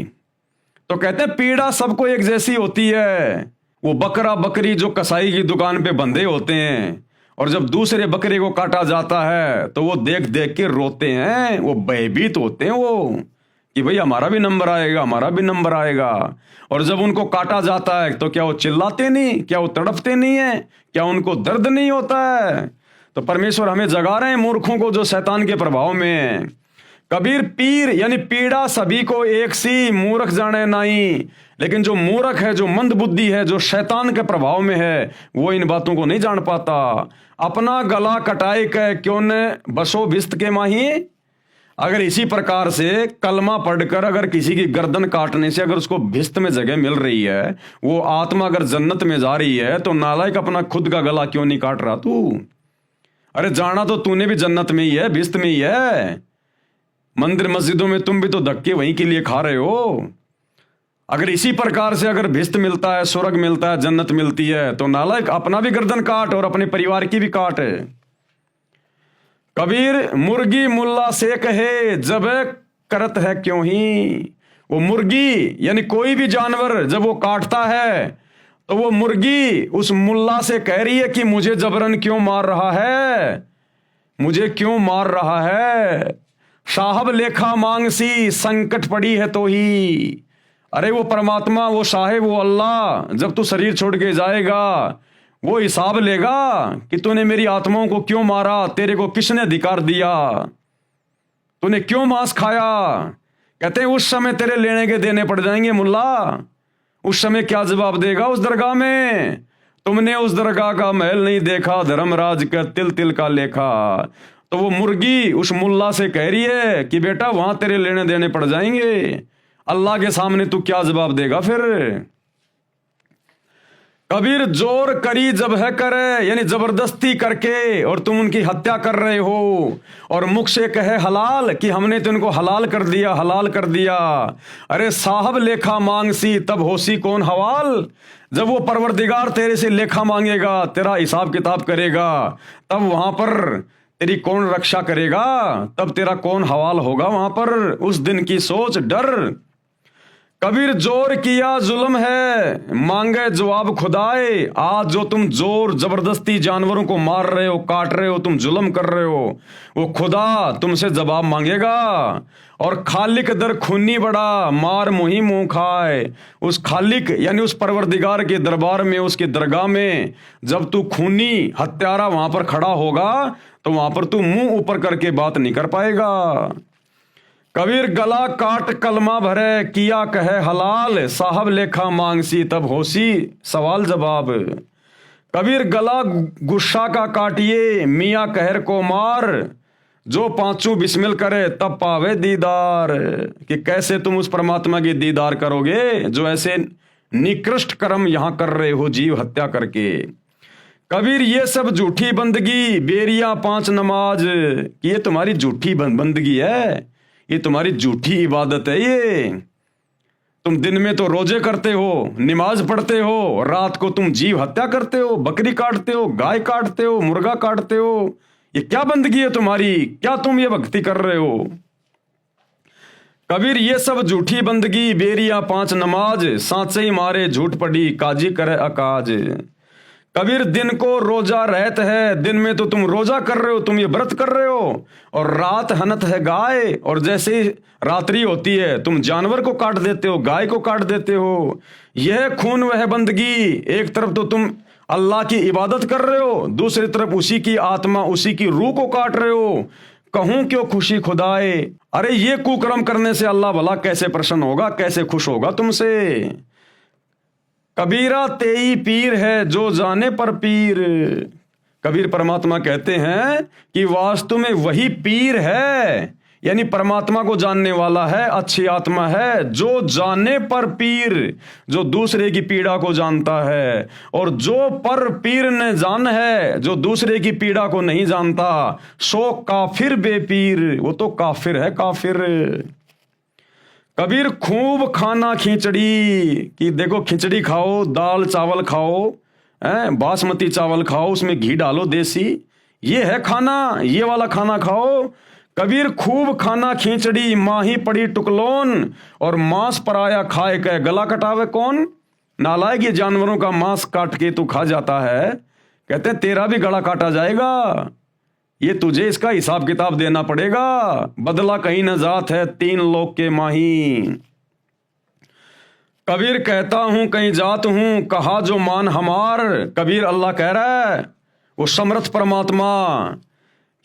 तो कहते हैं पीड़ा सबको एक जैसी होती है। वो बकरा बकरी जो कसाई की दुकान पे बंधे होते हैं, और जब दूसरे बकरे को काटा जाता है तो वो देख देख के रोते हैं, वो भयभीत होते हैं, वो कि भाई हमारा भी नंबर आएगा, हमारा भी नंबर आएगा। और जब उनको काटा जाता है तो क्या वो चिल्लाते नहीं, क्या वो तड़पते नहीं है, क्या उनको दर्द नहीं होता है। तो परमेश्वर हमें जगा रहे हैं मूर्खों को जो शैतान के प्रभाव में है। कबीर पीर यानी पीड़ा सभी को एक सी मूर्ख जाने नहीं, लेकिन जो मूर्ख है, जो मंद बुद्धि है, जो शैतान के प्रभाव में है, वो इन बातों को नहीं जान पाता। अपना गला कटाए कह क्यों न बसो भिस्त के माही। अगर इसी प्रकार से कलमा पढ़कर अगर किसी की गर्दन काटने से अगर उसको भिस्त में जगह मिल रही है, वो आत्मा अगर जन्नत में जा रही है, तो नालायक अपना खुद का गला क्यों नहीं काट रहा तू। अरे जाना तो तूने भी जन्नत में ही है, भिस्त में ही है। मंदिर मस्जिदों में तुम भी तो धक्के वहीं के लिए खा रहे हो। अगर इसी प्रकार से अगर भिस्त मिलता है, स्वर्ग मिलता है, जन्नत मिलती है, तो नालायक अपना भी गर्दन काट और अपने परिवार की भी काट है। कबीर मुर्गी मुल्ला से कहे जब करत है क्यों ही। वो मुर्गी यानी कोई भी जानवर जब वो काटता है तो वो मुर्गी उस मुल्ला से कह रही है कि मुझे जबरन क्यों मार रहा है, मुझे क्यों मार रहा है, साहब लेखा मांगसी संकट पड़ी है तो ही। अरे वो परमात्मा, वो साहिब, वो अल्लाह जब तू शरीर छोड़ के जाएगा वो हिसाब लेगा कि तूने मेरी आत्माओं को क्यों मारा, तेरे को किसने अधिकार दिया, तूने क्यों मांस खाया। कहते हैं उस समय तेरे लेने के देने पड़ जाएंगे मुल्ला। उस समय क्या जवाब देगा उस दरगाह में, तुमने उस दरगाह का महल नहीं देखा, धर्मराज का तिल तिल का लेखा। तो वो मुर्गी उस मुल्ला से कह रही है कि बेटा वहां तेरे लेने देने पड़ जाएंगे, अल्लाह के सामने तू क्या जवाब देगा फिर। कबीर जोर करी जब है करे, यानी जबरदस्ती करके और तुम उनकी हत्या कर रहे हो, और मुख से कहे हलाल कि हमने तो इनको हलाल कर दिया, हलाल कर दिया। अरे साहब लेखा मांगसी तब होसी कौन हवाल, जब वो परवरदिगार तेरे से लेखा मांगेगा, तेरा हिसाब किताब करेगा, तब वहां पर तेरी कौन रक्षा करेगा, तब तेरा कौन हवाल होगा वहां पर। उस दिन की सोच डर। कबीर जोर किया जुल्म है मांगे जवाब खुदाए, आज जो तुम जोर जबरदस्ती जानवरों को मार रहे हो, काट रहे हो, तुम जुल्म कर रहे हो, वो खुदा तुमसे जवाब मांगेगा। और खालिक दर खूनी बड़ा मार मुही मुंह खाए, उस खालिक यानी उस परवरदिगार के दरबार में, उसके दरगाह में जब तू खूनी हत्यारा वहां पर खड़ा होगा तो वहां पर तू मुंह ऊपर करके बात नहीं कर पाएगा। कबीर गला काट कलमा भरे किया कहे हलाल, साहब लेखा मांगसी तब होसी सवाल जवाब। कबीर गला गुस्सा का काटिए मियाँ कहर को मार, जो पांचों बिस्मिल करे तब पावे दीदार। कि कैसे तुम उस परमात्मा की दीदार करोगे जो ऐसे निकृष्ट कर्म यहां कर रहे हो जीव हत्या करके। कबीर ये सब झूठी बंदगी बेरिया पांच नमाज, कि ये तुम्हारी झूठी बंदगी है, ये तुम्हारी झूठी इबादत है। ये तुम दिन में तो रोजे करते हो, नमाज पढ़ते हो, रात को तुम जीव हत्या करते हो, बकरी काटते हो, गाय काटते हो, मुर्गा काटते हो। ये क्या बंदगी है तुम्हारी, क्या तुम ये भक्ति कर रहे हो। कबीर ये सब झूठी बंदगी बेरिया पांच नमाज, सांचे ही मारे झूठ पड़ी काजी करे अकाज। कबीर दिन को रोजा रहत है, दिन में तो तुम रोजा कर रहे हो, तुम ये व्रत कर रहे हो, और रात हनत है गाय, और जैसे ही रात्रि होती है तुम जानवर को काट देते हो, गाय को काट देते हो। यह खून वह बंदगी, एक तरफ तो तुम अल्लाह की इबादत कर रहे हो, दूसरी तरफ उसी की आत्मा, उसी की रूह को काट रहे हो। कहूं क्यों खुशी खुदाए। अरे ये कुकर्म करने से अल्लाह भला कैसे प्रसन्न होगा, कैसे खुश होगा तुमसे। कबीरा तेई पीर है जो जाने पर पीर। कबीर परमात्मा कहते हैं कि वास्तव में वही पीर है, यानी परमात्मा को जानने वाला है, अच्छी आत्मा है, जो जाने पर पीर, जो दूसरे की पीड़ा को जानता है। और जो पर पीर ने जान है, जो दूसरे की पीड़ा को नहीं जानता, सो काफिर बेपीर, वो तो काफिर है, काफिर। कबीर खूब खाना खिचड़ी, कि देखो खिचड़ी खाओ, दाल चावल खाओ, बासमती चावल खाओ, उसमें घी डालो देसी, ये है खाना, ये वाला खाना खाओ। कबीर खूब खाना खिचड़ी माही पड़ी टुकलोन, और मांस पराया खाए के गला कटावे कौन। नालायक ये जानवरों का मांस काट के तू खा जाता है, कहते हैं तेरा भी गला काटा जाएगा, ये तुझे इसका हिसाब किताब देना पड़ेगा। बदला कहीं न जात है तीन लोक के माही। कबीर कहता हूं कहीं जात हूं कहा जो मान हमार। कबीर अल्लाह कह रहा है, वो समर्थ परमात्मा,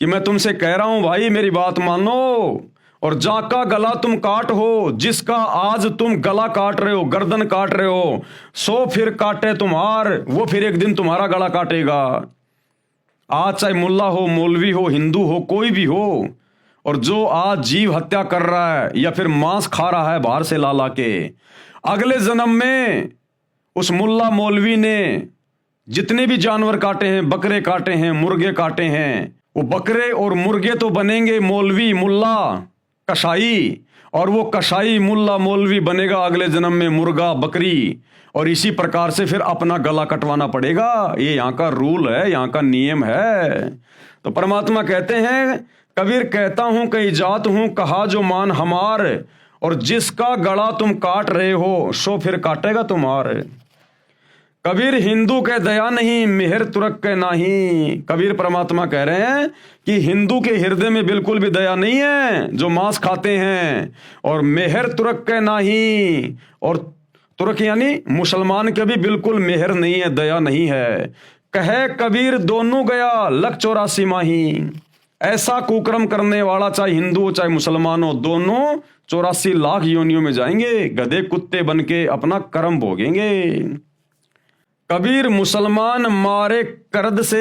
कि मैं तुमसे कह रहा हूं भाई मेरी बात मानो, और जाका गला तुम काट हो, जिसका आज तुम गला काट रहे हो, गर्दन काट रहे हो, सो फिर काटे तुम्हार, वो फिर एक दिन तुम्हारा गला काटेगा। आज चाहे मुल्ला हो, मौलवी हो, हिंदू हो, कोई भी हो, और जो आज जीव हत्या कर रहा है या फिर मांस खा रहा है बाहर से ला ला के, अगले जन्म में उस मुल्ला मौलवी ने जितने भी जानवर काटे हैं, बकरे काटे हैं, मुर्गे काटे हैं, वो बकरे और मुर्गे तो बनेंगे मौलवी, मुल्ला, कसाई, और वो कसाई मुल्ला मौलवी बनेगा अगले जन्म में मुर्गा, बकरी, और इसी प्रकार से फिर अपना गला कटवाना पड़ेगा। ये यहाँ का रूल है, यहाँ का नियम है। तो परमात्मा कहते हैं, कबीर कहता हूं कहीं जात हूं कहा जो मान हमार, और जिसका गला तुम काट रहे हो सो फिर काटेगा तुम्हारे। कबीर हिंदू के दया नहीं, मेहर तुरक के नाही। कबीर परमात्मा कह रहे हैं कि हिंदू के हृदय में बिल्कुल भी दया नहीं है जो मांस खाते हैं, और मेहर तुरक के नाही, और तुर्क यानी मुसलमान के भी बिल्कुल मेहर नहीं है, दया नहीं है। कहे कबीर दोनों गया लख 84 माही। ऐसा कुकर्म करने वाला चाहे हिंदू हो चाहे मुसलमान हो, दोनों 84 लाख योनियों में जाएंगे, गधे कुत्ते बन के अपना कर्म भोगेंगे। कबीर मुसलमान मारे करद से,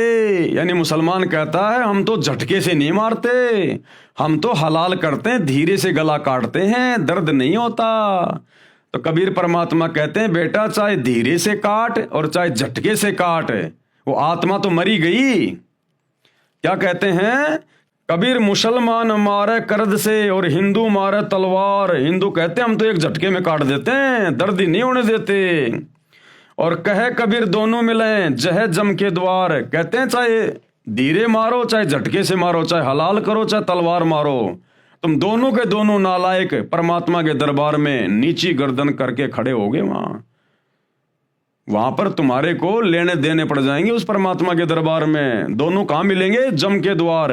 यानी मुसलमान कहता है हम तो झटके से नहीं मारते, हम तो हलाल करते हैं, धीरे से गला काटते हैं, दर्द नहीं होता। तो कबीर परमात्मा कहते हैं बेटा चाहे धीरे से काट और चाहे झटके से काट, वो आत्मा तो मरी गई। क्या कहते हैं? कबीर मुसलमान मारे करद से और हिंदू मारे तलवार। हिंदू कहते हैं हम तो एक झटके में काट देते हैं, दर्द ही नहीं होने देते। और कहे कबीर दोनों मिले जह जम के द्वार। कहते हैं चाहे धीरे मारो चाहे झटके से मारो, चाहे हलाल करो चाहे तलवार मारो, तुम दोनों के दोनों नालायक परमात्मा के दरबार में नीची गर्दन करके खड़े होगे। वहां पर तुम्हारे को लेने देने पड़ जाएंगे उस परमात्मा के दरबार में। दोनों कहां मिलेंगे? जम के द्वार।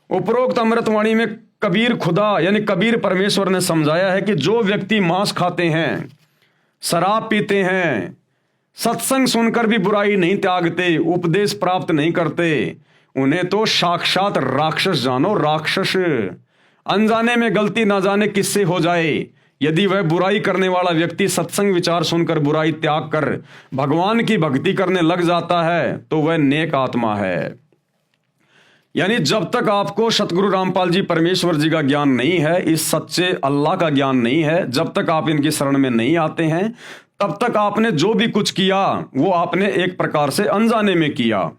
उपरोक्त अमृतवाणी में कबीर खुदा यानी कबीर परमेश्वर ने समझाया है कि जो व्यक्ति मांस खाते हैं, शराब पीते हैं, सत्संग सुनकर भी बुराई नहीं त्यागते, उपदेश प्राप्त नहीं करते, उन्हें तो साक्षात राक्षस जानो, राक्षस। अनजाने में गलती ना जाने किससे हो जाए, यदि वह बुराई करने वाला व्यक्ति सत्संग विचार सुनकर बुराई त्याग कर भगवान की भक्ति करने लग जाता है तो वह नेक आत्मा है। यानी जब तक आपको सतगुरु रामपाल जी परमेश्वर जी का ज्ञान नहीं है, इस सच्चे अल्लाह का ज्ञान नहीं है, जब तक आप इनकी शरण में नहीं आते हैं, तब तक आपने जो भी कुछ किया वो आपने एक प्रकार से अनजाने में किया।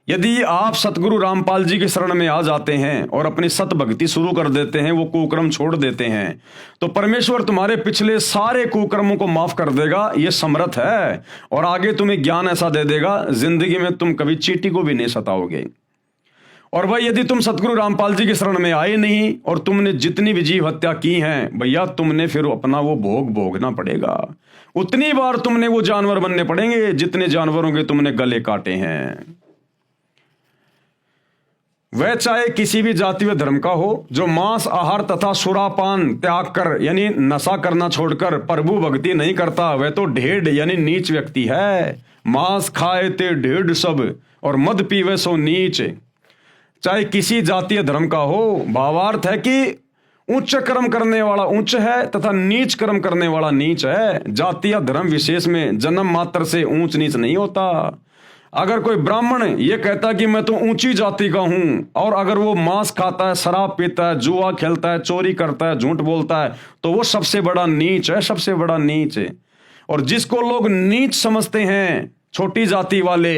यदि आप सतगुरु रामपाल जी की शरण में आ जाते हैं और अपनी सत भक्ति शुरू कर देते हैं, वो कुकर्म छोड़ देते हैं, तो परमेश्वर तुम्हारे पिछले सारे कुकर्मों को माफ कर देगा। ये समर्थ है, और आगे तुम्हें ज्ञान ऐसा दे देगा जिंदगी में तुम कभी चींटी को भी नहीं सताओगे। और भाई यदि तुम सतगुरु रामपाल जी की शरण में आए नहीं और तुमने जितनी भी जीव हत्या की हैं, भैया तुमने फिर अपना वो भोग भोगना पड़ेगा। उतनी बार तुमने वो जानवर बनने पड़ेंगे जितने जानवरों के तुमने गले काटे हैं। वह चाहे किसी भी जाति व धर्म का हो, जो मांस आहार तथा सुरापान त्याग कर यानी नशा करना छोड़कर प्रभु भक्ति नहीं करता, वह तो ढेढ़ यानी नीच व्यक्ति है। मांस खाए ते ढेढ़ सब और मद पीवे सो नीच। चाहे किसी जातीय धर्म का हो, भावार्थ है कि उच्च कर्म करने वाला उच्च है तथा नीच कर्म करने वाला नीच है। जातीय धर्म विशेष में जन्म मात्र से ऊंच नीच नहीं होता। अगर कोई ब्राह्मण ये कहता कि मैं तो ऊंची जाति का हूं, और अगर वो मांस खाता है, शराब पीता है, जुआ खेलता है, चोरी करता है, झूठ बोलता है, तो वो सबसे बड़ा नीच है, सबसे बड़ा नीच है। और जिसको लोग नीच समझते हैं, छोटी जाति वाले,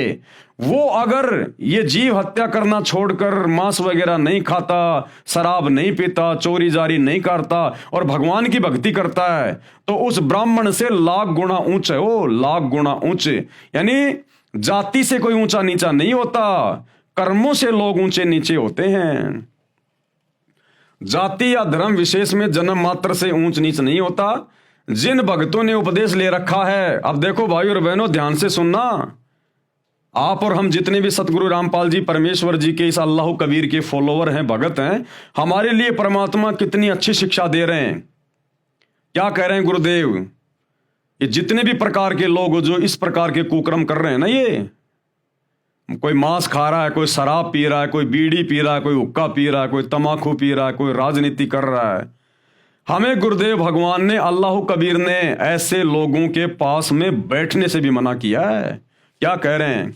वो अगर ये जीव हत्या करना छोड़कर मांस वगैरह नहीं खाता, शराब नहीं पीता, चोरी जारी नहीं करता और भगवान की भक्ति करता है, तो उस ब्राह्मण से लाख गुना ऊंच है वो, लाख गुना ऊंच। यानी जाति से कोई ऊंचा नीचा नहीं होता, कर्मों से लोग ऊंचे नीचे होते हैं। जाति या धर्म विशेष में जन्म मात्र से ऊंच नीच नहीं होता। जिन भक्तों ने उपदेश ले रखा है, अब देखो भाई और बहनों ध्यान से सुनना, आप और हम जितने भी सतगुरु रामपाल जी परमेश्वर जी के इस अल्लाह कबीर के फॉलोवर हैं, भगत हैं, हमारे लिए परमात्मा कितनी अच्छी शिक्षा दे रहे हैं। क्या कह रहे हैं गुरुदेव? ये जितने भी प्रकार के लोग जो इस प्रकार के कुकर्म कर रहे हैं ना, ये कोई मांस खा रहा है, कोई शराब पी रहा है, कोई बीड़ी पी रहा है, कोई हुक्का पी रहा है, कोई तमाकू पी रहा है, कोई राजनीति कर रहा है, हमें गुरुदेव भगवान ने, अल्लाह कबीर ने ऐसे लोगों के पास में बैठने से भी मना किया है। क्या कह रहे हैं?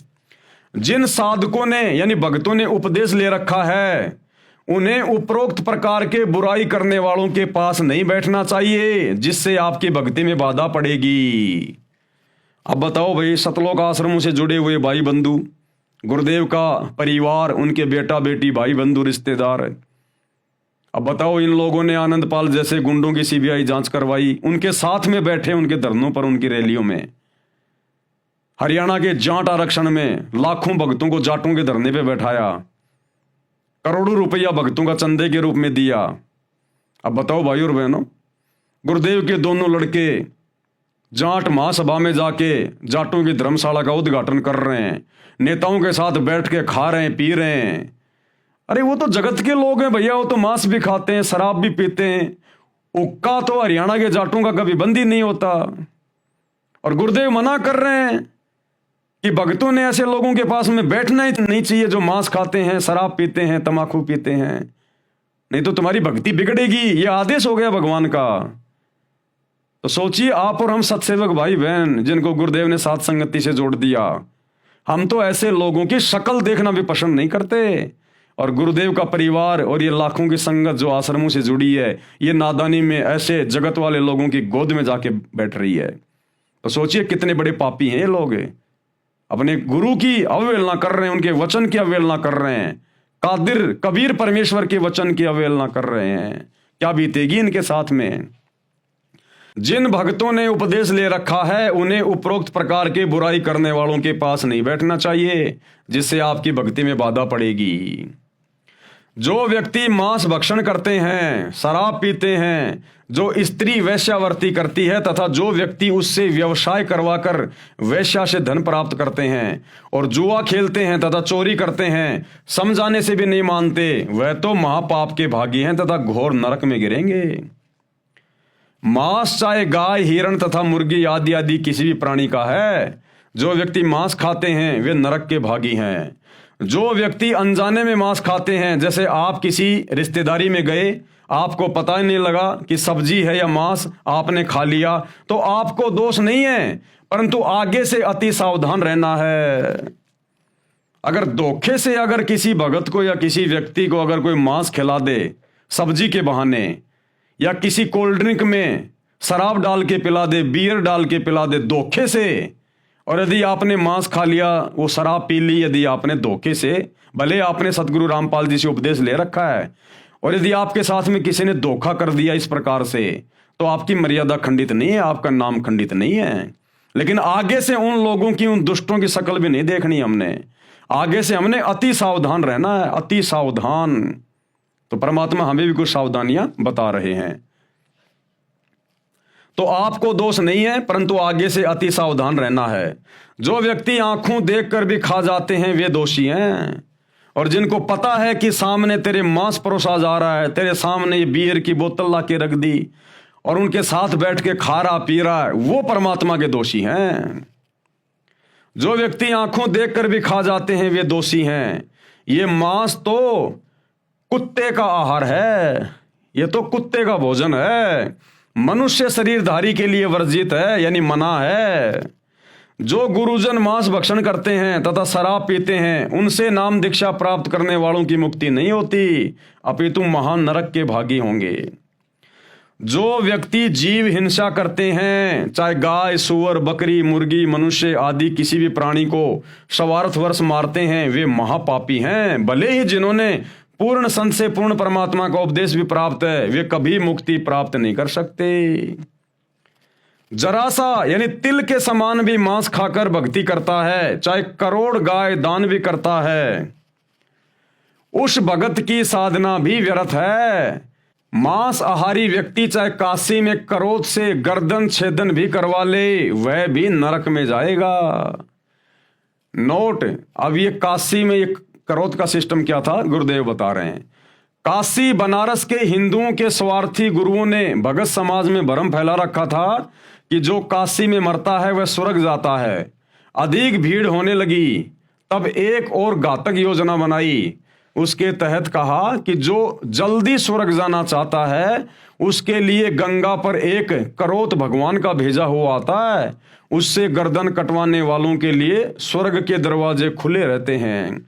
जिन साधकों ने यानी भक्तों ने उपदेश ले रखा है, उन्हें उपरोक्त प्रकार के बुराई करने वालों के पास नहीं बैठना चाहिए, जिससे आपकी भक्ति में बाधा पड़ेगी। अब बताओ भाई, सतलोक आश्रमों से जुड़े हुए भाई बंधु, गुरुदेव का परिवार, उनके बेटा बेटी, भाई बंधु, रिश्तेदार, अब बताओ इन लोगों ने आनंदपाल जैसे गुंडों की सीबीआई जांच करवाई, उनके साथ में बैठे, उनके धरनों पर, उनकी रैलियों में। हरियाणा के जाट आरक्षण में लाखों भक्तों को जाटों के धरने पे बैठाया, करोड़ों रुपया भक्तों का चंदे के रूप में दिया। अब बताओ भाई और बहनों, गुरुदेव के दोनों लड़के जाट महासभा में जाके जाटों की धर्मशाला का उद्घाटन कर रहे हैं, नेताओं के साथ बैठ के खा रहे हैं, पी रहे हैं। अरे वो तो जगत के लोग हैं भैया, वो तो मांस भी खाते हैं, शराब भी पीते हैं। उक्का तो हरियाणा के जाटों का कभी बंदी नहीं होता। और गुरुदेव मना कर रहे हैं कि भक्तों ने ऐसे लोगों के पास में बैठना ही नहीं चाहिए जो मांस खाते हैं, शराब पीते हैं, तम्बाकू पीते हैं, नहीं तो तुम्हारी भक्ति बिगड़ेगी। ये आदेश हो गया भगवान का। तो सोचिए आप और हम सत्सेवक भाई बहन जिनको गुरुदेव ने साथ संगति से जोड़ दिया, हम तो ऐसे लोगों की शक्ल देखना भी पसंद नहीं करते। और गुरुदेव का परिवार और ये लाखों की संगत जो आश्रमों से जुड़ी है, ये नादानी में ऐसे जगत वाले लोगों की गोद में जाके बैठ रही है। तो सोचिए कितने बड़े पापी हैं ये लोग, अपने गुरु की अवहेलना कर रहे हैं, उनके वचन की अवहेलना कर रहे हैं, कादिर कबीर परमेश्वर के वचन की अवहेलना कर रहे हैं। क्या बीतेगी इनके साथ में। जिन भक्तों ने उपदेश ले रखा है उन्हें उपरोक्त प्रकार के बुराई करने वालों के पास नहीं बैठना चाहिए, जिससे आपकी भक्ति में बाधा पड़ेगी। जो व्यक्ति मांस भक्षण करते हैं, शराब पीते हैं, जो स्त्री वैश्यावर्ती करती है तथा जो व्यक्ति उससे व्यवसाय करवाकर वैश्या से धन प्राप्त करते हैं और जुआ खेलते हैं तथा चोरी करते हैं, समझाने से भी नहीं मानते, वह तो महापाप के भागी हैं तथा घोर नरक में गिरेंगे। मांस चाहे गाय, हिरण तथा मुर्गी आदि आदि किसी भी प्राणी का है, जो व्यक्ति मांस खाते हैं वे नरक के भागी हैं। जो व्यक्ति अनजाने में मांस खाते हैं, जैसे आप किसी रिश्तेदारी में गए, आपको पता ही नहीं लगा कि सब्जी है या मांस, आपने खा लिया, तो आपको दोष नहीं है, परंतु आगे से अति सावधान रहना है। अगर धोखे से अगर किसी भगत को या किसी व्यक्ति को अगर कोई मांस खिला दे सब्जी के बहाने, या किसी कोल्ड ड्रिंक में शराब डाल के पिला दे, बियर डाल के पिला दे धोखे से, और यदि आपने मांस खा लिया, वो शराब पी ली, यदि आपने धोखे से, भले आपने सतगुरु रामपाल जी से उपदेश ले रखा है, और यदि आपके साथ में किसी ने धोखा कर दिया इस प्रकार से, तो आपकी मर्यादा खंडित नहीं है, आपका नाम खंडित नहीं है। लेकिन आगे से उन लोगों की, उन दुष्टों की शक्ल भी नहीं देखनी हमने। आगे से हमने अति सावधान रहना है, अति सावधान। तो परमात्मा हमें भी कुछ सावधानियां बता रहे हैं। तो आपको दोष नहीं है, परंतु आगे से अति सावधान रहना है। जो व्यक्ति आंखों देखकर भी खा जाते हैं वे दोषी हैं। और जिनको पता है कि सामने तेरे मांस परोसा जा रहा है, तेरे सामने ये बियर की बोतल ला के रख दी और उनके साथ बैठ के खा रहा पी रहा है, वो परमात्मा के दोषी हैं। जो व्यक्ति आंखों देखकर भी खा जाते हैं वे दोषी हैं। ये मांस तो कुत्ते का आहार है, ये तो कुत्ते का भोजन है, मनुष्य शरीरधारी के लिए वर्जित है, यानी मना है। जो गुरुजन मांस भक्षण करते हैं तथा शराब पीते हैं, उनसे नाम दीक्षा प्राप्त करने वालों की मुक्ति नहीं होती, अपितु महान नरक के भागी होंगे। जो व्यक्ति जीव हिंसा करते हैं, चाहे गाय, सुअर, बकरी, मुर्गी, मनुष्य आदि किसी भी प्राणी को स्वार्थवश मारते हैं, वे महापापी हैं। भले ही जिन्होंने पूर्ण संत से पूर्ण परमात्मा का उपदेश भी प्राप्त है, वे कभी मुक्ति प्राप्त नहीं कर सकते। जरा सा यानी तिल के समान भी मांस खाकर भक्ति करता है, चाहे करोड़ गाय दान भी करता है, उस भगत की साधना भी व्यर्थ है। मांस आहारी व्यक्ति चाहे काशी में क्रोध से गर्दन छेदन भी करवा ले, वह भी नरक में जाएगा। नोट, अब ये काशी में एक क्रोध का सिस्टम क्या था, गुरुदेव बता रहे हैं। काशी बनारस के हिंदुओं के स्वार्थी गुरुओं ने भगत समाज में भ्रम फैला रखा था कि जो काशी में मरता है वह स्वर्ग जाता है। अधिक भीड़ होने लगी, तब एक और घातक योजना बनाई। उसके तहत कहा कि जो जल्दी स्वर्ग जाना चाहता है उसके लिए गंगा पर एक करोत भगवान का भेजा हुआ आता है, उससे गर्दन कटवाने वालों के लिए स्वर्ग के दरवाजे खुले रहते हैं।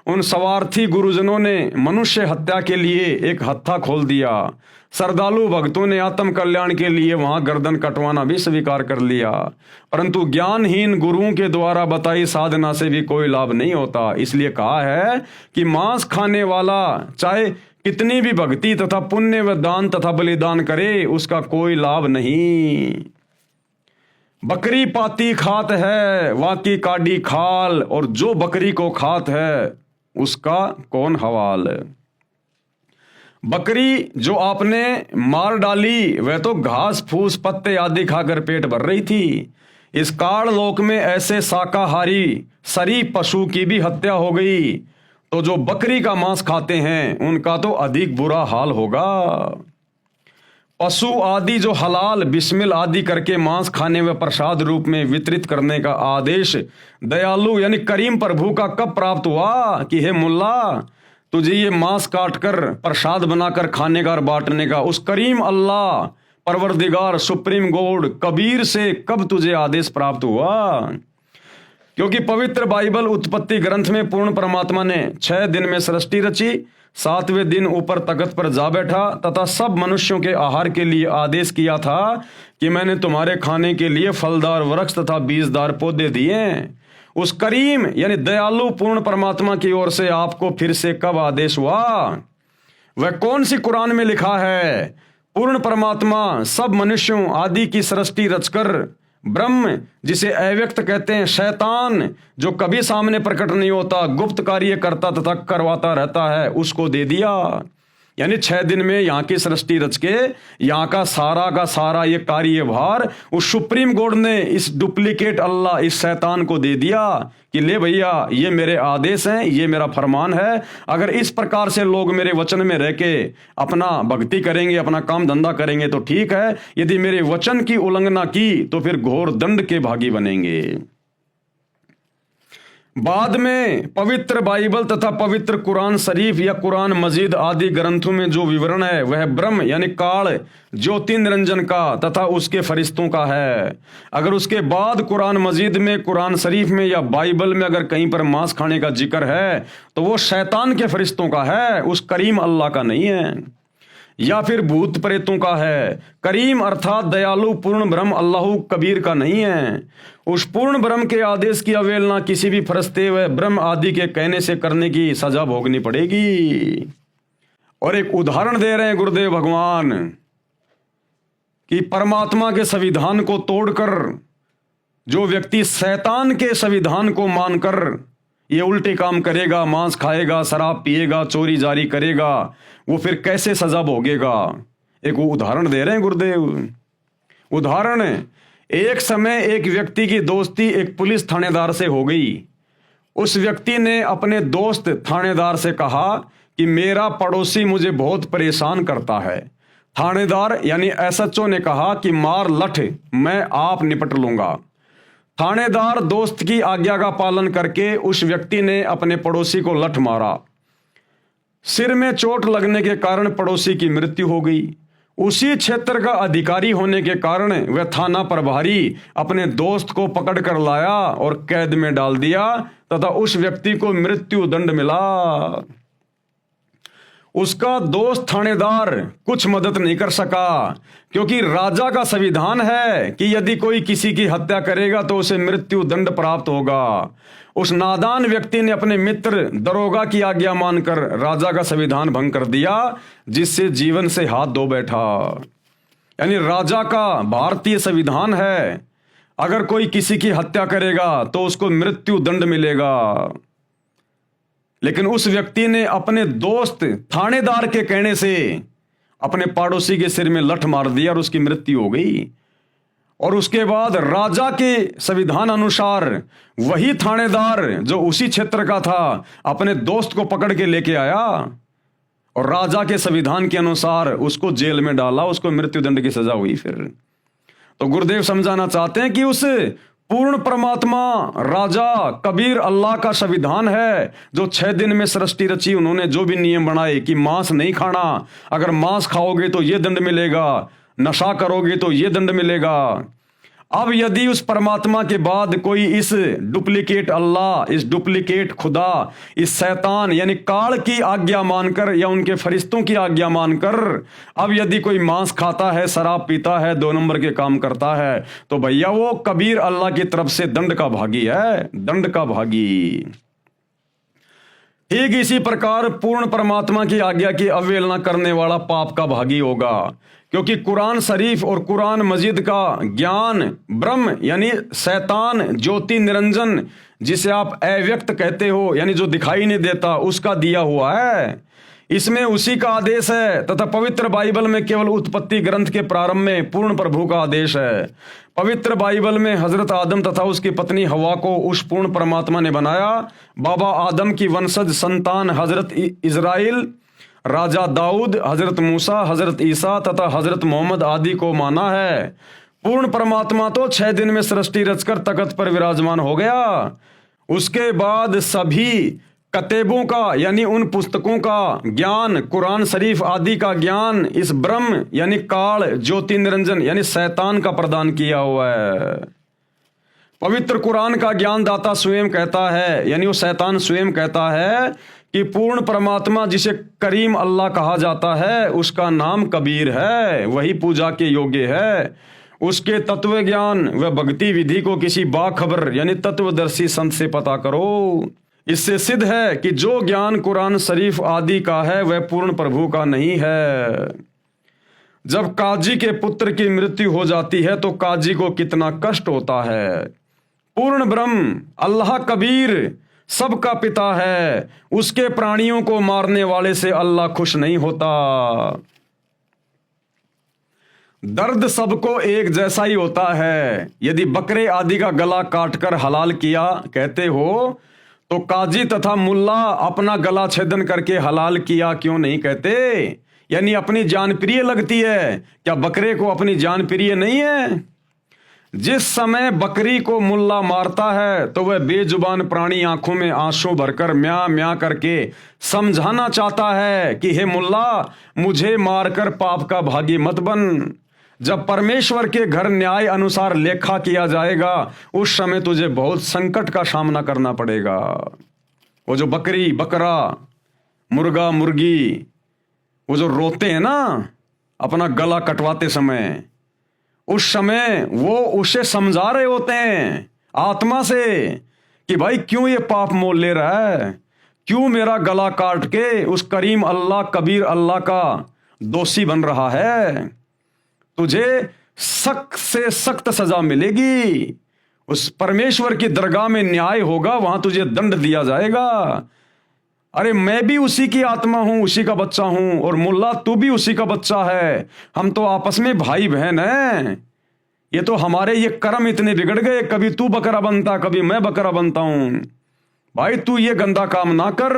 उन स्वार्थी गुरुजनों ने मनुष्य हत्या के लिए एक हत्था खोल दिया। श्रद्धालु भक्तों ने आत्म कल्याण के लिए वहां गर्दन कटवाना भी स्वीकार कर लिया, परंतु ज्ञानहीन गुरुओं के द्वारा बताई साधना से भी कोई लाभ नहीं होता। इसलिए कहा है कि मांस खाने वाला चाहे कितनी भी भक्ति तथा पुण्य व दान तथा बलिदान करे, उसका कोई लाभ नहीं। बकरी पाती खात है, वाकी काडी खाल, और जो बकरी को खात है उसका कौन हवाल। बकरी जो आपने मार डाली वह तो घास फूस पत्ते आदि खाकर पेट भर रही थी। इस काल लोक में ऐसे शाकाहारी शरीफ पशु की भी हत्या हो गई, तो जो बकरी का मांस खाते हैं उनका तो अधिक बुरा हाल होगा। पशु आदि जो हलाल बिस्मिल आदि करके मांस खाने व प्रसाद रूप में वितरित करने का आदेश दयालु यानी करीम प्रभु का कब प्राप्त हुआ कि हे मुल्ला, तुझे ये मांस काटकर प्रसाद बनाकर खाने का और बांटने का उस करीम अल्लाह परवरदिगार सुप्रीम गॉड कबीर से कब तुझे आदेश प्राप्त हुआ? क्योंकि पवित्र बाइबल उत्पत्ति ग्रंथ में पूर्ण परमात्मा ने 6 दिन में सृष्टि रची, 7वें दिन ऊपर तख्त पर जा बैठा तथा सब मनुष्यों के आहार के लिए आदेश किया था कि मैंने तुम्हारे खाने के लिए फलदार वृक्ष तथा बीजदार पौधे दिए। उस करीम यानी दयालु पूर्ण परमात्मा की ओर से आपको फिर से कब आदेश हुआ? वह कौन सी कुरान में लिखा है? पूर्ण परमात्मा सब मनुष्यों आदि की सृष्टि रचकर ब्रह्म जिसे अव्यक्त कहते हैं, शैतान जो कभी सामने प्रकट नहीं होता, गुप्त कार्य करता तथा करवाता रहता है, उसको दे दिया। यानी 6 दिन में यहाँ की सृष्टि रच के यहाँ का सारा ये कार्यभार उस सुप्रीम गॉड ने इस डुप्लीकेट अल्लाह इस शैतान को दे दिया कि ले भैया, ये मेरे आदेश हैं, ये मेरा फरमान है। अगर इस प्रकार से लोग मेरे वचन में रह के अपना भक्ति करेंगे, अपना काम धंधा करेंगे तो ठीक है, यदि मेरे वचन की उल्लंघना की तो फिर घोर दंड के भागी बनेंगे। बाद में पवित्र बाइबल तथा पवित्र कुरान शरीफ या कुरान मजीद आदि ग्रंथों में जो विवरण है वह ब्रह्म यानी काल ज्योति निरंजन का तथा उसके फरिश्तों का है। अगर उसके बाद कुरान मजीद में, कुरान शरीफ में या बाइबल में अगर कहीं पर मांस खाने का जिक्र है तो वो शैतान के फरिश्तों का है, उस करीम अल्लाह का नहीं है। या फिर भूत प्रेतों का है। करीम अर्थात दयालु पूर्ण ब्रह्म अल्लाह कबीर का नहीं है। उस पूर्ण ब्रह्म के आदेश की अवहेलना किसी भी फरिश्ते व ब्रह्म आदि के कहने से करने की सजा भोगनी पड़ेगी। और एक उदाहरण दे रहे हैं गुरुदेव भगवान कि परमात्मा के संविधान को तोड़कर जो व्यक्ति शैतान के संविधान को मानकर ये उल्टे काम करेगा, मांस खाएगा, शराब पिएगा, चोरी जारी करेगा, वो फिर कैसे सजा भोगेगा। एक उदाहरण दे रहे हैं गुरुदेव। उदाहरण, एक समय एक व्यक्ति की दोस्ती एक पुलिस थानेदार से हो गई। उस व्यक्ति ने अपने दोस्त थानेदार से कहा कि मेरा पड़ोसी मुझे बहुत परेशान करता है। थानेदार यानी एसएचओ ने कहा कि मार लठ, मैं आप निपट लूंगा। थानेदार दोस्त की आज्ञा का पालन करके उस व्यक्ति ने अपने पड़ोसी को लठ मारा। सिर में चोट लगने के कारण पड़ोसी की मृत्यु हो गई। उसी क्षेत्र का अधिकारी होने के कारण वह थाना प्रभारी अपने दोस्त को पकड़ कर लाया और कैद में डाल दिया तथा उस व्यक्ति को मृत्यु दंड मिला। उसका दोस्त थानेदार कुछ मदद नहीं कर सका, क्योंकि राजा का संविधान है कि यदि कोई किसी की हत्या करेगा तो उसे मृत्यु दंड प्राप्त होगा। उस नादान व्यक्ति ने अपने मित्र दरोगा की आज्ञा मानकर राजा का संविधान भंग कर दिया, जिससे जीवन से हाथ धो बैठा। यानी राजा का भारतीय संविधान है, अगर कोई किसी की हत्या करेगा तो उसको मृत्यु दंड मिलेगा। लेकिन उस व्यक्ति ने अपने दोस्त थानेदार के कहने से अपने पड़ोसी के सिर में लठ मार दिया और उसकी मृत्यु हो गई। और उसके बाद राजा के संविधान अनुसार वही थानेदार जो उसी क्षेत्र का था अपने दोस्त को पकड़ के लेके आया और राजा के संविधान के अनुसार उसको जेल में डाला, उसको मृत्यु दंड की सजा हुई। फिर तो गुरुदेव समझाना चाहते हैं कि उस पूर्ण परमात्मा राजा कबीर अल्लाह का संविधान है जो 6 दिन में सृष्टि रची। उन्होंने जो भी नियम बनाए कि मांस नहीं खाना, अगर मांस खाओगे तो ये दंड मिलेगा, नशा करोगे तो ये दंड मिलेगा। अब यदि उस परमात्मा के बाद कोई इस डुप्लीकेट अल्लाह, इस डुप्लीकेट खुदा, इस शैतान यानी काल की आज्ञा मानकर या उनके फरिश्तों की आज्ञा मानकर अब यदि कोई मांस खाता है, शराब पीता है, 2 नंबर के काम करता है, तो भैया वो कबीर अल्लाह की तरफ से दंड का भागी है, दंड का भागी। ठीक इसी प्रकार पूर्ण परमात्मा की आज्ञा की अवहेलना करने वाला पाप का भागी होगा, क्योंकि कुरान शरीफ और कुरान मजीद का ज्ञान ब्रह्म यानी शैतान ज्योति निरंजन जिसे आप अव्यक्त कहते हो, यानी जो दिखाई नहीं देता, उसका दिया हुआ है। इसमें उसी का आदेश है तथा पवित्र बाइबल में केवल उत्पत्ति ग्रंथ के प्रारंभ में पूर्ण प्रभु का आदेश है। पवित्र बाइबल में हजरत आदम तथा उसकी पत्नी हवा को उस पूर्ण परमात्मा ने बनाया। बाबा आदम की वंशज संतान हजरत इजराइल, राजा दाऊद, हजरत मूसा, हजरत ईसा तथा हजरत मोहम्मद आदि को माना है। पूर्ण परमात्मा तो 6 दिन में सृष्टि रचकर तख्त पर विराजमान हो गया। उसके बाद सभी कतेबों का यानी उन पुस्तकों का ज्ञान, कुरान शरीफ आदि का ज्ञान इस ब्रह्म यानी काल ज्योति निरंजन यानी शैतान का प्रदान किया हुआ है। पवित्र कुरान का ज्ञान दाता स्वयं कहता है, यानी वो शैतान स्वयं कहता है कि पूर्ण परमात्मा जिसे करीम अल्लाह कहा जाता है उसका नाम कबीर है, वही पूजा के योग्य है। उसके तत्व ज्ञान व भक्ति विधि को किसी बाखबर यानी तत्वदर्शी संत से पता करो। इससे सिद्ध है कि जो ज्ञान कुरान शरीफ आदि का है वह पूर्ण प्रभु का नहीं है। जब काजी के पुत्र की मृत्यु हो जाती है तो काजी को कितना कष्ट होता है। पूर्ण ब्रह्म अल्लाह कबीर सबका पिता है, उसके प्राणियों को मारने वाले से अल्लाह खुश नहीं होता। दर्द सबको एक जैसा ही होता है। यदि बकरे आदि का गला काटकर हलाल किया कहते हो तो काजी तथा मुल्ला अपना गला छेदन करके हलाल किया क्यों नहीं कहते? यानी अपनी जान प्रिय लगती है, क्या बकरे को अपनी जान प्रिय नहीं है? जिस समय बकरी को मुल्ला मारता है तो वह बेजुबान प्राणी आंखों में आंसू भरकर म्या म्या करके समझाना चाहता है कि हे मुल्ला, मुझे मारकर पाप का भागी मत बन। जब परमेश्वर के घर न्याय अनुसार लेखा किया जाएगा उस समय तुझे बहुत संकट का सामना करना पड़ेगा। वो जो बकरी, बकरा, मुर्गा, मुर्गी वो जो रोते हैं ना अपना गला कटवाते समय, उस समय वो उसे समझा रहे होते हैं आत्मा से कि भाई क्यों ये पाप मोल ले रहा है, क्यों मेरा गला काट के उस करीम अल्लाह कबीर अल्लाह का दोषी बन रहा है। तुझे सख्त से सख्त सजा मिलेगी। उस परमेश्वर की दरगाह में न्याय होगा, वहां तुझे दंड दिया जाएगा। अरे मैं भी उसी की आत्मा हूं, उसी का बच्चा हूं, और मुल्ला तू भी उसी का बच्चा है। हम तो आपस में भाई बहन हैं। ये तो हमारे ये कर्म इतने बिगड़ गए, कभी तू बकरा बनता, कभी मैं बकरा बनता हूं। भाई तू ये गंदा काम ना कर।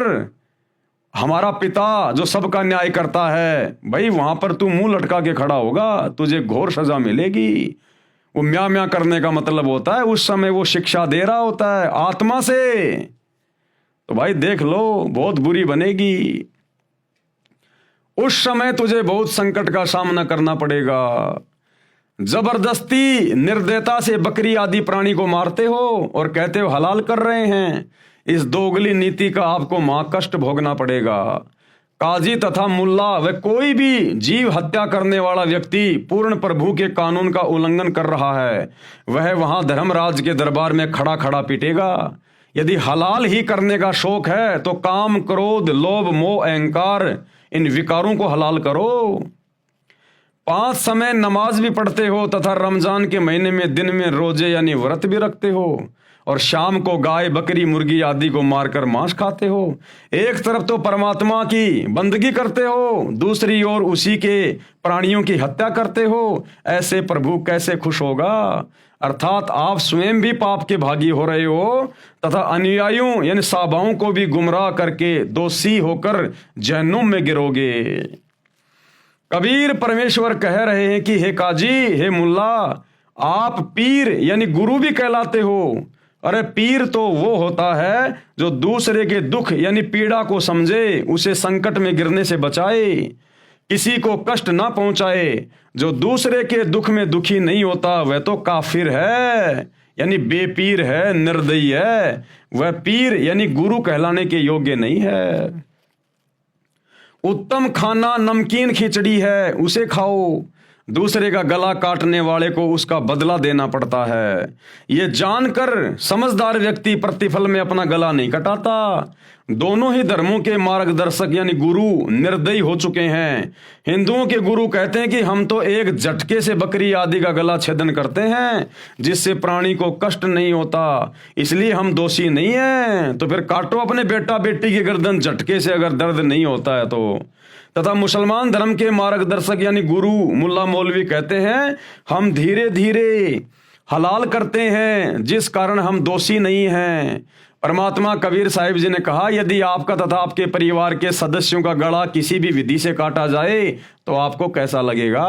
हमारा पिता जो सबका न्याय करता है, भाई वहां पर तू मुंह लटका के खड़ा होगा, तुझे घोर सजा मिलेगी। वो म्या म्या करने का मतलब होता है उस समय वो शिक्षा दे रहा होता है आत्मा से। तो भाई देख लो, बहुत बुरी बनेगी। उस समय तुझे बहुत संकट का सामना करना पड़ेगा। जबरदस्ती निर्दयता से बकरी आदि प्राणी को मारते हो और कहते हो हलाल कर रहे हैं। इस दोगली नीति का आपको महाकष्ट भोगना पड़ेगा। काजी तथा मुल्ला व कोई भी जीव हत्या करने वाला व्यक्ति पूर्ण प्रभु के कानून का उल्लंघन कर रहा है, वह वहां धर्मराज के दरबार में खड़ा खड़ा पीटेगा। यदि हलाल ही करने का शौक है तो काम, क्रोध, लोभ, मोह, अहंकार इन विकारों को हलाल करो। 5 समय नमाज भी पढ़ते हो तथा रमजान के महीने में दिन में रोजे यानी व्रत भी रखते हो और शाम को गाय, बकरी, मुर्गी आदि को मारकर मांस खाते हो। एक तरफ तो परमात्मा की बंदगी करते हो, दूसरी ओर उसी के प्राणियों की हत्या करते हो। ऐसे प्रभु कैसे खुश होगा? अर्थात आप स्वयं भी पाप के भागी हो रहे हो तथा अनुयायियों यानी साबाओं को भी गुमराह करके दोषी होकर जहन्नुम में गिरोगे। कबीर परमेश्वर कह रहे हैं कि हे काजी, हे मुल्ला, आप पीर यानी गुरु भी कहलाते हो। अरे पीर तो वो होता है जो दूसरे के दुख यानी पीड़ा को समझे, उसे संकट में गिरने से बचाए, किसी को कष्ट ना पहुंचाए। जो दूसरे के दुख में दुखी नहीं होता वह तो काफिर है यानी बेपीर है, निर्दयी है। वह पीर यानी गुरु कहलाने के योग्य नहीं है। उत्तम खाना नमकीन खिचड़ी है, उसे खाओ। दूसरे का गला काटने वाले को उसका बदला देना पड़ता है। ये जानकर समझदार व्यक्ति प्रतिफल में अपना गला नहीं कटाता। दोनों ही धर्मों के मार्गदर्शक यानी गुरु निर्दयी हो चुके हैं। हिंदुओं के गुरु कहते हैं कि हम तो एक झटके से बकरी आदि का गला छेदन करते हैं जिससे प्राणी को कष्ट नहीं होता, इसलिए हम दोषी नहीं हैं। तो फिर काटो अपने बेटा बेटी की गर्दन झटके से अगर दर्द नहीं होता है तो। तथा मुसलमान धर्म के मार्गदर्शक यानी गुरु मुल्ला मौलवी कहते हैं हम धीरे धीरे हलाल करते हैं जिस कारण हम दोषी नहीं हैं। परमात्मा कबीर साहिब जी ने कहा यदि आपका तथा आपके परिवार के सदस्यों का गला किसी भी विधि से काटा जाए तो आपको कैसा लगेगा।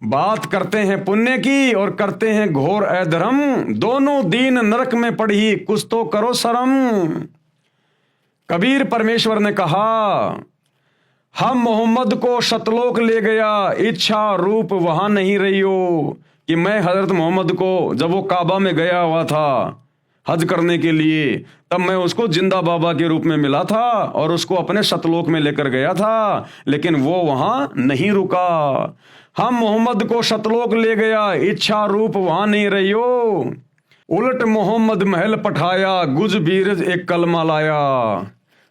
बात करते हैं पुण्य की और करते हैं घोर अधर्म, दोनों दीन नरक में पड़ी कुछ तो करो शर्म। कबीर परमेश्वर ने कहा हम मोहम्मद को शतलोक ले गया, इच्छा रूप वहां नहीं रही हो। कि मैं हजरत मोहम्मद को जब वो काबा में गया हुआ था हज करने के लिए, तब मैं उसको जिंदा बाबा के रूप में मिला था और उसको अपने शतलोक में लेकर गया था, लेकिन वो वहां नहीं रुका। हम मोहम्मद को शतलोक ले गया, इच्छा रूप वहां नहीं रही हो। उलट मोहम्मद महल पठाया, गुज बीरज एक कलमा लाया।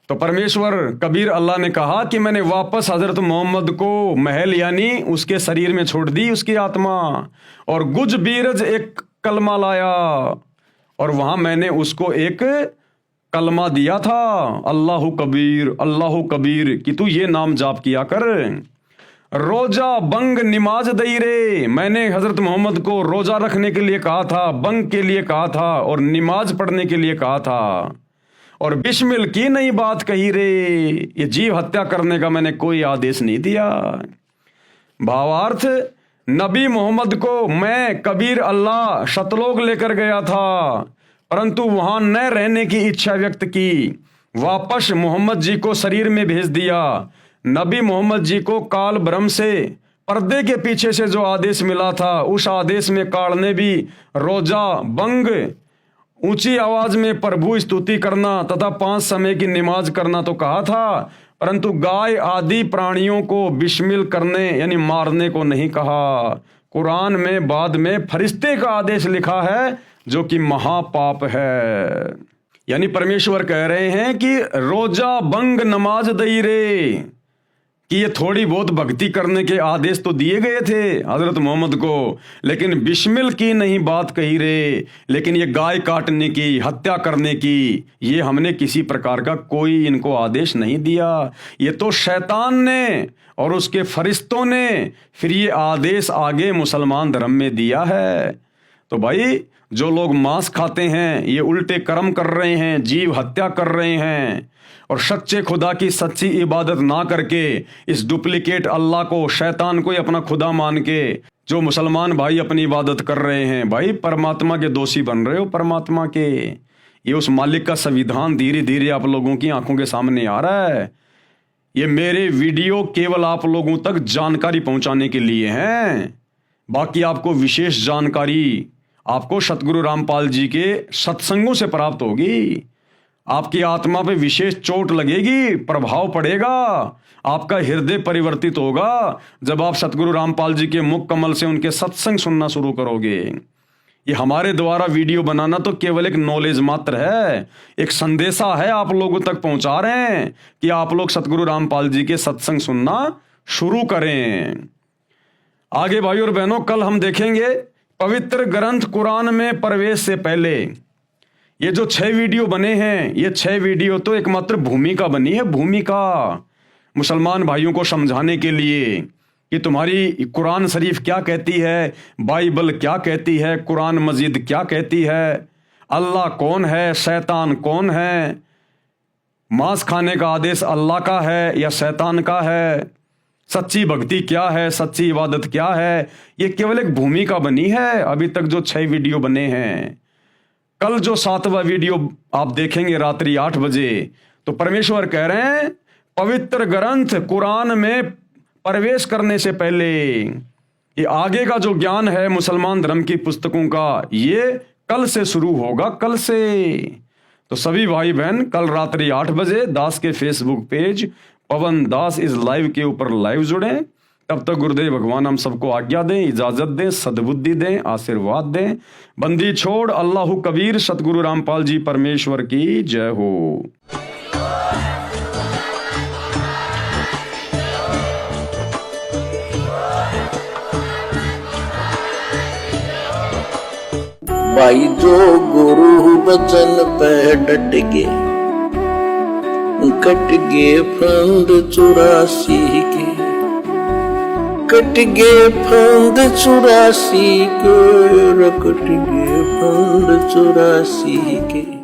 तो परमेश्वर कबीर अल्लाह ने कहा कि मैंने वापस हजरत मोहम्मद को महल यानी उसके शरीर में छोड़ दी उसकी आत्मा, और गुज बीरज एक कलमा लाया, और वहां मैंने उसको एक कलमा दिया था, अल्लाहु कबीर कि तू ये नाम जाप किया कर। रोजा बंग निमाज दई रे, मैंने हजरत मोहम्मद को रोजा रखने के लिए कहा था, बंग के लिए कहा था और निमाज पढ़ने के लिए कहा था, और बिस्मिल की नहीं बात कही रे, ये जीव हत्या करने का मैंने कोई आदेश नहीं दिया। भावार्थ नबी मोहम्मद को मैं कबीर अल्लाह शतलोक लेकर गया था, परंतु वहां न रहने की इच्छा व्यक्त की, वापस मोहम्मद जी को शरीर में भेज दिया। नबी मोहम्मद जी को काल ब्रह्म से पर्दे के पीछे से जो आदेश मिला था, उस आदेश में काल ने भी रोजा बंग, ऊंची आवाज में प्रभु स्तुति करना तथा 5 समय की नमाज करना तो कहा था, परंतु गाय आदि प्राणियों को बिस्मिल करने यानी मारने को नहीं कहा। कुरान में बाद में फरिश्ते का आदेश लिखा है जो कि महापाप है। यानी परमेश्वर कह रहे हैं कि रोजा बंग नमाज दई रे, कि ये थोड़ी बहुत भक्ति करने के आदेश तो दिए गए थे हजरत मोहम्मद को, लेकिन बिस्मिल की नहीं बात कही रे, लेकिन ये गाय काटने की, हत्या करने की, ये हमने किसी प्रकार का कोई इनको आदेश नहीं दिया। ये तो शैतान ने और उसके फरिश्तों ने फिर ये आदेश आगे मुसलमान धर्म में दिया है। तो भाई जो लोग मांस खाते हैं ये उल्टे कर्म कर रहे हैं, जीव हत्या कर रहे हैं, और सच्चे खुदा की सच्ची इबादत ना करके इस डुप्लीकेट अल्लाह को, शैतान को ही अपना खुदा मान के जो मुसलमान भाई अपनी इबादत कर रहे हैं, भाई परमात्मा के दोषी बन रहे हो। परमात्मा के ये उस मालिक का संविधान धीरे धीरे आप लोगों की आंखों के सामने आ रहा है। ये मेरे वीडियो केवल आप लोगों तक जानकारी पहुंचाने के लिए हैं, बाकी आपको विशेष जानकारी आपको सतगुरु रामपाल जी के सत्संगों से प्राप्त होगी। आपकी आत्मा पे विशेष चोट लगेगी, प्रभाव पड़ेगा, आपका हृदय परिवर्तित होगा जब आप सतगुरु रामपाल जी के मुख कमल से उनके सत्संग सुनना शुरू करोगे। ये हमारे द्वारा वीडियो बनाना तो केवल एक नॉलेज मात्र है, एक संदेशा है आप लोगों तक पहुंचा रहे हैं कि आप लोग सतगुरु रामपाल जी के सत्संग सुनना शुरू करें। आगे भाई और बहनों, कल हम देखेंगे पवित्र ग्रंथ कुरान में प्रवेश से पहले ये जो 6 वीडियो बने हैं, ये 6 वीडियो तो एकमात्र भूमिका बनी है, भूमिका मुसलमान भाइयों को समझाने के लिए कि तुम्हारी कुरान शरीफ क्या कहती है, बाइबल क्या कहती है, कुरान मजीद क्या कहती है, अल्लाह कौन है, शैतान कौन है, मांस खाने का आदेश अल्लाह का है या शैतान का है, सच्ची भक्ति क्या है, सच्ची इबादत क्या है। ये केवल एक भूमिका बनी है अभी तक जो 6 वीडियो बने हैं। कल जो 7वां वीडियो आप देखेंगे रात्रि 8 बजे, तो परमेश्वर कह रहे हैं पवित्र ग्रंथ कुरान में प्रवेश करने से पहले ये आगे का जो ज्ञान है मुसलमान धर्म की पुस्तकों का, ये कल से शुरू होगा, कल से। तो सभी भाई बहन कल रात्रि 8 बजे दास के Facebook page Pawan Das is live के ऊपर लाइव जुड़ें तब तक गुरुदेव भगवान हम सबको आज्ञा दें, इजाजत दें, सद्बुद्धि दें, आशीर्वाद दें। बंदी छोड़ अल्लाहु कबीर, सतगुरु रामपाल जी परमेश्वर की जय हो। भाई जो गुरु वचन पे डट गे, कट गे फंद 84 के, कट गे फंद 84 के, कट गे फंद 84 के।